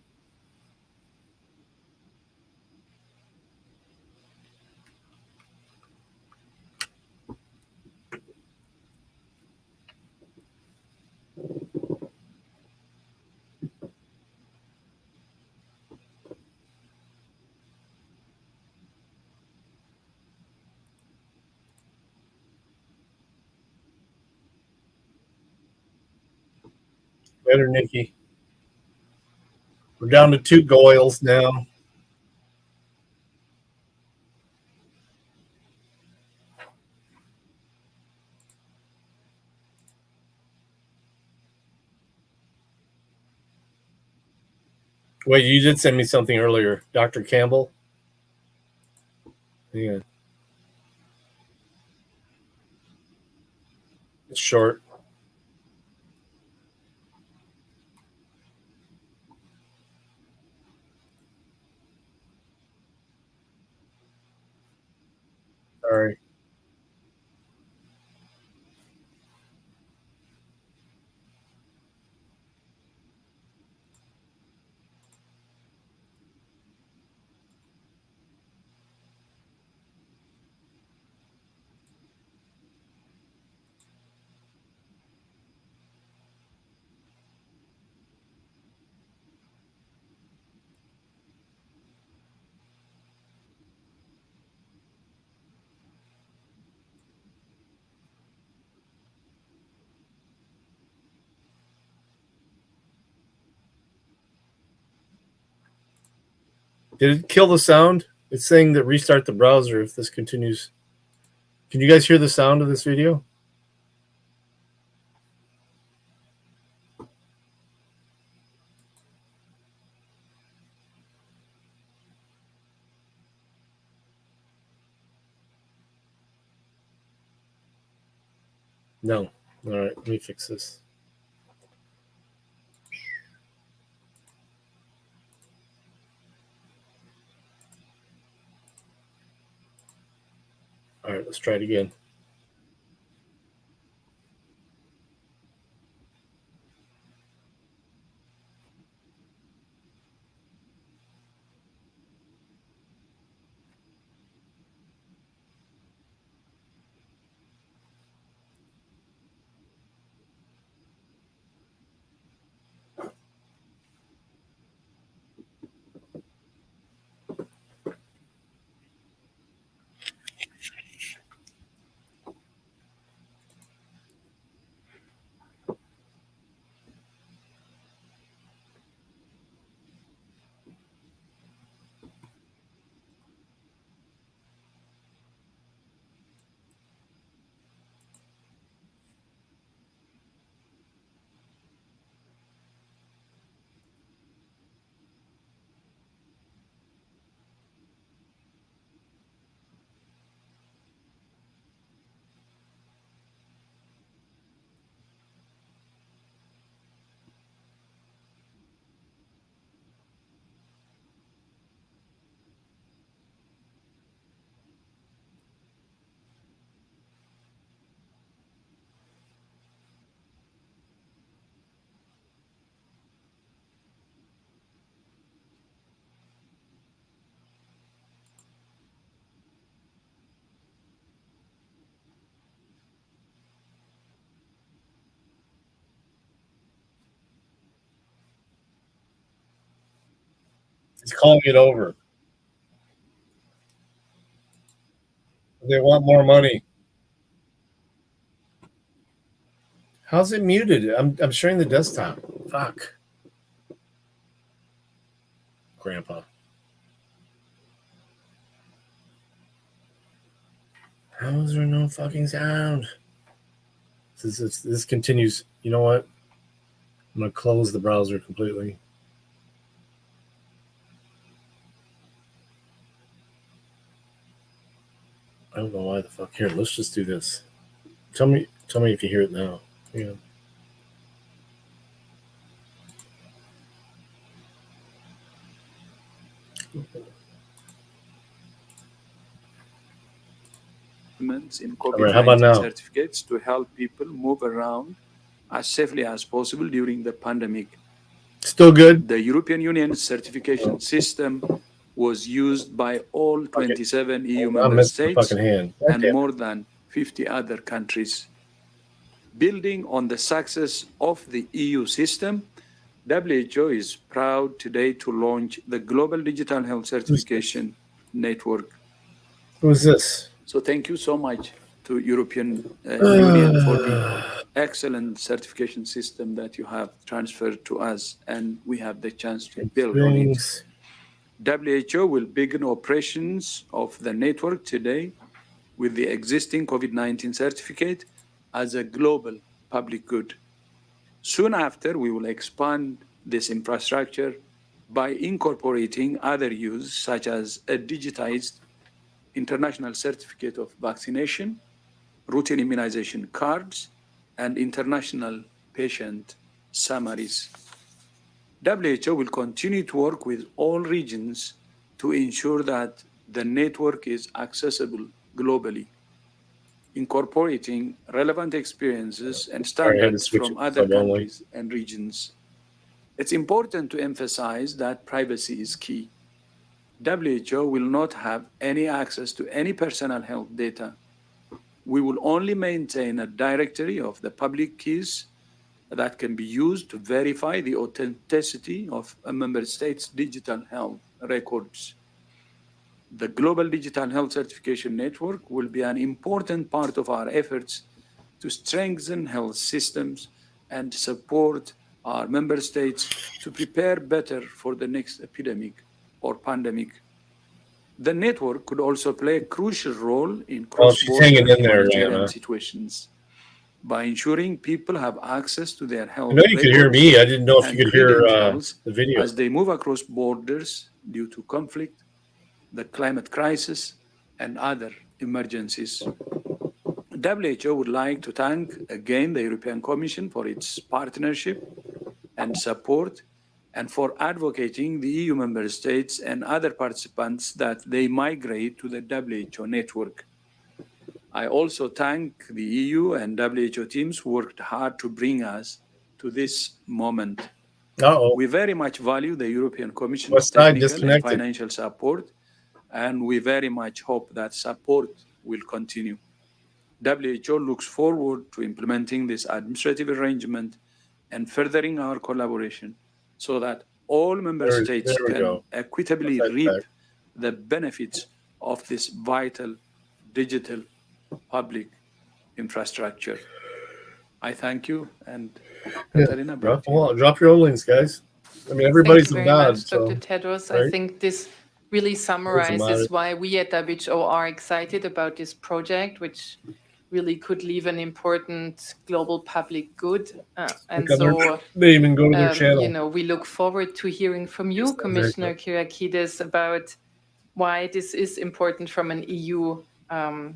better, Nikki. We're down to 2 goils now. Wait, you did send me something earlier, Dr. Campbell. Yeah. It's short. Sorry. Did it kill the sound? It's saying that restart the browser if this continues. Can you guys hear the sound of this video? No. All right, let me fix this. All right, let's try it again. He's calling it over. They want more money. How's it muted? I'm sharing the desktop. Fuck. Grandpa. How is there no fucking sound? This continues. You know what? I'm going to close the browser completely. I don't know why the fuck. Here, let's just do this. Tell me if you hear it now. Yeah. In All right, how about COVID-19 now? certificates to help people move around as safely as possible during the pandemic. Still good? The European Union certification system was used by all 27 EU I member missed the states fucking hand. and Okay. more than 50 other countries. Building on the success of the EU system, WHO is proud today to launch the Global Digital Health Certification Network. Who's this? So thank you so much to European Union for the excellent certification system that you have transferred to us, and we have the chance to build on it. WHO will begin operations of the network today with the existing COVID-19 certificate as a global public good. Soon after, we will expand this infrastructure by incorporating other use, such as a digitized international certificate of vaccination, routine immunization cards, and international patient summaries. WHO will continue to work with all regions to ensure that the network is accessible globally, incorporating relevant experiences and standards from other countries and regions. It's important to emphasize that privacy is key. WHO will not have any access to any personal health data. We will only maintain a directory of the public keys that can be used to verify the authenticity of a member state's digital health records. The Global Digital Health Certification Network will be an important part of our efforts to strengthen health systems and support our member states to prepare better for the next epidemic or pandemic. The network could also play a crucial role in cross-border humanitarian situations by ensuring people have access to their health I know you could hear me. I didn't know if you could hear the video. as they move across borders due to conflict, the climate crisis, and other emergencies. WHO would like to thank again the European Commission for its partnership and support, and for advocating the EU member states and other participants that they migrate to the WHO network. I also thank the EU and WHO teams who worked hard to bring us to this moment. We very much value the European Commission's technical and financial support, and we very much hope that support will continue. WHO looks forward to implementing this administrative arrangement and furthering our collaboration so that all member states can equitably reap the benefits of this vital digital public infrastructure. I thank you, and Katarina, drop your own links, guys. I mean, everybody's Thank you a very god. much, So, Dr. Tedros. right? I think this really summarizes why we at WHO are excited about this project, which really could leave an important global public good. And so, they even go to their channel. you know, we look forward to hearing from you, Commissioner Kyriakides, about why this is important from an EU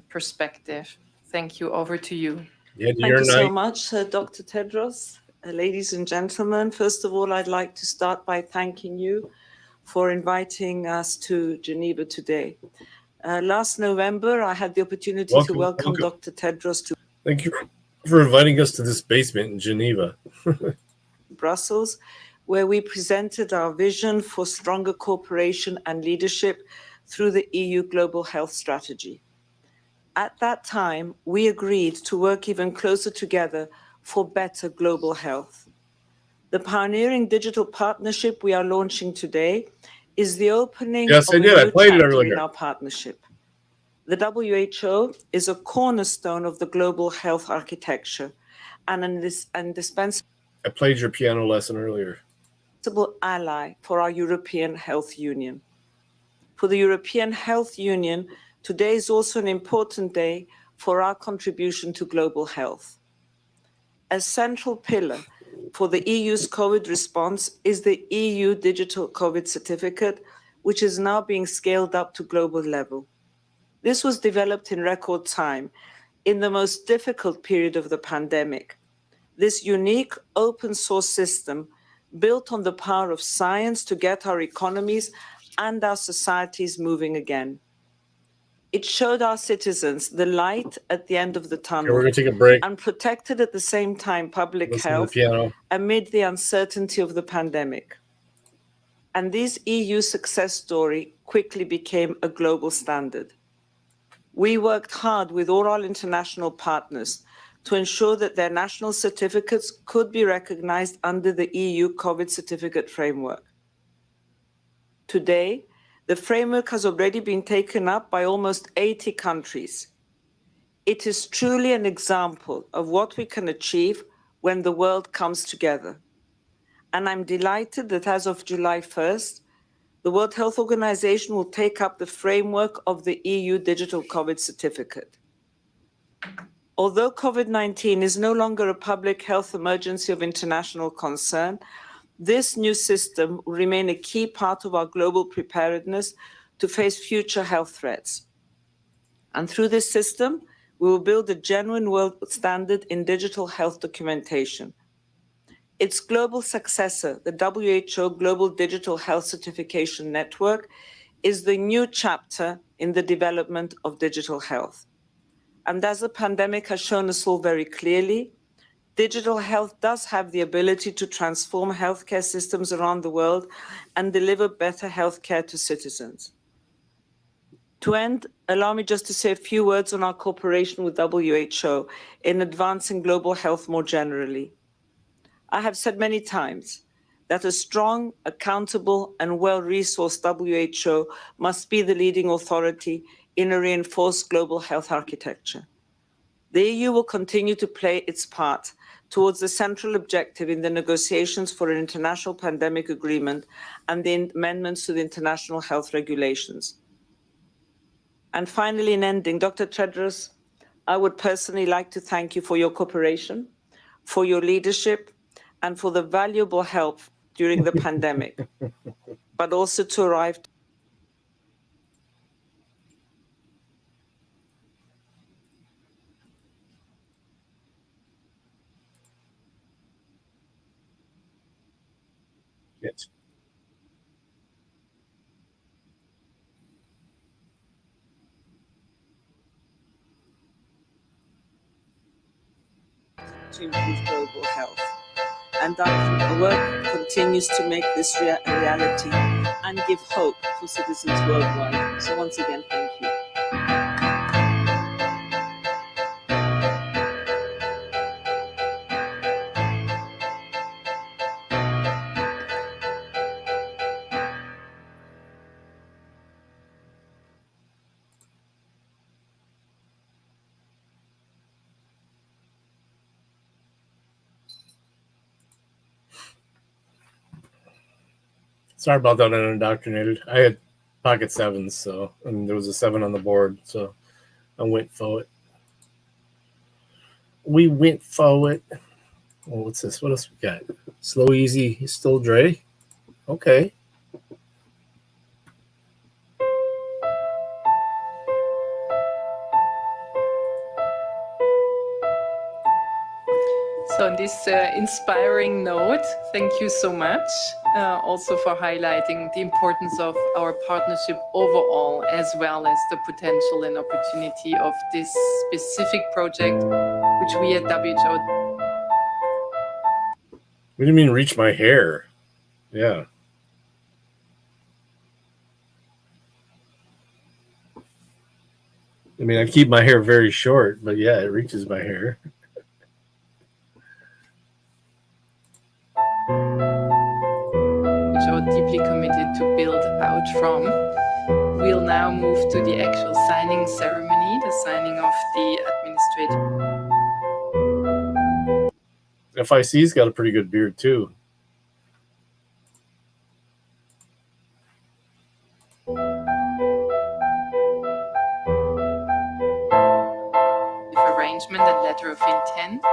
perspective. Thank you. Over to you. Thank you so much, Dr. Tedros. Ladies and gentlemen, first of all, I'd like to start by thanking you for inviting us to Geneva today. Last November, I had the opportunity to welcome Dr. Tedros to Thank you for inviting us to this basement in Geneva. Brussels, where we presented our vision for stronger cooperation and leadership through the EU Global Health Strategy. At that time, we agreed to work even closer together for better global health. The pioneering digital partnership we are launching today is the opening Yes, of I a did. I new played it chapter in earlier. our partnership. The WHO is a cornerstone of the global health architecture and an indispensable I played your piano lesson earlier. ally for our European Health Union. For the European Health Union, today is also an important day for our contribution to global health. A central pillar for the EU's COVID response is the EU Digital COVID Certificate, which is now being scaled up to global level. This was developed in record time in the most difficult period of the pandemic. This unique open source system built on the power of science to get our economies and our societies moving again. It showed our citizens the light at the end of the tunnel. Okay, we're going to take a break. And protected at the same time public Listen to the health piano. amid the uncertainty of the pandemic. And this EU success story quickly became a global standard. We worked hard with all our international partners to ensure that their national certificates could be recognized under the EU COVID certificate framework. Today, the framework has already been taken up by almost 80 countries. It is truly an example of what we can achieve when the world comes together. And I'm delighted that as of July 1st, the World Health Organization will take up the framework of the EU Digital COVID Certificate. Although COVID-19 is no longer a public health emergency of international concern, this new system will remain a key part of our global preparedness to face future health threats. And through this system, we will build a genuine world standard in digital health documentation. Its global successor, the WHO Global Digital Health Certification Network, is the new chapter in the development of digital health. And as the pandemic has shown us all very clearly, digital health does have the ability to transform healthcare systems around the world and deliver better healthcare to citizens. To end, allow me just to say a few words on our cooperation with WHO in advancing global health more generally. I have said many times that a strong, accountable, and well-resourced WHO must be the leading authority in a reinforced global health architecture. The EU will continue to play its part towards the central objective in the negotiations for an international pandemic agreement and the amendments to the international health regulations. And finally, in ending, Dr. Tedros, I would personally like to thank you for your cooperation, for your leadership, and for the valuable help during the pandemic, but also to arrive. Yes. To improve global health. And our work continues to make this a reality and give hope for citizens worldwide. So once again, thank you. Sorry about that, Unindoctrinated. I had pocket sevens, so, and there was a 7 on the board, so I went for it. We went for it. Oh, what's this? What else we got? Slow, easy, still Dre. Okay. So on this inspiring note, thank you so much also for highlighting the importance of our partnership overall, as well as the potential and opportunity of this specific project, which we at WHO. What do you mean reach my hair? Yeah. I mean, I keep my hair very short, but yeah, it reaches my hair. deeply committed to build out from. We'll now move to the actual signing ceremony, the signing of the administrative. FIC's got a pretty good beard too. Arrangement and letter of intent.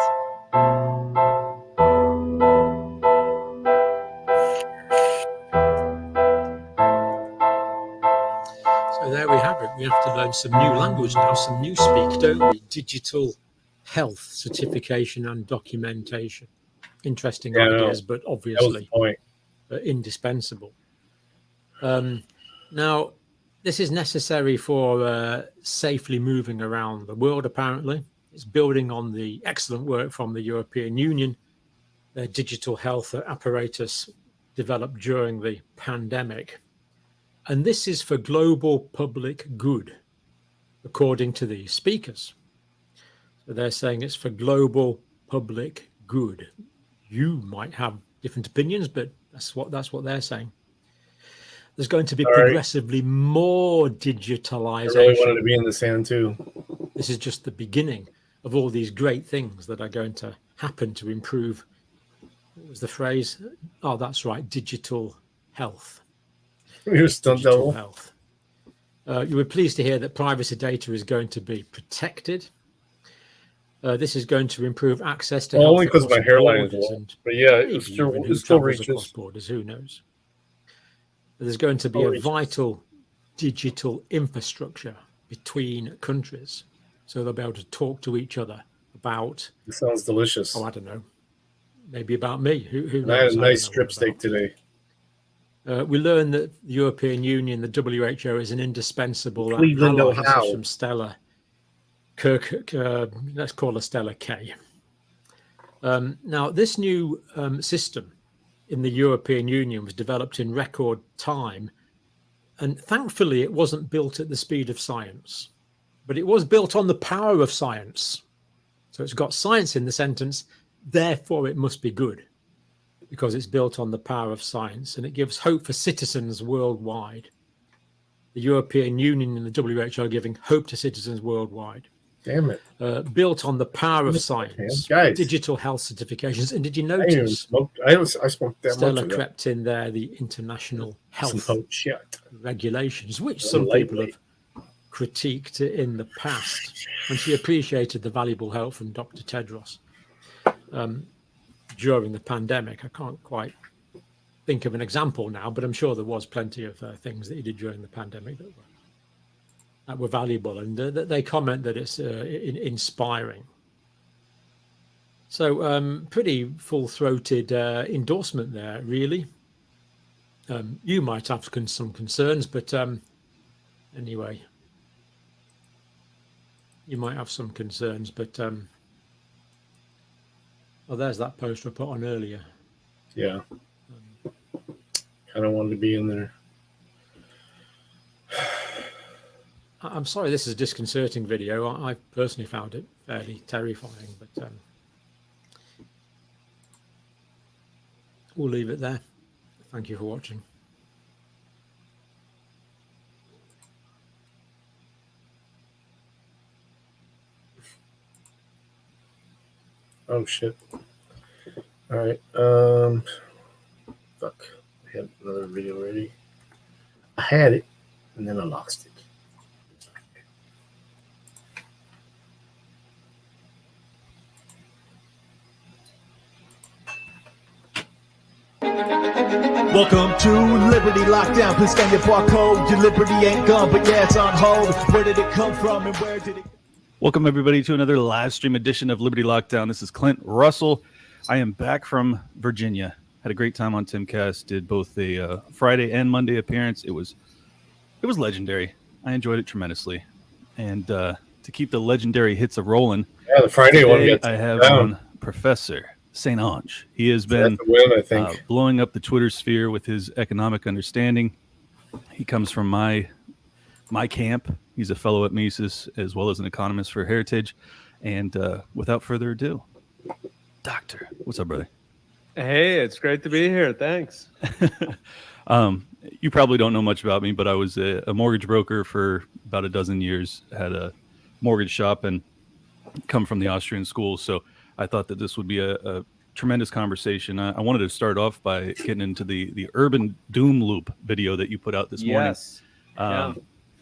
So there we have it. We have to learn some new language now, some new speak, don't we? Digital health certification and documentation. Interesting ideas, but obviously indispensable. Now, this is necessary for safely moving around the world, apparently. It's building on the excellent work from the European Union, their digital health apparatus developed during the pandemic. And this is for global public good, according to the speakers. So they're saying it's for global public good. You might have different opinions, but that's what they're saying. There's going to be progressively more digitalization. I really wanted to be in the sand too. This is just the beginning of all these great things that are going to happen to improve. What was the phrase? Oh, that's right, digital health. You're stunt double. Health. You were pleased to hear that privacy data is going to be protected. This is going to improve access to health. Only because my hairline is long. But yeah, it still reaches across borders. Who knows? There's going to be a vital digital infrastructure between countries, so they'll be able to talk to each other about. It sounds delicious. Oh, I don't know. Maybe about me. Who knows? I had a nice strip steak today. We learned that the European Union, the WHO, is an indispensable Cleveland, ally. This is Ohio. from Stella Kirk. Let's call her Stella K. Now, this new system in the European Union was developed in record time, and thankfully it wasn't built at the speed of science, but it was built on the power of science. So it's got science in the sentence, therefore it must be good, because it's built on the power of science, and it gives hope for citizens worldwide. The European Union and the WHO are giving hope to citizens worldwide. Damn it. Built on the power of science, guys. Digital health certifications. And did you I didn't even notice smoke. I smoked that Stella much of that. crept in there, the international health Smoke shit. regulations, which some people have critiqued in the past. And she appreciated the valuable help from Dr. Tedros during the pandemic. I can't quite think of an example now, but I'm sure there was plenty of things that he did during the pandemic that were valuable, and they comment that it's inspiring. So pretty full-throated endorsement there, really. You might have some concerns, but anyway, you might have some concerns, but oh, there's that poster I put on earlier. Yeah. Kind of wanted to be in there. I'm sorry, this is a disconcerting video. I personally found it fairly terrifying, but we'll leave it there. Thank you for watching. Oh shit. All right. Fuck. I had another video ready. I had it and then I lost it. Welcome to Liberty Lockdown. Please scan your barcode. Your liberty ain't gone, but yeah, it's on hold. Where did it come from and where did it... Welcome, everybody, to another live stream edition of Liberty Lockdown. This is Clint Russell. I am back from Virginia. Had a great time on Timcast. Did both the Friday and Monday appearance. It was legendary. I enjoyed it tremendously. And to keep the legendary hits rolling, yeah, the Friday one gets I have down. on Professor St. Ange. He has been win, I think. Blowing up the Twitter sphere with his economic understanding. He comes from my camp. He's a fellow at Mises, as well as an economist for Heritage. And without further ado, Doctor, what's up, brother? Hey, it's great to be here. Thanks. You probably don't know much about me, but I was a mortgage broker for about a dozen years, had a mortgage shop, and come from the Austrian school. So I thought that this would be a tremendous conversation. I wanted to start off by getting into the urban doom loop video that you put out this morning. Yes. Yeah.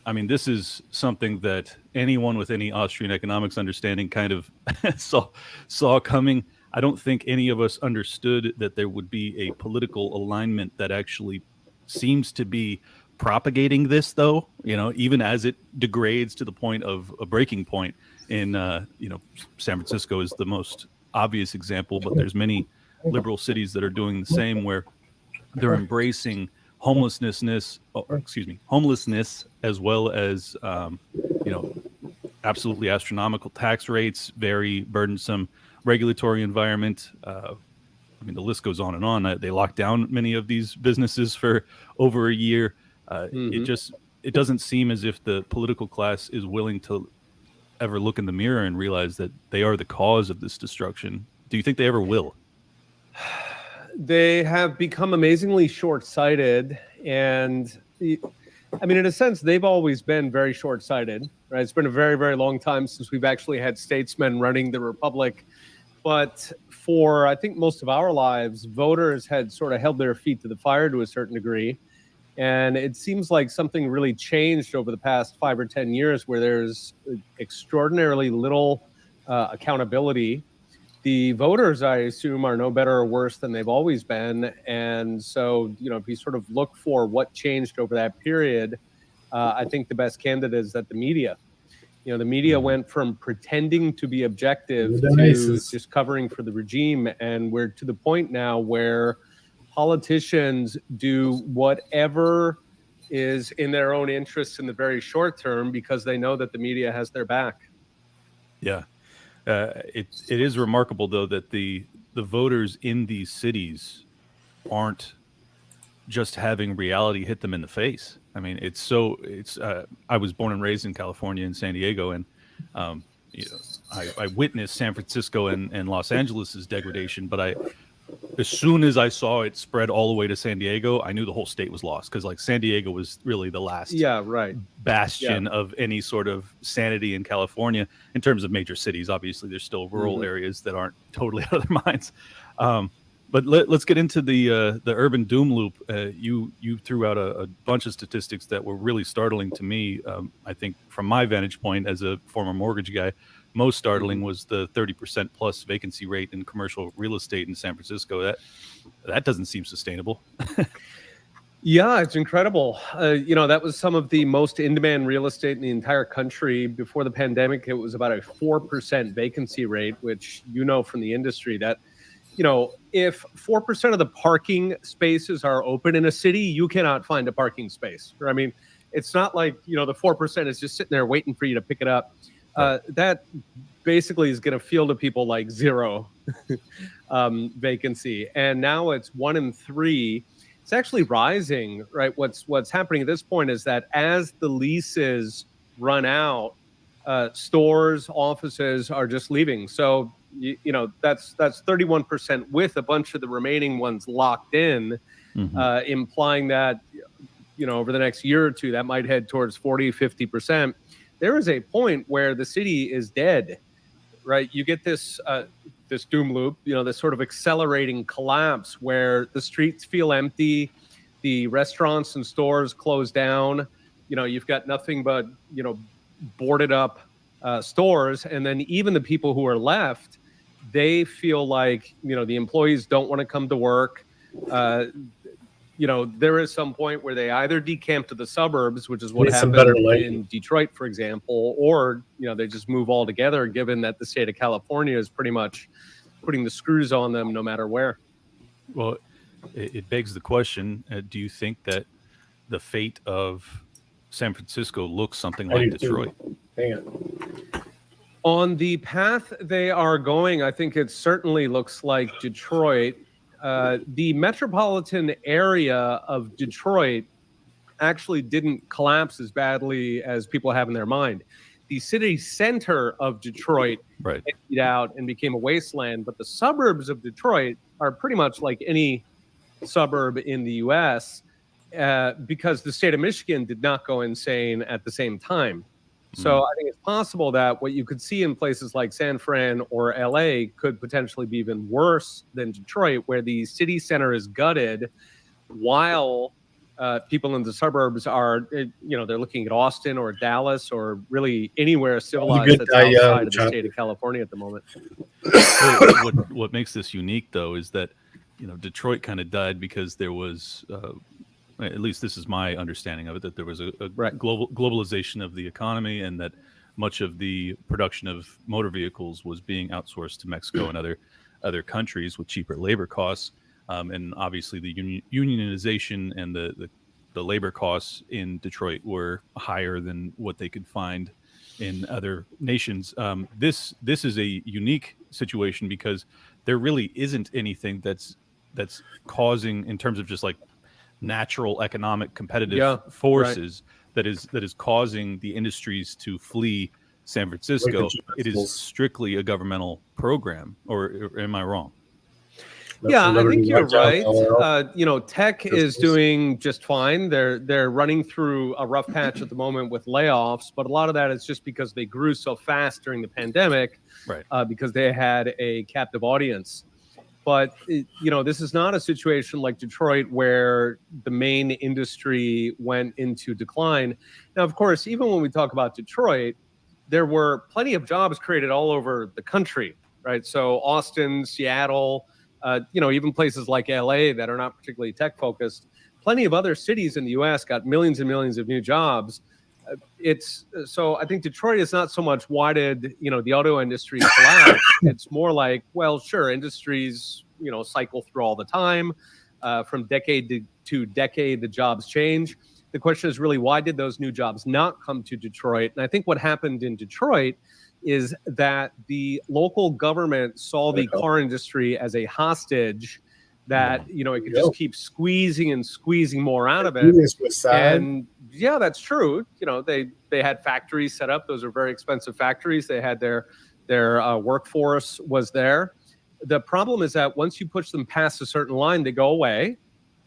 I mean, this is something that anyone with any Austrian economics understanding kind of saw coming. I don't think any of us understood that there would be a political alignment that actually seems to be propagating this, though, even as it degrades to the point of a breaking point in, San Francisco is the most obvious example, but there's many liberal cities that are doing the same, where they're embracing homelessness as well as, absolutely astronomical tax rates, very burdensome regulatory environment. The list goes on and on. They locked down many of these businesses for over a year. It doesn't seem as if the political class is willing to ever look in the mirror and realize that they are the cause of this destruction. Do you think they ever will? They have become amazingly short-sighted, and in a sense, they've always been very short-sighted, right? It's been a very, very long time since we've actually had statesmen running the republic. But for, I think, most of our lives, voters had sort of held their feet to the fire to a certain degree. And it seems like something really changed over the past 5 or 10 years, where there's extraordinarily little accountability. The voters, I assume, are no better or worse than they've always been. And so, if you sort of look for what changed over that period, I think the best candidate is that the media. The media went from pretending to be objective to just covering for the regime. And we're to the point now where politicians do whatever is in their own interests in the very short term because they know that the media has their back. Yeah. It is remarkable, though, that the voters in these cities aren't just having reality hit them in the face. I mean, I was born and raised in California, in San Diego, and I witnessed San Francisco and Los Angeles' degradation, but as soon as I saw it spread all the way to San Diego, I knew the whole state was lost, because San Diego was really the last bastion of any sort of sanity in California in terms of major cities. Obviously, there's still rural areas that aren't totally out of their minds. But let's get into the urban doom loop. You threw out a bunch of statistics that were really startling to me. I think from my vantage point as a former mortgage guy, most startling was the 30% plus vacancy rate in commercial real estate in San Francisco. That doesn't seem sustainable. Yeah, it's incredible. That was some of the most in-demand real estate in the entire country. Before the pandemic, it was about a 4% vacancy rate, which from the industry that, if 4% of the parking spaces are open in a city, you cannot find a parking space. I mean, it's not like, the 4% is just sitting there waiting for you to pick it up. That basically is going to feel to people like zero vacancy. And now it's 1 in 3. It's actually rising, right? What's happening at this point is that as the leases run out, stores, offices are just leaving. So, that's 31% with a bunch of the remaining ones locked in, implying that, over the next year or two, that might head towards 40, 50%. There is a point where the city is dead, right? You get this doom loop, this sort of accelerating collapse where the streets feel empty, the restaurants and stores close down. You've got nothing but, boarded up stores. And then even the people who are left, they feel like, the employees don't want to come to work. There is some point where they either decamp to the suburbs, which is what happened in Detroit, for example, or, they just move altogether, given that the state of California is pretty much putting the screws on them no matter where. Well, it begs the question, do you think that the fate of San Francisco looks something like Detroit? Hang on. On the path they are going, I think it certainly looks like Detroit. The metropolitan area of Detroit actually didn't collapse as badly as people have in their mind. The city center of Detroit emptied out and became a wasteland, but the suburbs of Detroit are pretty much like any suburb in the U.S. Because the state of Michigan did not go insane at the same time. So I think it's possible that what you could see in places like San Fran or LA could potentially be even worse than Detroit, where the city center is gutted while people in the suburbs are, they're looking at Austin or Dallas or really anywhere civilized that's outside of the state of California at the moment. What makes this unique, though, is that, Detroit kind of died because there was, at least this is my understanding of it, that there was a globalization of the economy, and that much of the production of motor vehicles was being outsourced to Mexico and other countries with cheaper labor costs. And obviously the unionization and the labor costs in Detroit were higher than what they could find in other nations. This is a unique situation because there really isn't anything that's causing, in terms of just like natural economic competitive forces, that is causing the industries to flee San Francisco. It is strictly a governmental program, or am I wrong? Yeah, I think you're right. Tech is doing just fine. They're running through a rough patch at the moment with layoffs, but a lot of that is just because they grew so fast during the pandemic, because they had a captive audience. But this is not a situation like Detroit where the main industry went into decline. Now, of course, even when we talk about Detroit, there were plenty of jobs created all over the country, right? So Austin, Seattle, even places like LA that are not particularly tech focused, plenty of other cities in the US got millions and millions of new jobs. So I think Detroit is not so much why did, the auto industry collapse. It's more like, well, sure, industries, cycle through all the time. From decade to decade, the jobs change. The question is really, why did those new jobs not come to Detroit? And I think what happened in Detroit is that the local government saw the car industry as a hostage that, it could just keep squeezing and squeezing more out of it. And yeah, that's true. They had factories set up. Those are very expensive factories. They had their workforce was there. The problem is that once you push them past a certain line, they go away.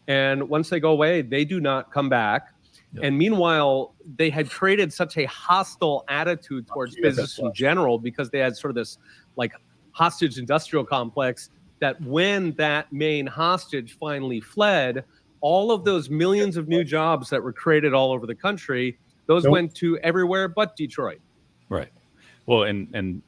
And once they go away, they do not come back. And meanwhile, they had created such a hostile attitude towards business in general because they had sort of this like hostage industrial complex that when that main hostage finally fled, all of those millions of new jobs that were created all over the country, those went to everywhere but Detroit. Right. Well, and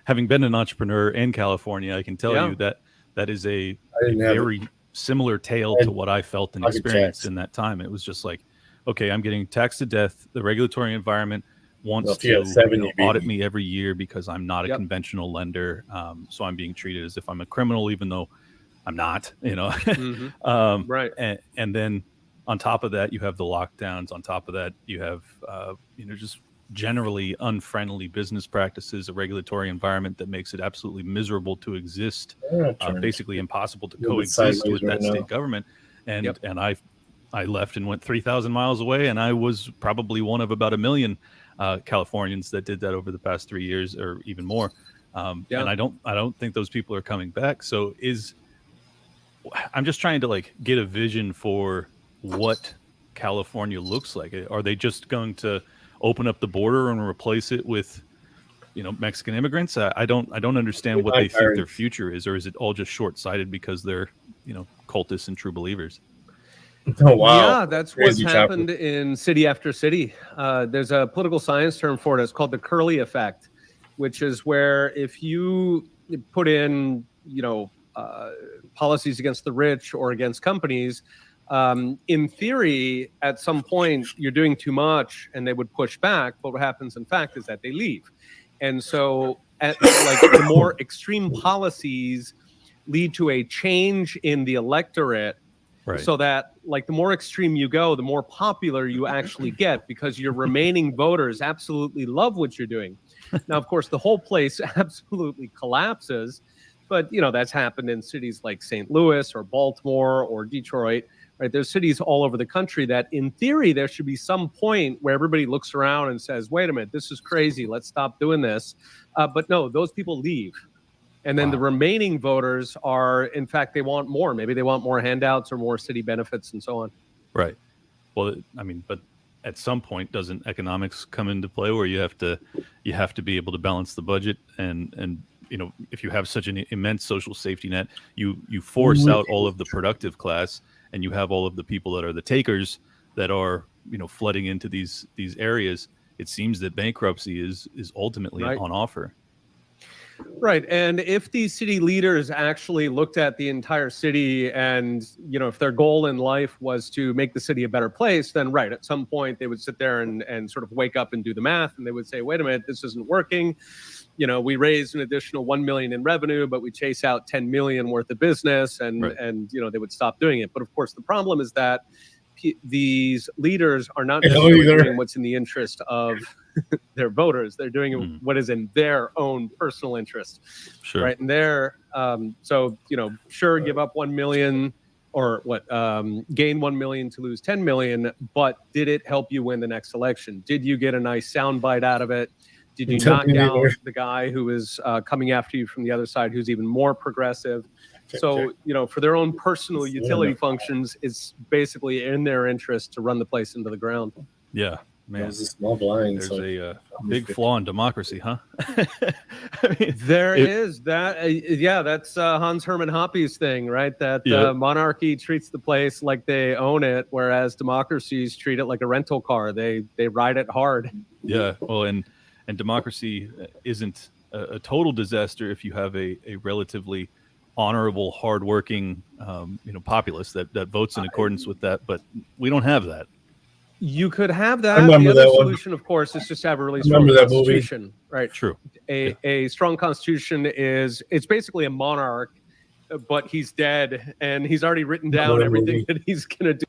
having been an entrepreneur in California, I can tell you that is a very similar tale to what I felt and experienced in that time. It was just like, okay, I'm getting taxed to death. The regulatory environment wants to audit me every year because I'm not a conventional lender. So I'm being treated as if I'm a criminal, even though I'm not, Right. And then on top of that, you have the lockdowns. On top of that, you have, just generally unfriendly business practices, a regulatory environment that makes it absolutely miserable to exist, basically impossible to coexist with that state government. And I left and went 3,000 miles away, and I was probably one of about 1 million Californians that did that over the past 3 years or even more. And I don't think those people are coming back. So I'm just trying to like get a vision for what California looks like. Are they just going to open up the border and replace it with, Mexican immigrants? I don't understand what they think their future is, or is it all just short-sighted because they're, cultists and true believers? Oh, wow. Yeah, that's what's happened in city after city. There's a political science term for it. It's called the Curley effect, which is where if you put in, policies against the rich or against companies, in theory, at some point, you're doing too much and they would push back. But what happens, in fact, is that they leave. And so the more extreme policies lead to a change in the electorate. Right. So that the more extreme you go, the more popular you actually get because your remaining voters absolutely love what you're doing. Now, of course, the whole place absolutely collapses. But, that's happened in cities like St. Louis or Baltimore or Detroit. Right? There's cities all over the country that in theory, there should be some point where everybody looks around and says, wait a minute, this is crazy. Let's stop doing this. But no, those people leave. And then the remaining voters are, in fact, they want more. Maybe they want more handouts or more city benefits and so on. Right. Well, I mean, but at some point, doesn't economics come into play where you have to be able to balance the budget and you know, if you have such an immense social safety net, you force out all of the productive class, and you have all of the people that are the takers that are, you know, flooding into these areas. It seems that bankruptcy is ultimately on offer. Right. And if these city leaders actually looked at the entire city and, you know, if their goal in life was to make the city a better place, then right, at some point they would sit there and sort of wake up and do the math, and they would say, wait a minute, this isn't working. You know, we raised an additional 1 million in revenue, but we chase out 10 million worth of business, and you know, they would stop doing it. But of course, the problem is that these leaders are not necessarily doing what's in the interest of their voters. They're doing what is in their own personal interest. Sure. Right. And they're, so, you know, sure, give up 1 million or gain 1 million to lose 10 million, but did it help you win the next election? Did you get a nice soundbite out of it? Did you knock down the guy who is coming after you from the other side, who's even more progressive? So, you know, for their own personal utility functions, it's basically in their interest to run the place into the ground. Yeah, man. There's a small blind. There's So a big flaw in democracy, huh? I mean, there is that. Yeah, that's Hans Hermann Hoppe's thing, right? That monarchy treats the place like they own it, whereas democracies treat it like a rental car. They ride it hard. Yeah, well, and democracy isn't a total disaster if you have a relatively honorable, hardworking, you know, populace that votes in accordance with that. But we don't have that. You could have that. The other solution, of course, is just to have a really strong constitution, right? True. A strong constitution it's basically a monarch, but he's dead, and he's already written down everything that he's gonna do.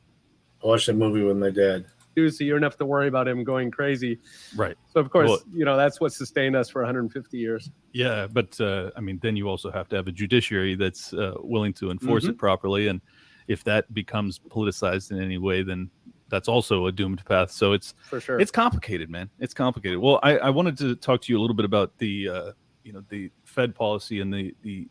I watched that movie with my dad. So you don't have to worry about him going crazy. Right. So of course, you know, that's what sustained us for 150 years. Yeah, but I mean, then you also have to have a judiciary that's willing to enforce it properly, and if that becomes politicized in any way, then that's also a doomed path. So it's for sure. It's complicated, man. It's complicated. Well, I wanted to talk to you a little bit about the you know, the Fed policy and the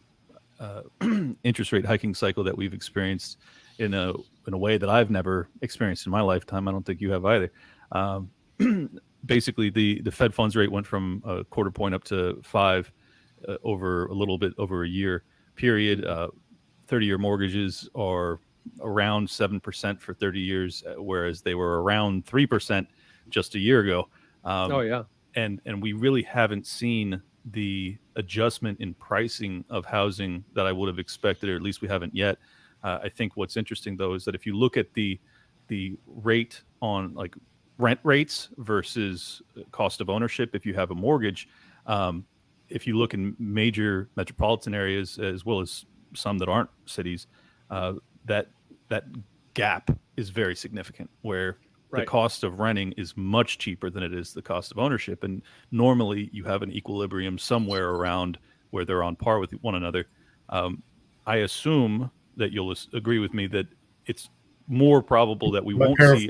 interest rate hiking cycle that we've experienced in a way that I've never experienced in my lifetime. I don't think you have either. Basically, the Fed funds rate went from a quarter point up to 5 over a little bit over a year period. 30-year mortgages are around 7% for 30 years, whereas they were around 3% just a year ago. And we really haven't seen the adjustment in pricing of housing that I would have expected, or at least we haven't yet. I think what's interesting, though, is that if you look at the rate on like rent rates versus cost of ownership, if you have a mortgage, if you look in major metropolitan areas as well as some that aren't cities, that gap is very significant, where the cost of renting is much cheaper than it is the cost of ownership. And normally you have an equilibrium somewhere around where they're on par with one another. I assume that you'll agree with me that it's more probable that we won't see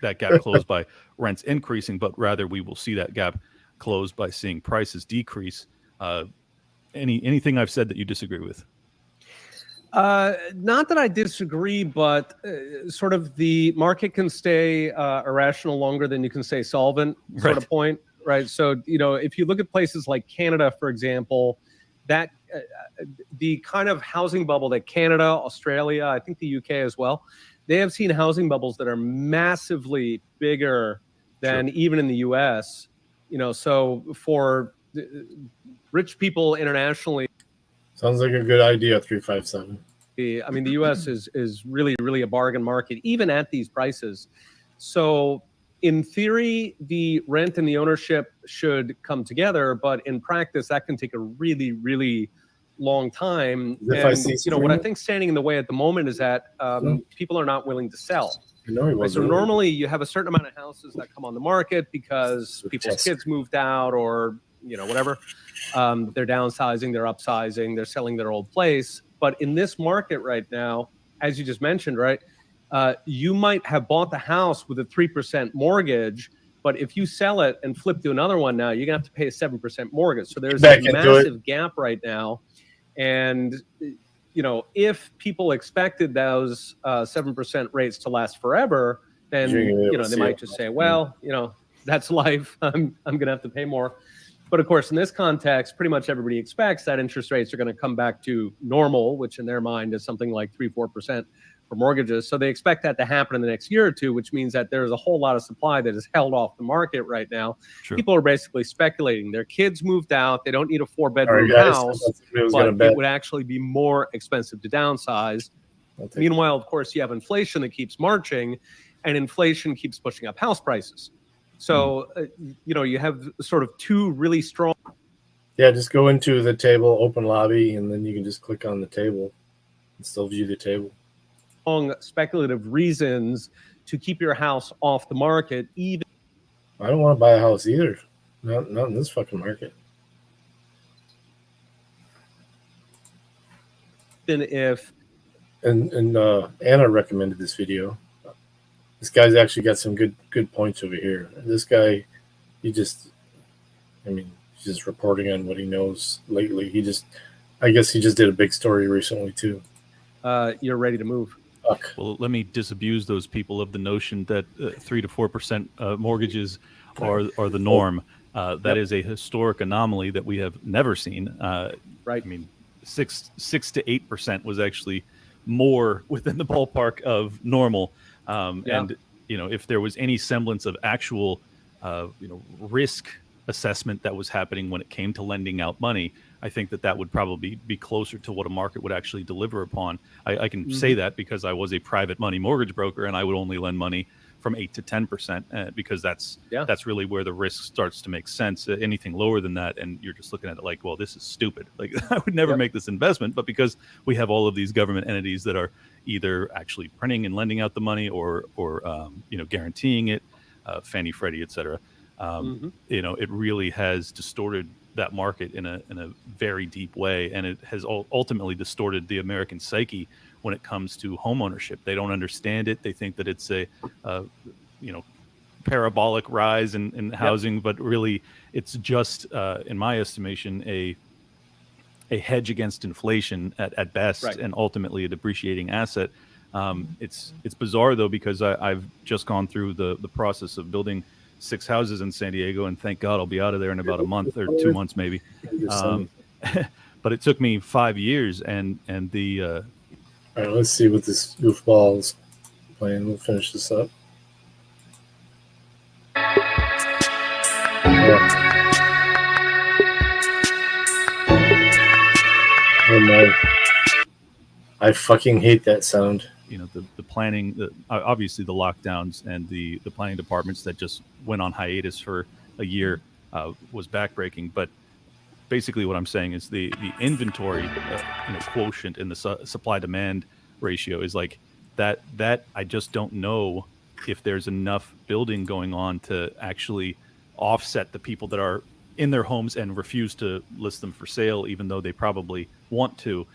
that gap close by rents increasing, but rather we will see that gap close by seeing prices decrease. Anything I've said that you disagree with? Not that I disagree, but sort of the market can stay irrational longer than you can stay solvent, sort of point, right? So, you know, if you look at places like Canada, for example, that the kind of housing bubble that Canada, Australia, I think the UK as well, they have seen housing bubbles that are massively bigger than even in the US. You know, so for rich people internationally, sounds like a good idea. 357. I mean, the U.S. is really, really a bargain market, even at these prices. So in theory, the rent and the ownership should come together, but in practice, that can take a really, really long time. And, you know, what I think standing in the way at the moment is that people are not willing to sell. Right? So normally you have a certain amount of houses that come on the market because people's kids moved out or, you know, whatever. They're downsizing, they're upsizing, they're selling their old place. But in this market right now, as you just mentioned, right, you might have bought the house with a 3% mortgage, but if you sell it and flip to another one now, you're going to have to pay a 7% mortgage. So there's a massive gap right now. And if people expected those 7% rates to last forever, then they might just say, well, that's life. I'm going to have to pay more. But of course, in this context, pretty much everybody expects that interest rates are going to come back to normal, which in their mind is something like 3-4% for mortgages. So they expect that to happen in the next year or two, which means that there's a whole lot of supply that is held off the market right now. Sure. People are basically speculating. Their kids moved out. They don't need a 4-bedroom house, but it would actually be more expensive to downsize. Meanwhile, of course, you have inflation that keeps marching, and inflation keeps pushing up house prices. So, you have sort of two really strong. Yeah, just go into the table, open lobby, and then you can just click on the table and still view the table. Speculative reasons to keep your house off the market. Even I don't want to buy a house either. Not in this fucking market. Then if and Anna recommended this video. This guy's actually got some good points over here. This guy, he's just reporting on what he knows lately. I guess he just did a big story recently too. You're ready to move. Fuck. Well, let me disabuse those people of the notion that 3 to 4% mortgages are the norm. That is a historic anomaly that we have never seen. Right. I mean, 6 to 8% was actually more within the ballpark of normal. And if there was any semblance of actual risk assessment that was happening when it came to lending out money, I think that would probably be closer to what a market would actually deliver upon. I can say that because I was a private money mortgage broker, and I would only lend money from 8 to 10% because that's really where the risk starts to make sense. Anything lower than that, and you're just looking at it like, well, this is stupid. Like I would never make this investment, but because we have all of these government entities that are either actually printing and lending out the money or guaranteeing it, Fannie, Freddie, et cetera. It really has distorted that market in a very deep way, and it has ultimately distorted the American psyche when it comes to home ownership. They don't understand it. They think that it's a parabolic rise in housing, but really it's just in my estimation a hedge against inflation at best, and ultimately a depreciating asset. It's bizarre though, because I've just gone through the process of building 6 houses in San Diego, and thank God I'll be out of there in about a month or 2 months maybe. But it took me 5 years, and the all right, let's see what this goofball is playing. We'll finish this up. Oh my! I fucking hate that sound. The planning, obviously the lockdowns and the planning departments that just went on hiatus for a year was backbreaking. But basically what I'm saying is the inventory quotient in the supply demand ratio is like that I just don't know if there's enough building going on to actually offset the people that are in their homes and refuse to list them for sale, even though they probably want to.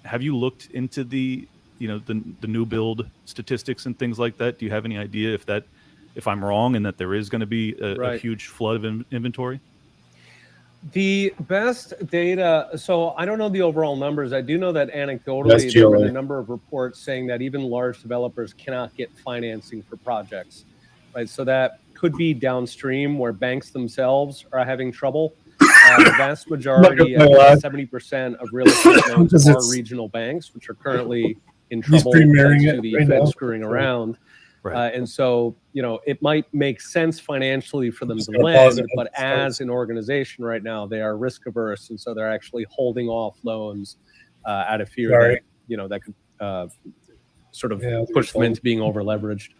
Have you looked into the new build statistics and things like that? Do you have any idea if I'm wrong and that there is going to be a huge flood of inventory? The best data, so I don't know the overall numbers. I do know that anecdotally there have been a number of reports saying that even large developers cannot get financing for projects, right? So that could be downstream where banks themselves are having trouble. The vast majority, 70% of real estate loans are regional banks, which are currently in trouble due to the Fed screwing around. And so, it might make sense financially for them to lend, but as an organization right now, they are risk averse. And so they're actually holding off loans out of fear that, that could sort of push them into being over leveraged.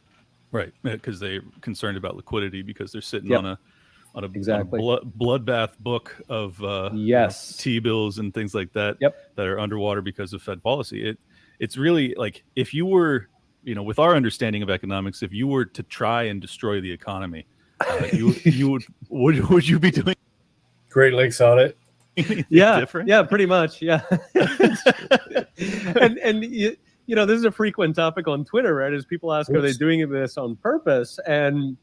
Right. Because they're concerned about liquidity because they're sitting on a bloodbath book of T-bills and things like that that are underwater because of Fed policy. It's really like if you were, with our understanding of economics, if you were to try and destroy the economy, would you be doing Great Lakes audit? Yeah, pretty much. Yeah. and this is a frequent topic on Twitter, right? As people ask, are they doing this on purpose? And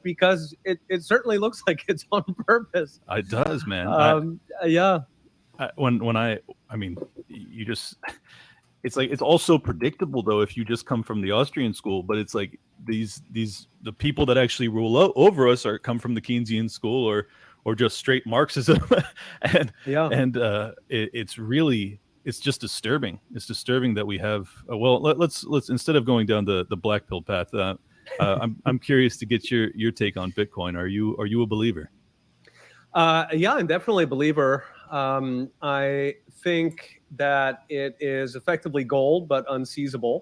because it certainly looks like it's on purpose. It does, man. Yeah. I mean, you just, it's like, it's all so predictable though if you just come from the Austrian school, but it's like the people that actually rule over us come from the Keynesian school or just straight Marxism. It's really, it's just disturbing. It's disturbing that we have, let's instead of going down the black pill path, I'm curious to get your take on Bitcoin. Are you a believer? Yeah, I'm definitely a believer. I think that it is effectively gold, but unseizable.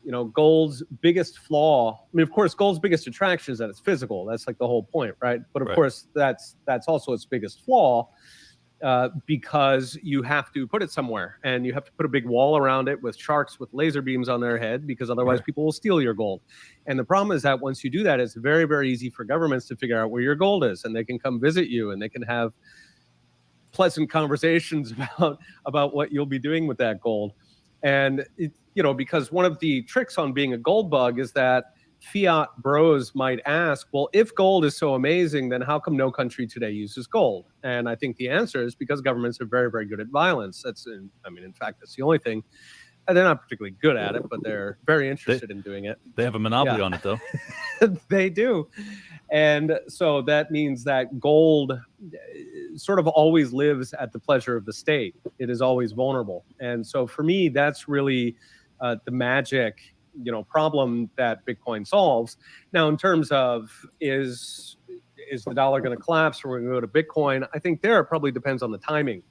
You know, gold's biggest flaw, I mean, of course, gold's biggest attraction is that it's physical. That's like the whole point, right? But of course, that's also its biggest flaw, because you have to put it somewhere, and you have to put a big wall around it with sharks with laser beams on their head, because otherwise people will steal your gold. And the problem is that once you do that, it's very, very easy for governments to figure out where your gold is, and they can come visit you, and they can have pleasant conversations about what you'll be doing with that gold. And because one of the tricks on being a gold bug is that fiat bros might ask, well, if gold is so amazing, then how come no country today uses gold? And I think the answer is because governments are very, very good at violence. In fact, that's the only thing. And they're not particularly good at it, but they're very interested in doing it. They have a monopoly on it, though. They do. And so that means that gold sort of always lives at the pleasure of the state. It is always vulnerable. And so for me, that's really the magic, problem that Bitcoin solves. Now, in terms of is the dollar going to collapse or we're going to go to Bitcoin, I think there it probably depends on the timing,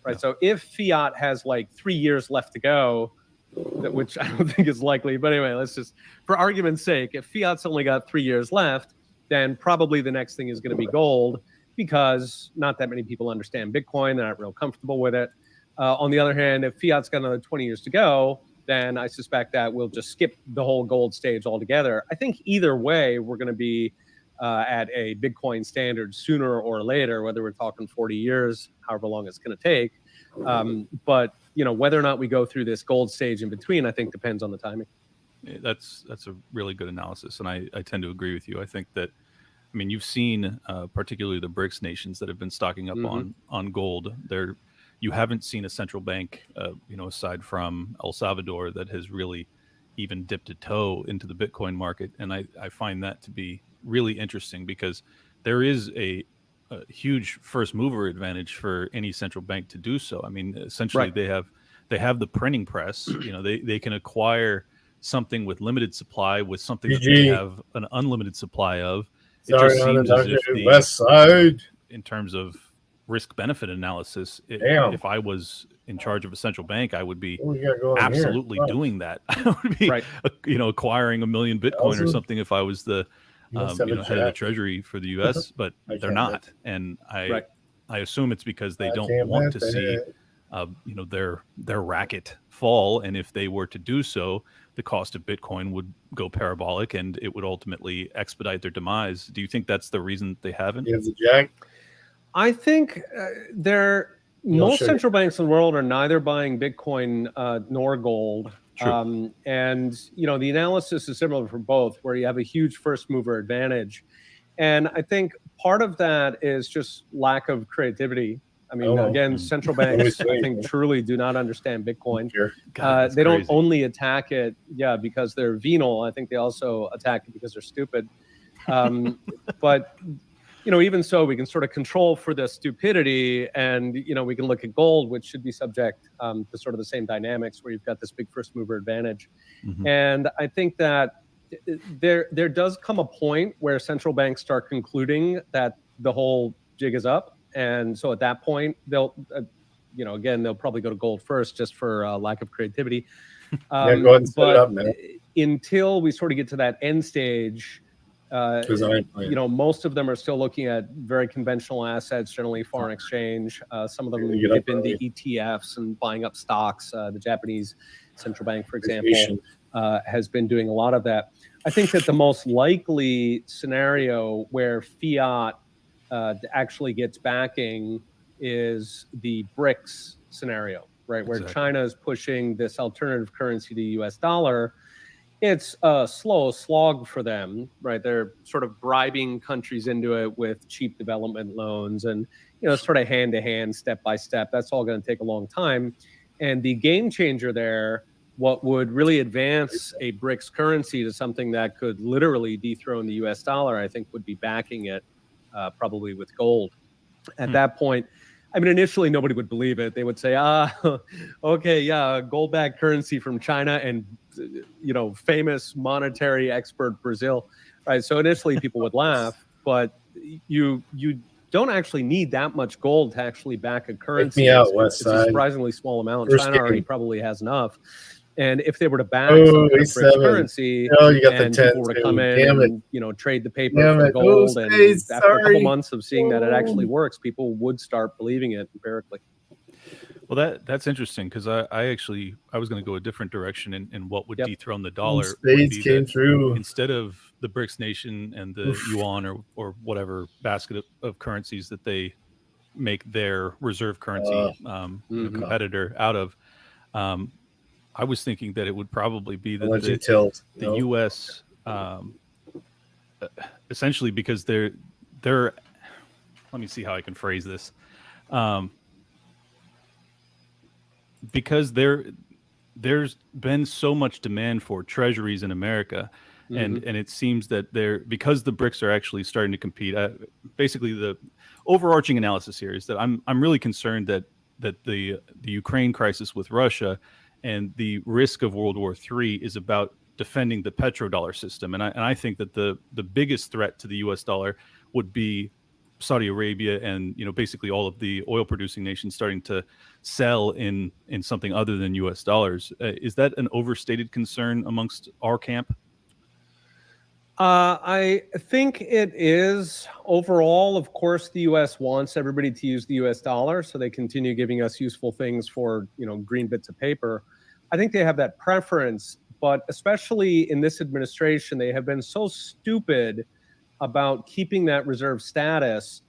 right? Yeah. So if fiat has like 3 years left to go, which I don't think is likely, but anyway, let's just, for argument's sake, if fiat's only got 3 years left, then probably the next thing is going to be gold, because not that many people understand Bitcoin. They're not real comfortable with it. On the other hand, if fiat's got another 20 years to go, then I suspect that we'll just skip the whole gold stage altogether. I think either way, we're going to be at a Bitcoin standard sooner or later, whether we're talking 40 years, however long it's going to take. But whether or not we go through this gold stage in between, I think depends on the timing. That's a really good analysis, and I tend to agree with you. I think that, you've seen particularly the BRICS nations that have been stocking up on gold. You haven't seen a central bank, aside from El Salvador, that has really even dipped a toe into the Bitcoin market, and I find that to be really interesting, because there is a huge first mover advantage for any central bank to do so. Essentially, they have the printing press. They can acquire something with limited supply with something that they have an unlimited supply of. It just seems as if the West Side, in terms of risk benefit analysis, if I was in charge of a central bank, I would be absolutely doing that. I would be, acquiring 1 million Bitcoin or something if I was the head of the treasury for the U.S., but they're not, and I assume it's because they don't want to see their racket fall, and if they were to do so, the cost of Bitcoin would go parabolic, and it would ultimately expedite their demise. Do you think that's the reason they haven't? You have the jack. I think most central banks in the world are neither buying Bitcoin nor gold. And the analysis is similar for both, where you have a huge first mover advantage. And I think part of that is just lack of creativity. Again, central banks, I think, truly do not understand Bitcoin. They don't only attack it, because they're venal. I think they also attack it because they're stupid. But even so, we can sort of control for the stupidity, and we can look at gold, which should be subject to sort of the same dynamics, where you've got this big first mover advantage. And I think that there does come a point where central banks start concluding that the whole jig is up. And so at that point, they'll, they'll probably go to gold first, just for lack of creativity. Go ahead and set it up, man. Until we sort of get to that end stage, most of them are still looking at very conventional assets, generally foreign exchange. Some of them dip into ETFs and buying up stocks. The Japanese central bank, for example, has been doing a lot of that. I think that the most likely scenario where fiat actually gets backing is the BRICS scenario, right? Where China is pushing this alternative currency to the US dollar. It's a slow slog for them, right? They're sort of bribing countries into it with cheap development loans and, sort of hand to hand, step by step. That's all going to take a long time. And the game changer there, what would really advance a BRICS currency to something that could literally dethrone the US dollar, I think would be backing it probably with gold. At that point, I mean, initially nobody would believe it. They would say, okay, yeah, gold-backed currency from China and, famous monetary expert Brazil, right? So initially people would laugh, but you don't actually need that much gold to actually back a currency. me out, It's Westside. a surprisingly small amount. First China already game. probably has enough. And if they were to back Oh, some kind of BRICS A7. currency, Oh, you got the and 10 people were to come too. in Damn and trade the paper Damn for it. gold, Oh, and Space, after a couple sorry. months of seeing that it actually works, people would start believing it empirically. Well, that's interesting because I was going to go a different direction in what would dethrone the dollar. Would Spades be came that through. instead of the BRICS nation and the yuan or whatever basket of currencies that they make their reserve currency competitor out of. I was thinking that it would probably be that the U.S. Essentially because they're let me see how I can phrase this. Because there's been so much demand for treasuries in America, and it seems that because the BRICS are actually starting to compete. Basically, the overarching analysis here is that I'm really concerned that the Ukraine crisis with Russia and the risk of World War III is about defending the petrodollar system, and I think that the biggest threat to the U.S. dollar would be Saudi Arabia and basically all of the oil producing nations starting to sell in something other than US dollars. Is that an overstated concern amongst our camp? I think it is. Overall, of course, the US wants everybody to use the US dollar, so they continue giving us useful things for green bits of paper. I think they have that preference, but especially in this administration, they have been so stupid about keeping that reserve status.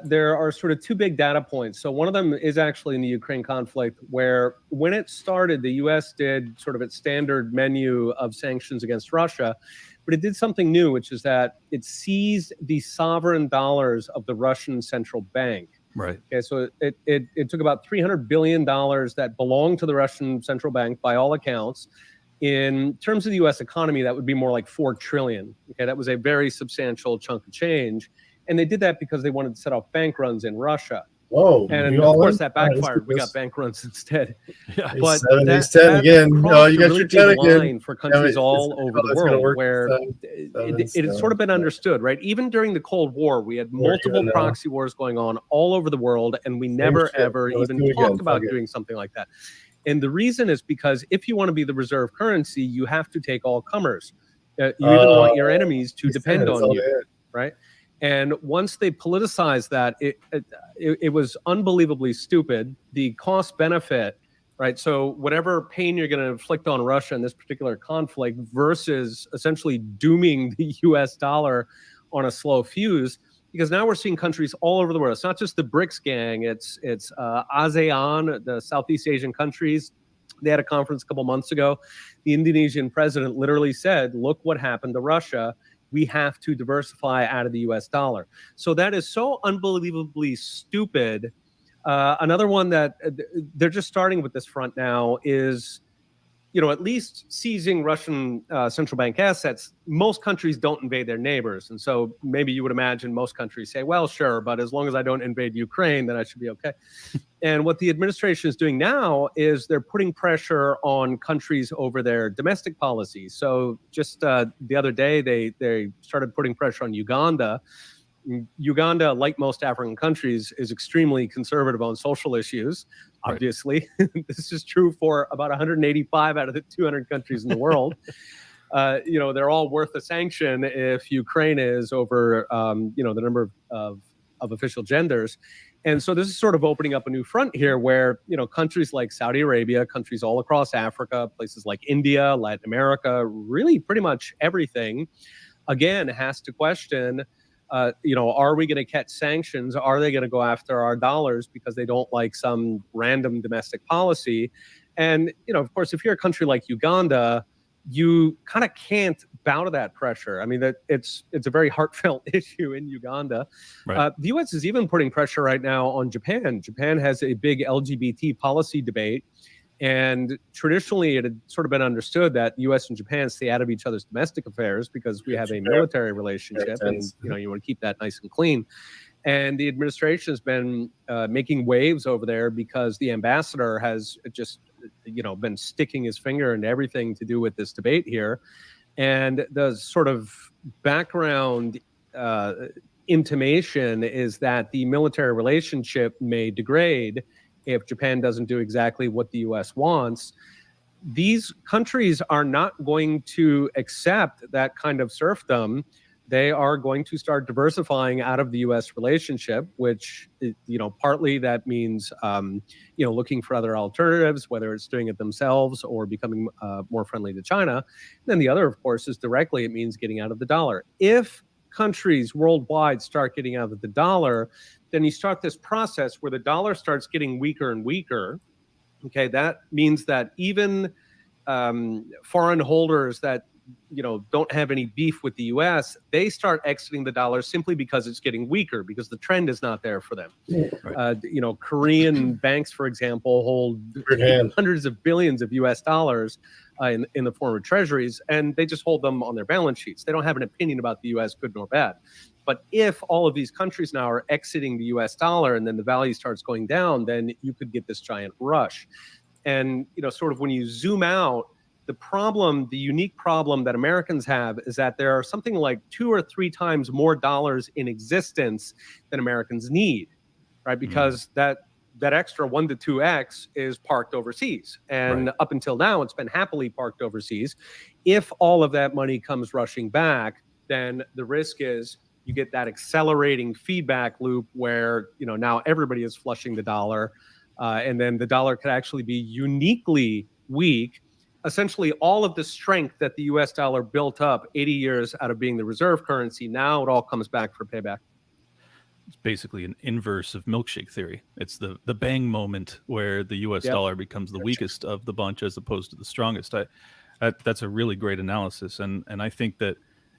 There are sort of two big data points. So one of them is actually in the Ukraine conflict, where when it started, the US did sort of its standard menu of sanctions against Russia, but it did something new, which is that it seized the sovereign dollars of the Russian central bank. Right. Okay, so it took about $300 billion that belonged to the Russian central bank by all accounts. In terms of the U.S. economy, that would be more like $4 trillion. Okay, that was a very substantial chunk of change. And they did that because they wanted to set off bank runs in Russia. Whoa. And of course, that backfired. We got bank runs instead. Yeah. But Ace 10 again. crossed You a got really your 10 big again. line for countries all over the world where it it had sort of been understood, right? Even during the Cold War, we had multiple proxy wars going on all over the world, and we never, ever even talked about doing something like that. And the reason is because if you want to be the reserve currency, you have to take all comers. You even want your enemies to depend on you, right? And once they politicized that, it was unbelievably stupid. The cost benefit, right? So whatever pain you're going to inflict on Russia in this particular conflict versus essentially dooming the US dollar on a slow fuse, because now we're seeing countries all over the world. It's not just the BRICS gang. It's ASEAN, the Southeast Asian countries. They had a conference a couple months ago. The Indonesian president literally said, look what happened to Russia. We have to diversify out of the US dollar. So that is so unbelievably stupid. Another one that they're just starting with this front now is, at least seizing Russian central bank assets. Most countries don't invade their neighbors. And so maybe you would imagine most countries say, well, sure, but as long as I don't invade Ukraine, then I should be okay. And what the administration is doing now is they're putting pressure on countries over their domestic policies. So just the other day, they started putting pressure on Uganda. Uganda, like most African countries, is extremely conservative on social issues, obviously. Right. This is true for about 185 out of the 200 countries in the world. They're all worth a sanction if Ukraine is over, the number of official genders. And so this is sort of opening up a new front here where, countries like Saudi Arabia, countries all across Africa, places like India, Latin America, really pretty much everything, again, has to question, are we going to catch sanctions? Are they going to go after our dollars because they don't like some random domestic policy? And, of course, if you're a country like Uganda, you kind of can't bow to that pressure. I mean, that it's a very heartfelt issue in Uganda. Right. The U.S. is even putting pressure right now on Japan. Japan has a big LGBT policy debate, and traditionally it had sort of been understood that the U.S. and Japan stay out of each other's domestic affairs because we have a military relationship, and you want to keep that nice and clean. And the administration has been making waves over there because the ambassador has just been sticking his finger into everything to do with this debate here. And the sort of background intimation is that the military relationship may degrade if Japan doesn't do exactly what the U.S. wants. These countries are not going to accept that kind of serfdom. They are going to start diversifying out of the U.S. relationship, which, partly that means, looking for other alternatives, whether it's doing it themselves or becoming more friendly to China. And then the other, of course, is directly it means getting out of the dollar. If countries worldwide start getting out of the dollar, then you start this process where the dollar starts getting weaker and weaker. Okay, that means that even foreign holders that don't have any beef with the U.S., they start exiting the dollar simply because it's getting weaker, because the trend is not there for them. Right. Korean banks, for example, hold hundreds of billions of U.S. dollars in the form of treasuries, and they just hold them on their balance sheets. They don't have an opinion about the U.S., good nor bad. But if all of these countries now are exiting the U.S. dollar and then the value starts going down, then you could get this giant rush. And, sort of when you zoom out, the unique problem that Americans have is that there are something like 2 or 3 times more dollars in existence than Americans need, right? Because that extra 1 to 2x is parked overseas. And up until now, it's been happily parked overseas. If all of that money comes rushing back, then the risk is you get that accelerating feedback loop where, now everybody is flushing the dollar. And then the dollar could actually be uniquely weak. Essentially, all of the strength that the U.S. dollar built up 80 years out of being the reserve currency, now it all comes back for payback. It's basically an inverse of milkshake theory. It's the bang moment where the U.S. dollar becomes the weakest of the bunch as opposed to the strongest. That's a really great analysis. And I think that,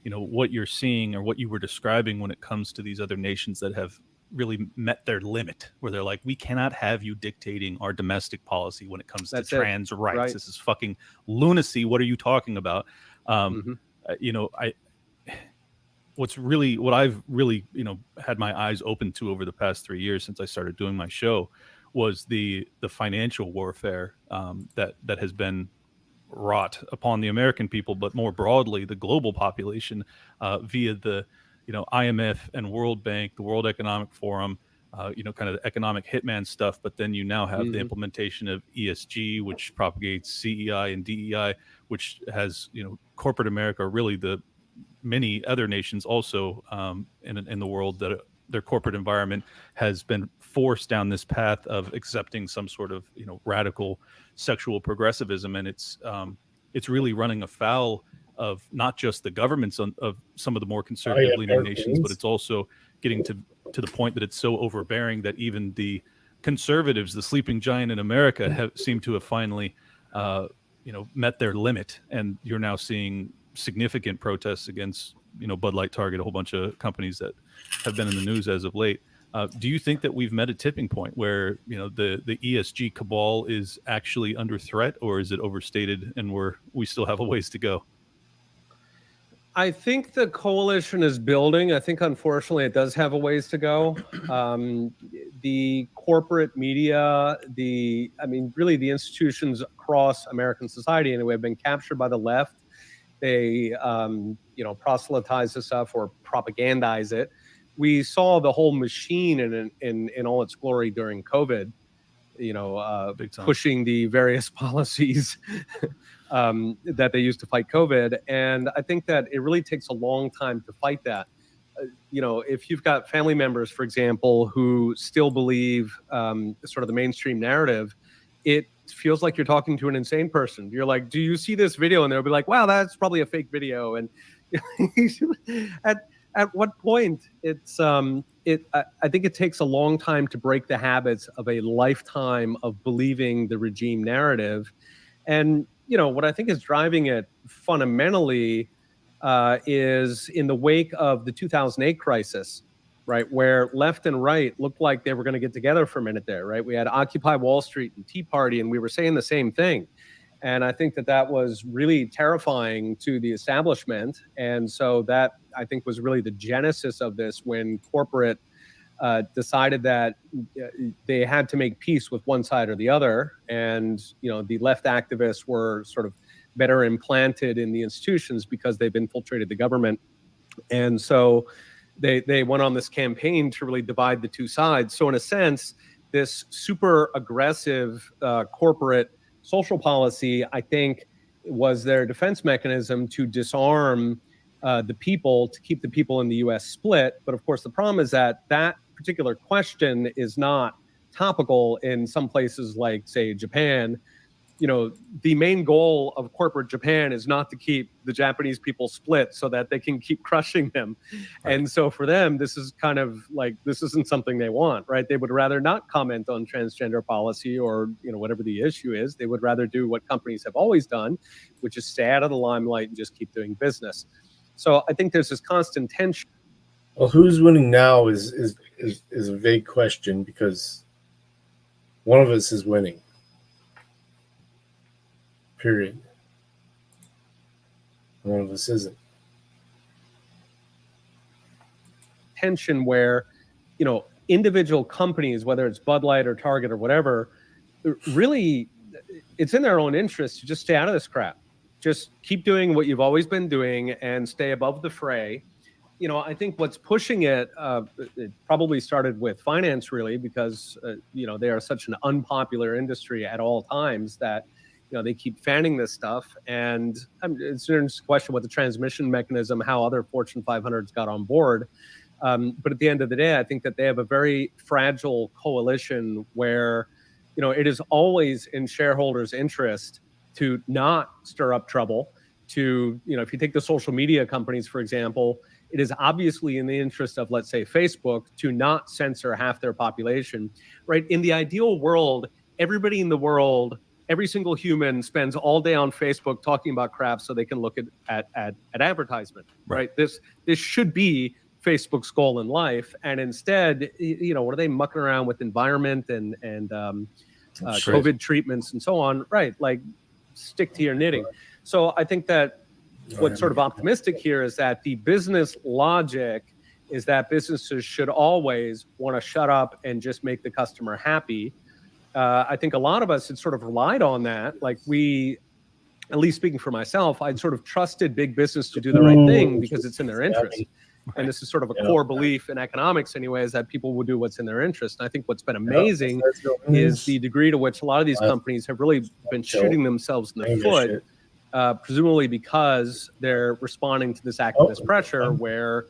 what you're seeing or what you were describing when it comes to these other nations that have really met their limit, where they're like, we cannot have you dictating our domestic policy when it comes to trans rights. Right. This is fucking lunacy. What are you talking about? What I've really, had my eyes open to over the past 3 years since I started doing my show was the financial warfare that has been wrought upon the American people, but more broadly the global population via the IMF and World Bank, the World Economic Forum, kind of the economic hitman stuff. But then you now have the implementation of ESG, which propagates CEI and DEI, which has, corporate America, really the many other nations also in the world that their corporate environment has been forced down this path of accepting some sort of, radical sexual progressivism. And it's really running afoul of not just the governments of some of the more conservative leaning nations, but it's also getting to the point that it's so overbearing that even the conservatives, the sleeping giant in America, seem to have finally, met their limit. And you're now seeing significant protests against, Bud Light, Target, a whole bunch of companies that have been in the news as of late. Do you think that we've met a tipping point where, the ESG cabal is actually under threat, or is it overstated and we still have a ways to go? I think the coalition is building. I think, unfortunately, it does have a ways to go. The corporate media, really the institutions across American society, anyway, have been captured by the left. They, proselytize this stuff or propagandize it. We saw the whole machine in all its glory during COVID, pushing the various policies that they used to fight COVID. And I think that it really takes a long time to fight that. If you've got family members, for example, who still believe sort of the mainstream narrative, it feels like you're talking to an insane person. You're like, do you see this video? And they'll be like, wow, that's probably a fake video. And at what point I think it takes a long time to break the habits of a lifetime of believing the regime narrative. And, what I think is driving it fundamentally is in the wake of the 2008 crisis, right, where left and right looked like they were going to get together for a minute there, right? We had Occupy Wall Street and Tea Party, and we were saying the same thing. And I think that was really terrifying to the establishment. And so that, I think, was really the genesis of this, when corporate decided that they had to make peace with one side or the other. And, the left activists were sort of better implanted in the institutions because they've infiltrated the government. And so they went on this campaign to really divide the two sides. So in a sense, this super aggressive corporate social policy, I think, was their defense mechanism to disarm the people, to keep the people in the U.S. split. But of course, the problem is that particular question is not topical in some places like, say, Japan. The main goal of corporate Japan is not to keep the Japanese people split so that they can keep crushing them. Right. And so for them, this is kind of like, this isn't something they want, right? They would rather not comment on transgender policy or, whatever the issue is. They would rather do what companies have always done, which is stay out of the limelight and just keep doing business. So I think there's this constant tension. Well, who's winning now is a vague question, because one of us is winning. Period. One of us isn't. Tension where, individual companies, whether it's Bud Light or Target or whatever, really, it's in their own interest to just stay out of this crap. Just keep doing what you've always been doing and stay above the fray. I think what's pushing it probably started with finance, really, because, they are such an unpopular industry at all times that, they keep fanning this stuff. And it's an interesting question with the transmission mechanism, how other Fortune 500s got on board. But at the end of the day, I think that they have a very fragile coalition where, it is always in shareholders' interest to not stir up trouble. To, if you take the social media companies, for example, it is obviously in the interest of, let's say, Facebook, to not censor half their population, right? In the ideal world, everybody in the world, every single human spends all day on Facebook talking about crap so they can look at advertisement, right? This should be Facebook's goal in life. And instead, what are they mucking around with environment and COVID treatments and so on, right? Like, stick to your knitting. So I think that what's sort of optimistic here is that the business logic is that businesses should always want to shut up and just make the customer happy. I think a lot of us had sort of relied on that. Like, we, at least speaking for myself, I'd sort of trusted big business to do the right thing because it's in their interest. And this is sort of a core belief in economics anyway, is that people will do what's in their interest. And I think what's been amazing is the degree to which a lot of these companies have really been shooting themselves in the foot, presumably because they're responding to this activist pressure where,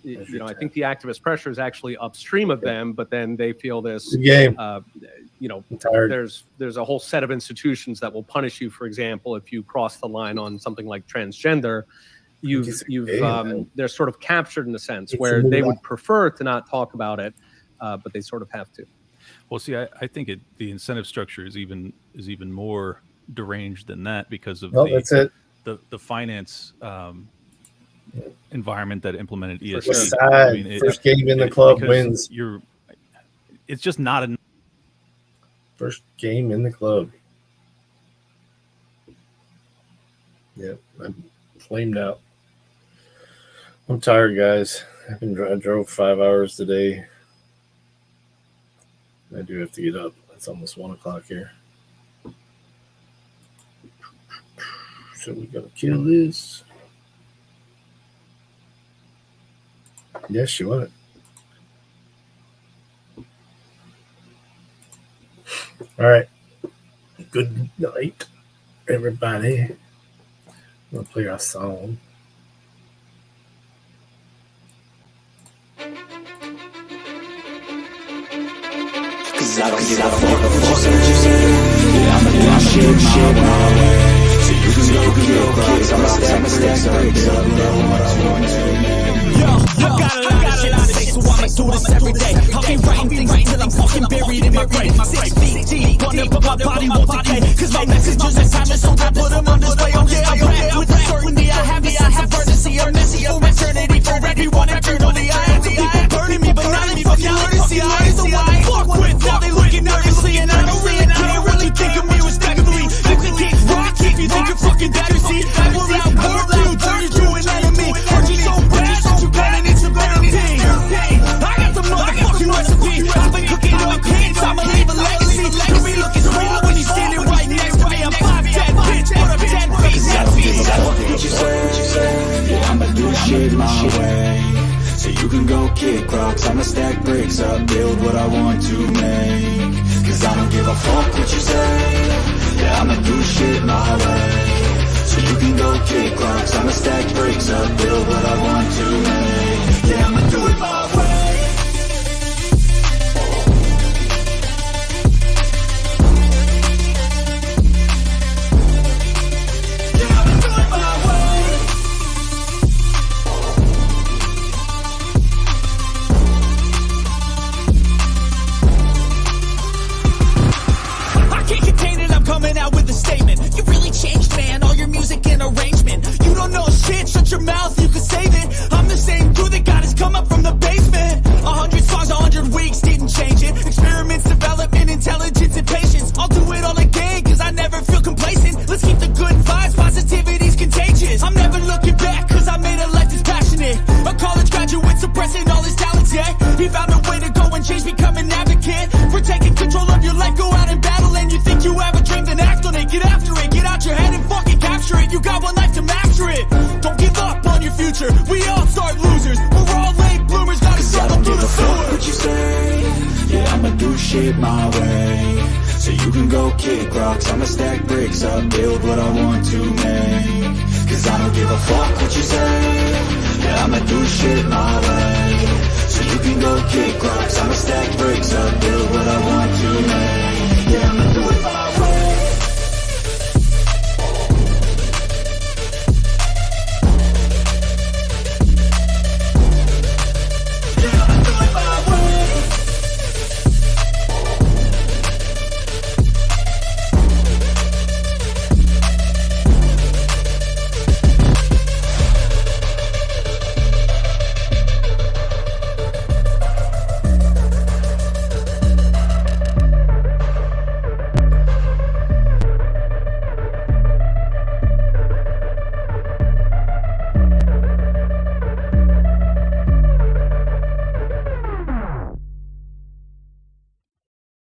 I think the activist pressure is actually upstream of them, but then they feel this, there's a whole set of institutions that will punish you, for example, if you cross the line on something like transgender. They're sort of captured in a sense where they would prefer to not talk about it, but they sort of have to. Well, see, I think the incentive structure is even more deranged than that because of the finance environment that implemented ESG. First game in the club wins. It's just not a first game in the club. Yep, I'm flamed out. I'm tired, guys. I drove 5 hours today. I do have to get up. It's almost 1 o'clock here. So we gotta kill this. Yes, you want it. All right. Good night, everybody. I'm gonna play our song. Cause I don't give a fuck what you say. Yeah, I'ma do shit my way. So you can go kill kids. I'ma stack bricks up, what I want to. Yo. I got a lot of shit to say, so I'ma do this every day. I'll be writing things until I'm fucking buried in my grave. 6 feet deep, wonder but my body won't decay. Cause my messages are timeless, so I put them on display. Oh yeah, I'm rap with the certainty. I have a sense of urgency, a message for eternity, for everyone eternally. I had some people burning me, but now they fucking learn to see I ain't the one to fuck with. Now they looking nervously, and I don't really think of me respectfully. You can kick rock if you think you're fucking better. See, I will outwork you, turn you to an enemy. Hurt you so bad that you're burning into therapy. I got the motherfucking recipe. I've been cooking up hits, I'ma leave a legacy. You'll be looking small when you're standing right next to me. I'm 5'10", bitch, but I'm 10 feet. I don't give a fuck what you say. Yeah, I'ma do shit my way. So you can go kick rocks, I'ma stack bricks up, build what I want to make. Cause I don't give a fuck what you say. Yeah, I'ma do shit my way. So you can go kick rocks, I'ma stack bricks up, build what I want to make. Yeah, I'ma do it my way. Coming out with a statement. You really changed, man, all your music and arrangement. You don't know shit, shut your mouth, you can save it. I'm the same dude that got his come up from the basement. 100 songs, 100 weeks, didn't change it. Experiments, development, intelligence, and patience. I'll do it all again, cause I never feel complacent. Let's keep the good vibes, positivity's contagious. I'm never looking back, cause I made a life that's passionate. A college graduate suppressing all his talents, yeah. He found a way to go and change, become an advocate. For taking control of your life, go out and battle. And you think you have a dream, then act on it. Get after it, get out your head and fucking capture it. You got one life to master it. Don't give up on your future. We all start losers. We're all late bloomers, gotta sell them through the sewer. What you say? Yeah, I'ma do shit my way. So you can go kick rocks, I'ma stack bricks up, build what I want to make. Cause I don't give a fuck what you say.